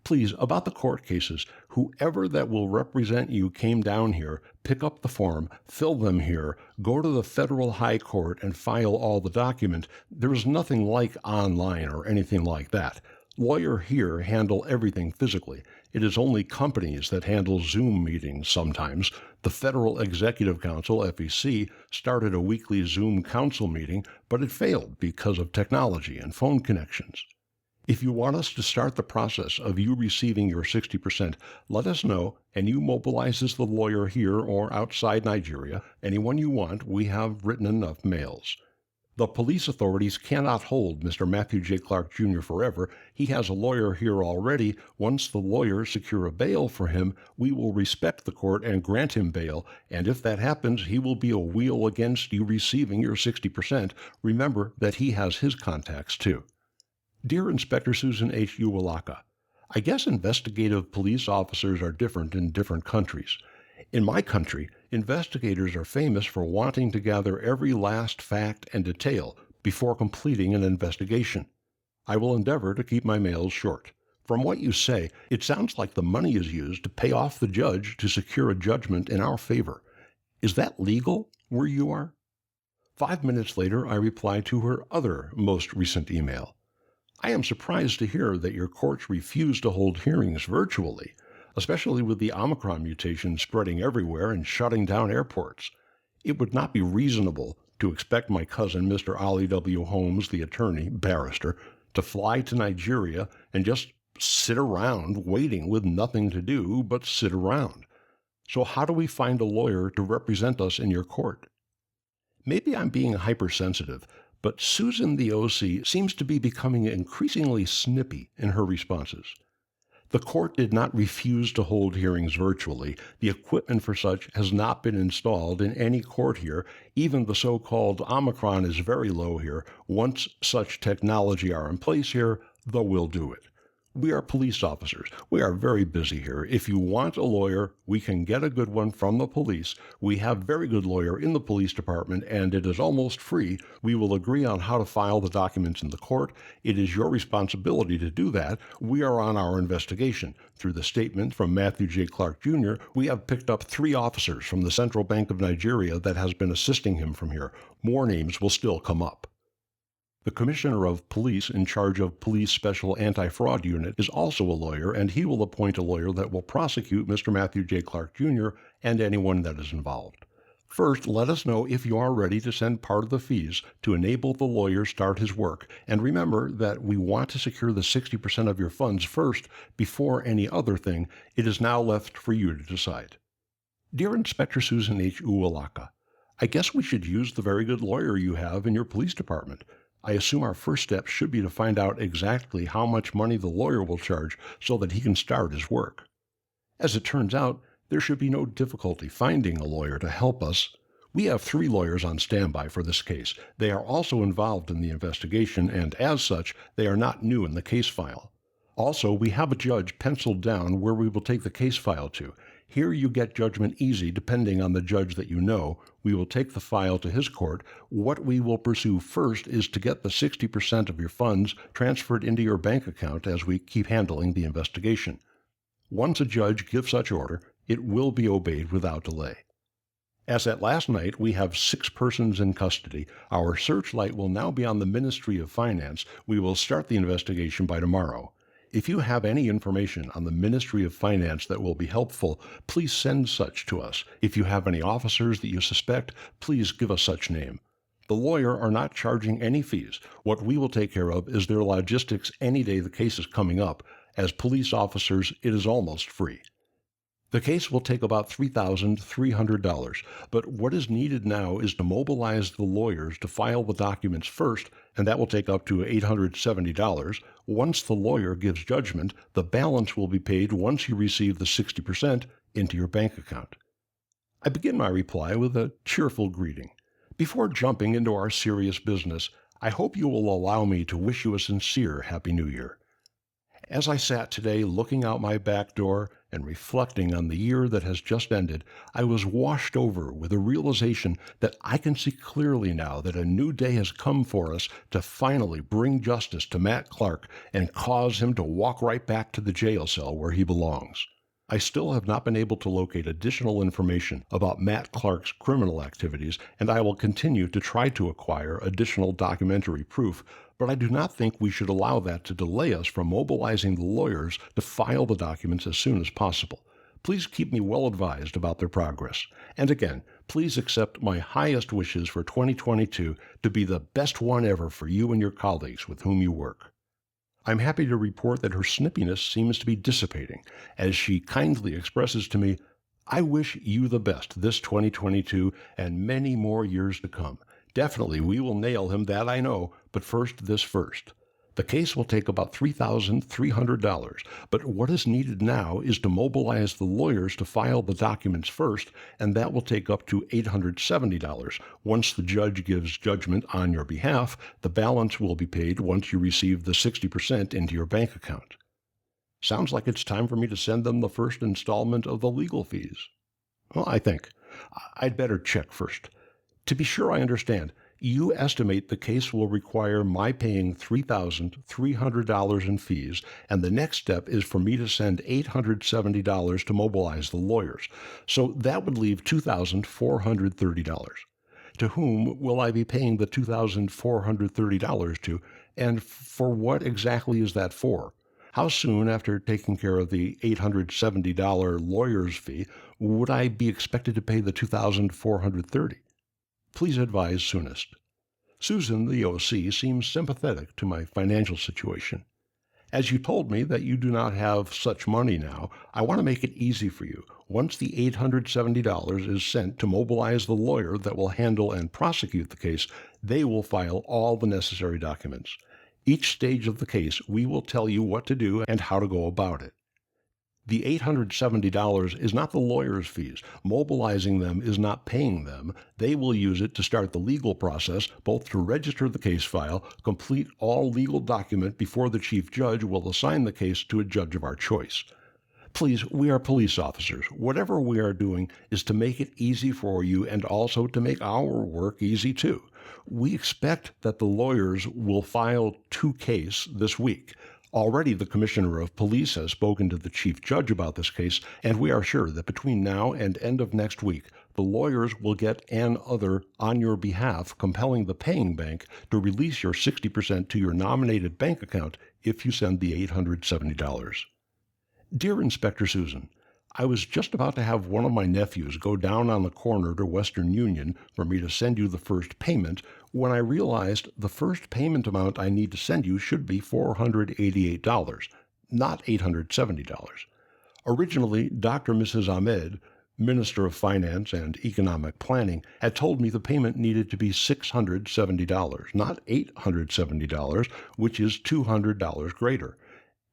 Please, about the court cases, whoever that will represent you came down here, pick up the form, fill them here, go to the federal high court and file all the documents. There is nothing like online or anything like that. Lawyer here handle everything physically. It is only companies that handle Zoom meetings sometimes. The Federal Executive Council, FEC, started a weekly Zoom council meeting, but it failed because of technology and phone connections. If you want us to start the process of you receiving your 60%, let us know, and you mobilize as the lawyer here or outside Nigeria. Anyone you want, we have written enough mails. The police authorities cannot hold Mr. Matthew J. Clark Jr. forever. He has a lawyer here already. Once the lawyers secure a bail for him, we will respect the court and grant him bail, and if that happens, he will be a wheel against you receiving your 60%. Remember that he has his contacts, too. Dear Inspector Susan H. Uwalaka, I guess investigative police officers are different in different countries. In my country, investigators are famous for wanting to gather every last fact and detail before completing an investigation. I will endeavor to keep my mails short. From what you say, it sounds like the money is used to pay off the judge to secure a judgment in our favor. Is that legal where you are? 5 minutes later, I replied to her other most recent email. I am surprised to hear that your courts refuse to hold hearings virtually, especially with the Omicron mutation spreading everywhere and shutting down airports. It would not be reasonable to expect my cousin, Mr. Ollie W. Holmes, the attorney, barrister, to fly to Nigeria and just sit around waiting with nothing to do but sit around. So how do we find a lawyer to represent us in your court? Maybe I'm being hypersensitive, but Susan the OC seems to be becoming increasingly snippy in her responses. The court did not refuse to hold hearings virtually. The equipment for such has not been installed in any court here. Even the so-called Omicron is very low here. Once such technology are in place here, we'll do it. We are police officers. We are very busy here. If you want a lawyer, we can get a good one from the police. We have a very good lawyer in the police department, and it is almost free. We will agree on how to file the documents in the court. It is your responsibility to do that. We are on our investigation. Through the statement from Matthew J. Clark Jr., we have picked up 3 officers from the Central Bank of Nigeria that has been assisting him from here. More names will still come up. The Commissioner of Police in charge of Police Special Anti-Fraud Unit is also a lawyer, and he will appoint a lawyer that will prosecute Mr. Matthew J. Clark Jr. and anyone that is involved. First, let us know if you are ready to send part of the fees to enable the lawyer start his work, and remember that we want to secure the 60% of your funds first before any other thing. It is now left for you to decide. Dear Inspector Susan H. Uwalaka, I guess we should use the very good lawyer you have in your police department. I assume our first step should be to find out exactly how much money the lawyer will charge so that he can start his work. As it turns out, there should be no difficulty finding a lawyer to help us. We have 3 lawyers on standby for this case. They are also involved in the investigation, and as such, they are not new in the case file. Also, we have a judge penciled down where we will take the case file to. Here you get judgment easy depending on the judge that you know. We will take the file to his court. What we will pursue first is to get the 60% of your funds transferred into your bank account as we keep handling the investigation. Once a judge gives such order, it will be obeyed without delay. As at last night, we have 6 persons in custody. Our searchlight will now be on the Ministry of Finance. We will start the investigation by tomorrow. If you have any information on the Ministry of Finance that will be helpful, please send such to us. If you have any officers that you suspect, please give us such name. The lawyer are not charging any fees. What we will take care of is their logistics any day the case is coming up. As police officers, it is almost free. The case will take about $3,300, but what is needed now is to mobilize the lawyers to file the documents first, and that will take up to $870. Once the lawyer gives judgment, the balance will be paid once you receive the 60% into your bank account. I begin my reply with a cheerful greeting. Before jumping into our serious business, I hope you will allow me to wish you a sincere Happy New Year. As I sat today looking out my back door and reflecting on the year that has just ended, I was washed over with a realization that I can see clearly now that a new day has come for us to finally bring justice to Matt Clark and cause him to walk right back to the jail cell where he belongs. I still have not been able to locate additional information about Matt Clark's criminal activities, and I will continue to try to acquire additional documentary proof, but I do not think we should allow that to delay us from mobilizing the lawyers to file the documents as soon as possible. Please keep me well advised about their progress. And again, please accept my highest wishes for 2022 to be the best one ever for you and your colleagues with whom you work. I'm happy to report that her snippiness seems to be dissipating, as she kindly expresses to me, "I wish you the best this 2022 and many more years to come. Definitely we will nail him, that I know, but first this first. The case will take about $3,300, but what is needed now is to mobilize the lawyers to file the documents first, and that will take up to $870. Once the judge gives judgment on your behalf, the balance will be paid once you receive the 60% into your bank account." Sounds like it's time for me to send them the first installment of the legal fees. Well, I think I'd better check first. To be sure I understand, you estimate the case will require my paying $3,300 in fees, and the next step is for me to send $870 to mobilize the lawyers. So that would leave $2,430. To whom will I be paying the $2,430 to, and for what exactly is that for? How soon after taking care of the $870 lawyer's fee would I be expected to pay the $2,430? Please advise soonest. Susan, the OC, seems sympathetic to my financial situation. As you told me that you do not have such money now, I want to make it easy for you. Once the $870 is sent to mobilize the lawyer that will handle and prosecute the case, they will file all the necessary documents. Each stage of the case, we will tell you what to do and how to go about it. The $870 is not the lawyer's fees. Mobilizing them is not paying them. They will use it to start the legal process, both to register the case file, complete all legal document before the chief judge will assign the case to a judge of our choice. Please, we are police officers. Whatever we are doing is to make it easy for you and also to make our work easy too. We expect that the lawyers will file 2 cases this week. Already the Commissioner of Police has spoken to the Chief Judge about this case, and we are sure that between now and end of next week, the lawyers will get an other on your behalf compelling the paying bank to release your 60% to your nominated bank account if you send the $870. Dear Inspector Susan, I was just about to have one of my nephews go down on the corner to Western Union for me to send you the first payment when I realized the first payment amount I need to send you should be $488, not $870. Originally, Dr. Mrs. Ahmed, Minister of Finance and Economic Planning, had told me the payment needed to be $670, not $870, which is $200 greater,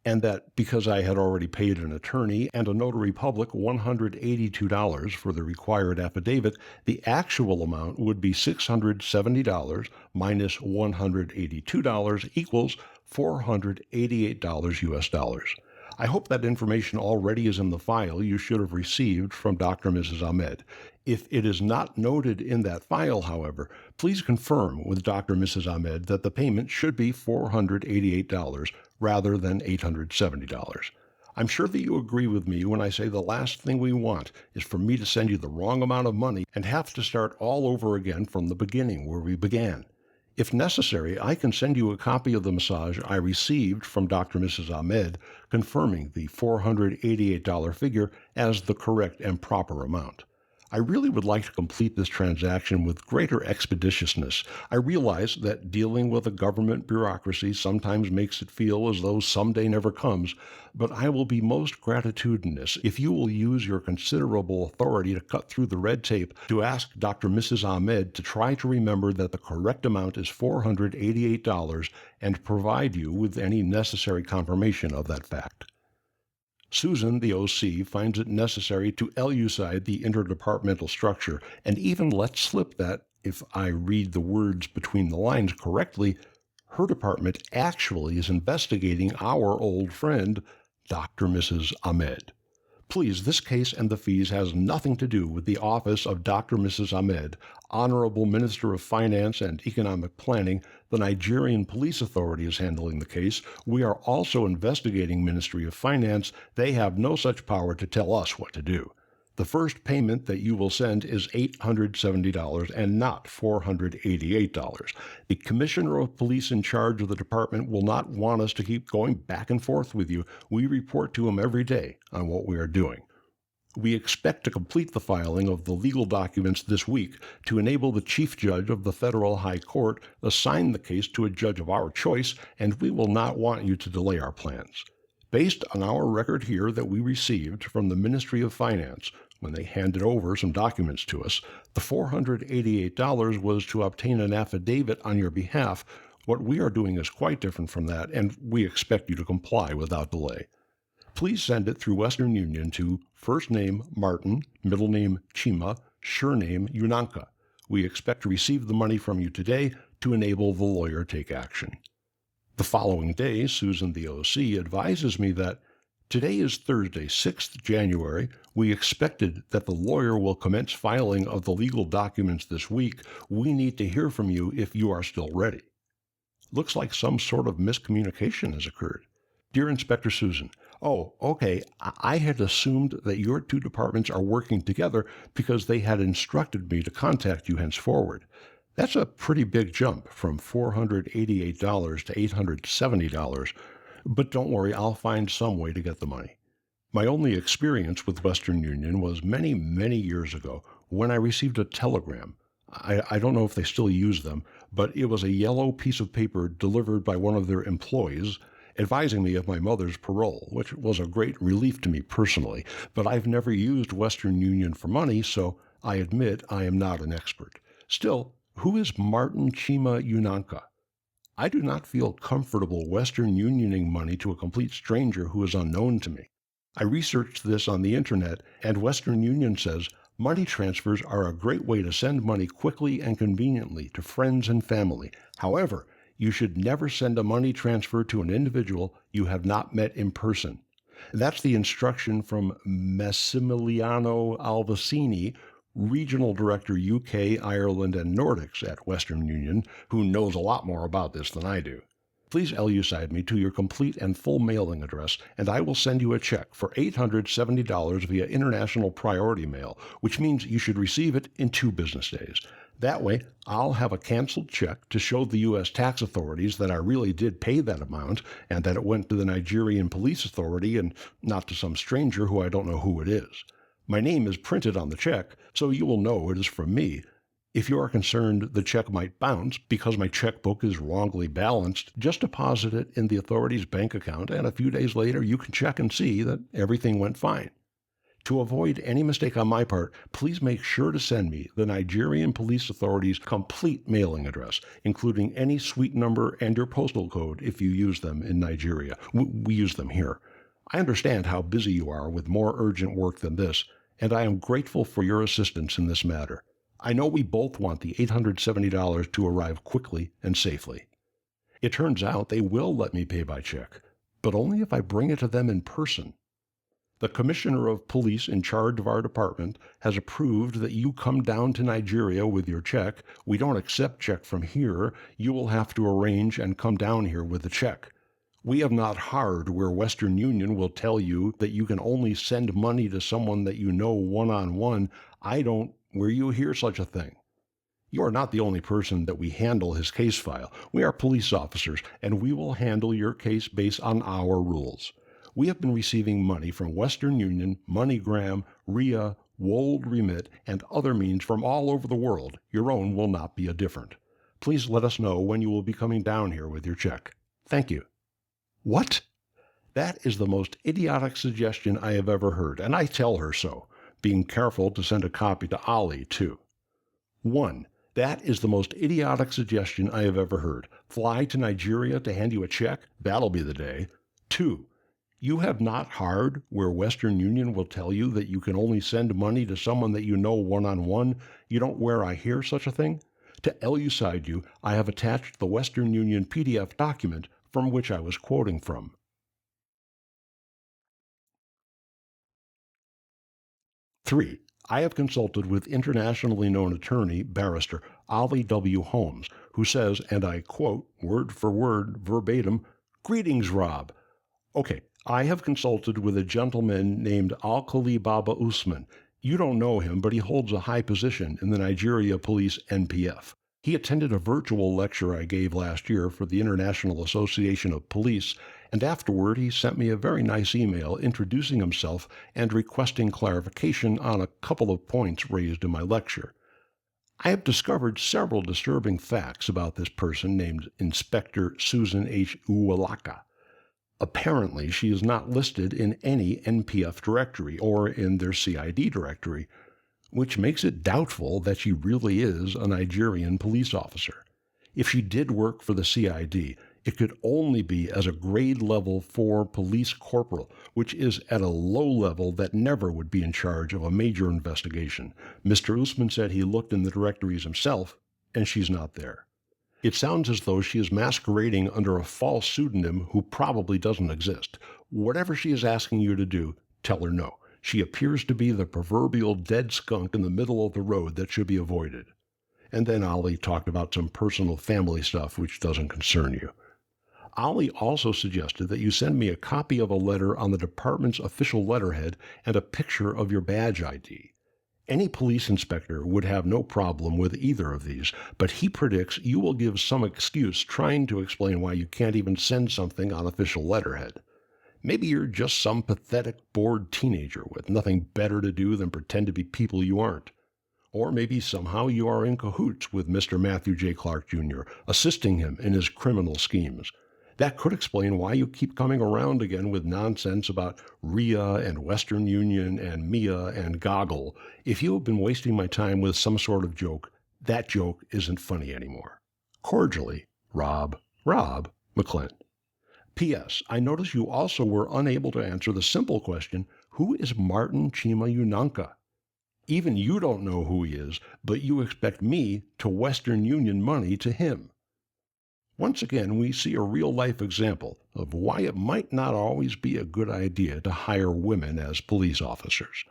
and that because I had already paid an attorney and a notary public $182 for the required affidavit, the actual amount would be $670 minus $182 equals $488 US dollars. I hope that information already is in the file you should have received from Dr. Mrs. Ahmed. If it is not noted in that file, however, please confirm with Dr. Mrs. Ahmed that the payment should be $488 rather than $870. I'm sure that you agree with me when I say the last thing we want is for me to send you the wrong amount of money and have to start all over again from the beginning where we began. If necessary, I can send you a copy of the massage I received from Dr. Mrs. Ahmed confirming the $488 figure as the correct and proper amount. I really would like to complete this transaction with greater expeditiousness. I realize that dealing with a government bureaucracy sometimes makes it feel as though someday never comes, but I will be most gratitudinous if you will use your considerable authority to cut through the red tape to ask Dr. Mrs. Ahmed to try to remember that the correct amount is $488 and provide you with any necessary confirmation of that fact. Susan, the OC, finds it necessary to elucidate the interdepartmental structure and even lets slip that, if I read the words between the lines correctly, her department actually is investigating our old friend, Dr. Mrs. Ahmed. Please, this case and the fees has nothing to do with the office of Dr. Mrs. Ahmed, Honorable Minister of Finance and Economic Planning. The Nigerian Police Authority is handling the case. We are also investigating Ministry of Finance. They have no such power to tell us what to do. The first payment that you will send is $870 and not $488. The Commissioner of Police in charge of the department will not want us to keep going back and forth with you. We report to him every day on what we are doing. We expect to complete the filing of the legal documents this week to enable the Chief Judge of the Federal High Court to assign the case to a judge of our choice, and we will not want you to delay our plans. Based on our record here that we received from the Ministry of Finance when they handed over some documents to us, the $488 was to obtain an affidavit on your behalf. What we are doing is quite different from that, and we expect you to comply without delay. Please send it through Western Union to first name Martin, middle name Chima, surname Unanka. We expect to receive the money from you today to enable the lawyer to take action. The following day, Susan the OC advises me that today is Thursday, 6th January. We expected that the lawyer will commence filing of the legal documents this week. We need to hear from you if you are still ready. Looks like some sort of miscommunication has occurred. Dear Inspector Susan, oh, okay, I had assumed that your two departments are working together because they had instructed me to contact you henceforward. That's a pretty big jump from $488 to $870, but don't worry, I'll find some way to get the money. My only experience with Western Union was many, many years ago when I received a telegram. I don't know if they still use them, but it was a yellow piece of paper delivered by one of their employees advising me of my mother's parole, which was a great relief to me personally, but I've never used Western Union for money, so I admit I am not an expert. Still, who is Martin Chima Unanka? I do not feel comfortable Western Unioning money to a complete stranger who is unknown to me. I researched this on the internet, and Western Union says money transfers are a great way to send money quickly and conveniently to friends and family. However, you should never send a money transfer to an individual you have not met in person. That's the instruction from Massimiliano Alvasini, Regional Director UK, Ireland, and Nordics at Western Union, who knows a lot more about this than I do. Please LU-side me to your complete and full mailing address, and I will send you a check for $870 via International Priority Mail, which means you should receive it in 2 business days. That way, I'll have a canceled check to show the U.S. tax authorities that I really did pay that amount and that it went to the Nigerian Police Authority and not to some stranger who I don't know who it is. My name is printed on the check, so you will know it is from me. If you are concerned the check might bounce because my checkbook is wrongly balanced, just deposit it in the authority's bank account, and a few days later you can check and see that everything went fine. To avoid any mistake on my part, please make sure to send me the Nigerian Police Authority's complete mailing address, including any suite number and your postal code if you use them in Nigeria. We use them here. I understand how busy you are with more urgent work than this, and I am grateful for your assistance in this matter. I know we both want the $870 to arrive quickly and safely. It turns out they will let me pay by check, but only if I bring it to them in person. The Commissioner of Police in charge of our department has approved that you come down to Nigeria with your check. We don't accept check from here. You will have to arrange and come down here with the check. We have not hard where Western Union will tell you that you can only send money to someone that you know one-on-one. I don't where you hear such a thing. You are not the only person that we handle his case file. We are police officers, and we will handle your case based on our rules. We have been receiving money from Western Union, MoneyGram, RIA, Wold Remit, and other means from all over the world. Your own will not be different. Please let us know when you will be coming down here with your check. Thank you. What? That is the most idiotic suggestion I have ever heard, and I tell her so, being careful to send a copy to Ollie, too. 1. That is the most idiotic suggestion I have ever heard. Fly to Nigeria to hand you a check? That'll be the day. 2. You have not hard where Western Union will tell you that you can only send money to someone that you know one-on-one. You don't where I hear such a thing? To LU-side you, I have attached the Western Union PDF document from which I was quoting from. 3. I have consulted with internationally known attorney, barrister Ollie W. Holmes, who says, and I quote, word for word, verbatim, "Greetings, Robb. Okay, I have consulted with a gentleman named Al-Khali Baba Usman. You don't know him, but he holds a high position in the Nigeria Police NPF. He attended a virtual lecture I gave last year for the International Association of Police, and afterward he sent me a very nice email introducing himself and requesting clarification on a couple of points raised in my lecture. I have discovered several disturbing facts about this person named Inspector Susan H. Uwalaka. Apparently, she is not listed in any NPF directory or in their CID directory, which makes it doubtful that she really is a Nigerian police officer. If she did work for the CID, it could only be as a grade level 4 police corporal, which is at a low level that never would be in charge of a major investigation. Mr. Usman said he looked in the directories himself, and she's not there. It sounds as though she is masquerading under a false pseudonym who probably doesn't exist. Whatever she is asking you to do, tell her no. She appears to be the proverbial dead skunk in the middle of the road that should be avoided. And then Ollie talked about some personal family stuff which doesn't concern you. Ollie also suggested that you send me a copy of a letter on the department's official letterhead and a picture of your badge ID. Any police inspector would have no problem with either of these, but he predicts you will give some excuse trying to explain why you can't even send something on official letterhead. Maybe you're just some pathetic, bored teenager with nothing better to do than pretend to be people you aren't. Or maybe somehow you are in cahoots with Mr. Matthew J. Clark, Jr., assisting him in his criminal schemes. That could explain why you keep coming around again with nonsense about RIA and Western Union and MIA and Goggle. If you have been wasting my time with some sort of joke, that joke isn't funny anymore. Cordially, Robb McClin. P.S. I notice you also were unable to answer the simple question, who is Martin Chima Unanka? Even you don't know who he is, but you expect me to Western Union money to him. Once again, we see a real-life example of why it might not always be a good idea to hire women as police officers.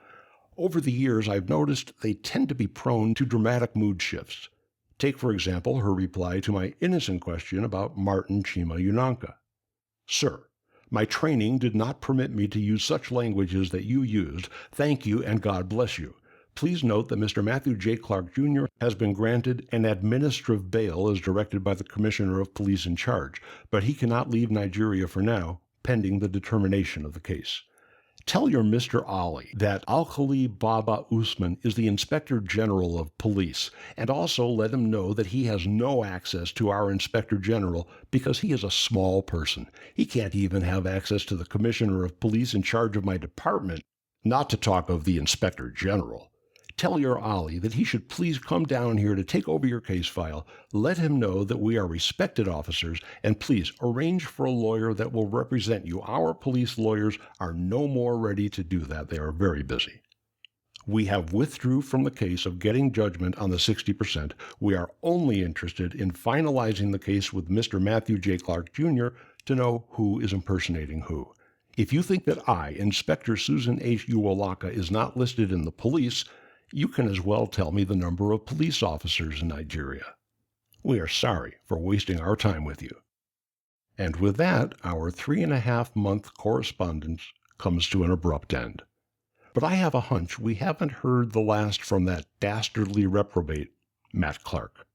Over the years, I've noticed they tend to be prone to dramatic mood shifts. Take, for example, her reply to my innocent question about Martin Chima Unanka. Sir, my training did not permit me to use such language as that you used. Thank you and God bless you. Please note that Mr. Matthew J. Clark, Jr. has been granted an administrative bail as directed by the Commissioner of Police in charge, but he cannot leave Nigeria for now, pending the determination of the case. Tell your Mr. Ollie that Al-Khali Baba Usman is the Inspector General of Police, and also let him know that he has no access to our Inspector General because he is a small person. He can't even have access to the Commissioner of Police in charge of my department, not to talk of the Inspector General. Tell your Ollie that he should please come down here to take over your case file. Let him know that we are respected officers, and please arrange for a lawyer that will represent you. Our police lawyers are no more ready to do that. They are very busy. We have withdrew from the case of getting judgment on the 60%. We are only interested in finalizing the case with Mr. Matthew J. Clark, Jr. to know who is impersonating who. If you think that I, Inspector Susan H. Uwalaka, is not listed in the police, you can as well tell me the number of police officers in Nigeria. We are sorry for wasting our time with you. And with that, our 3.5-month correspondence comes to an abrupt end. But I have a hunch we haven't heard the last from that dastardly reprobate, Matt Clark.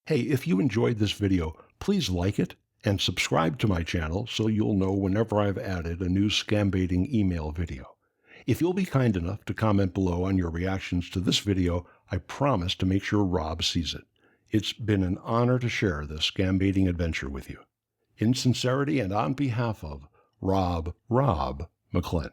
Hey, if you enjoyed this video, please like it and subscribe to my channel so you'll know whenever I've added a new Scambaiting email video. If you'll be kind enough to comment below on your reactions to this video, I promise to make sure Robb sees it. It's been an honor to share this Scambaiting adventure with you. In sincerity and on behalf of Robb McClin.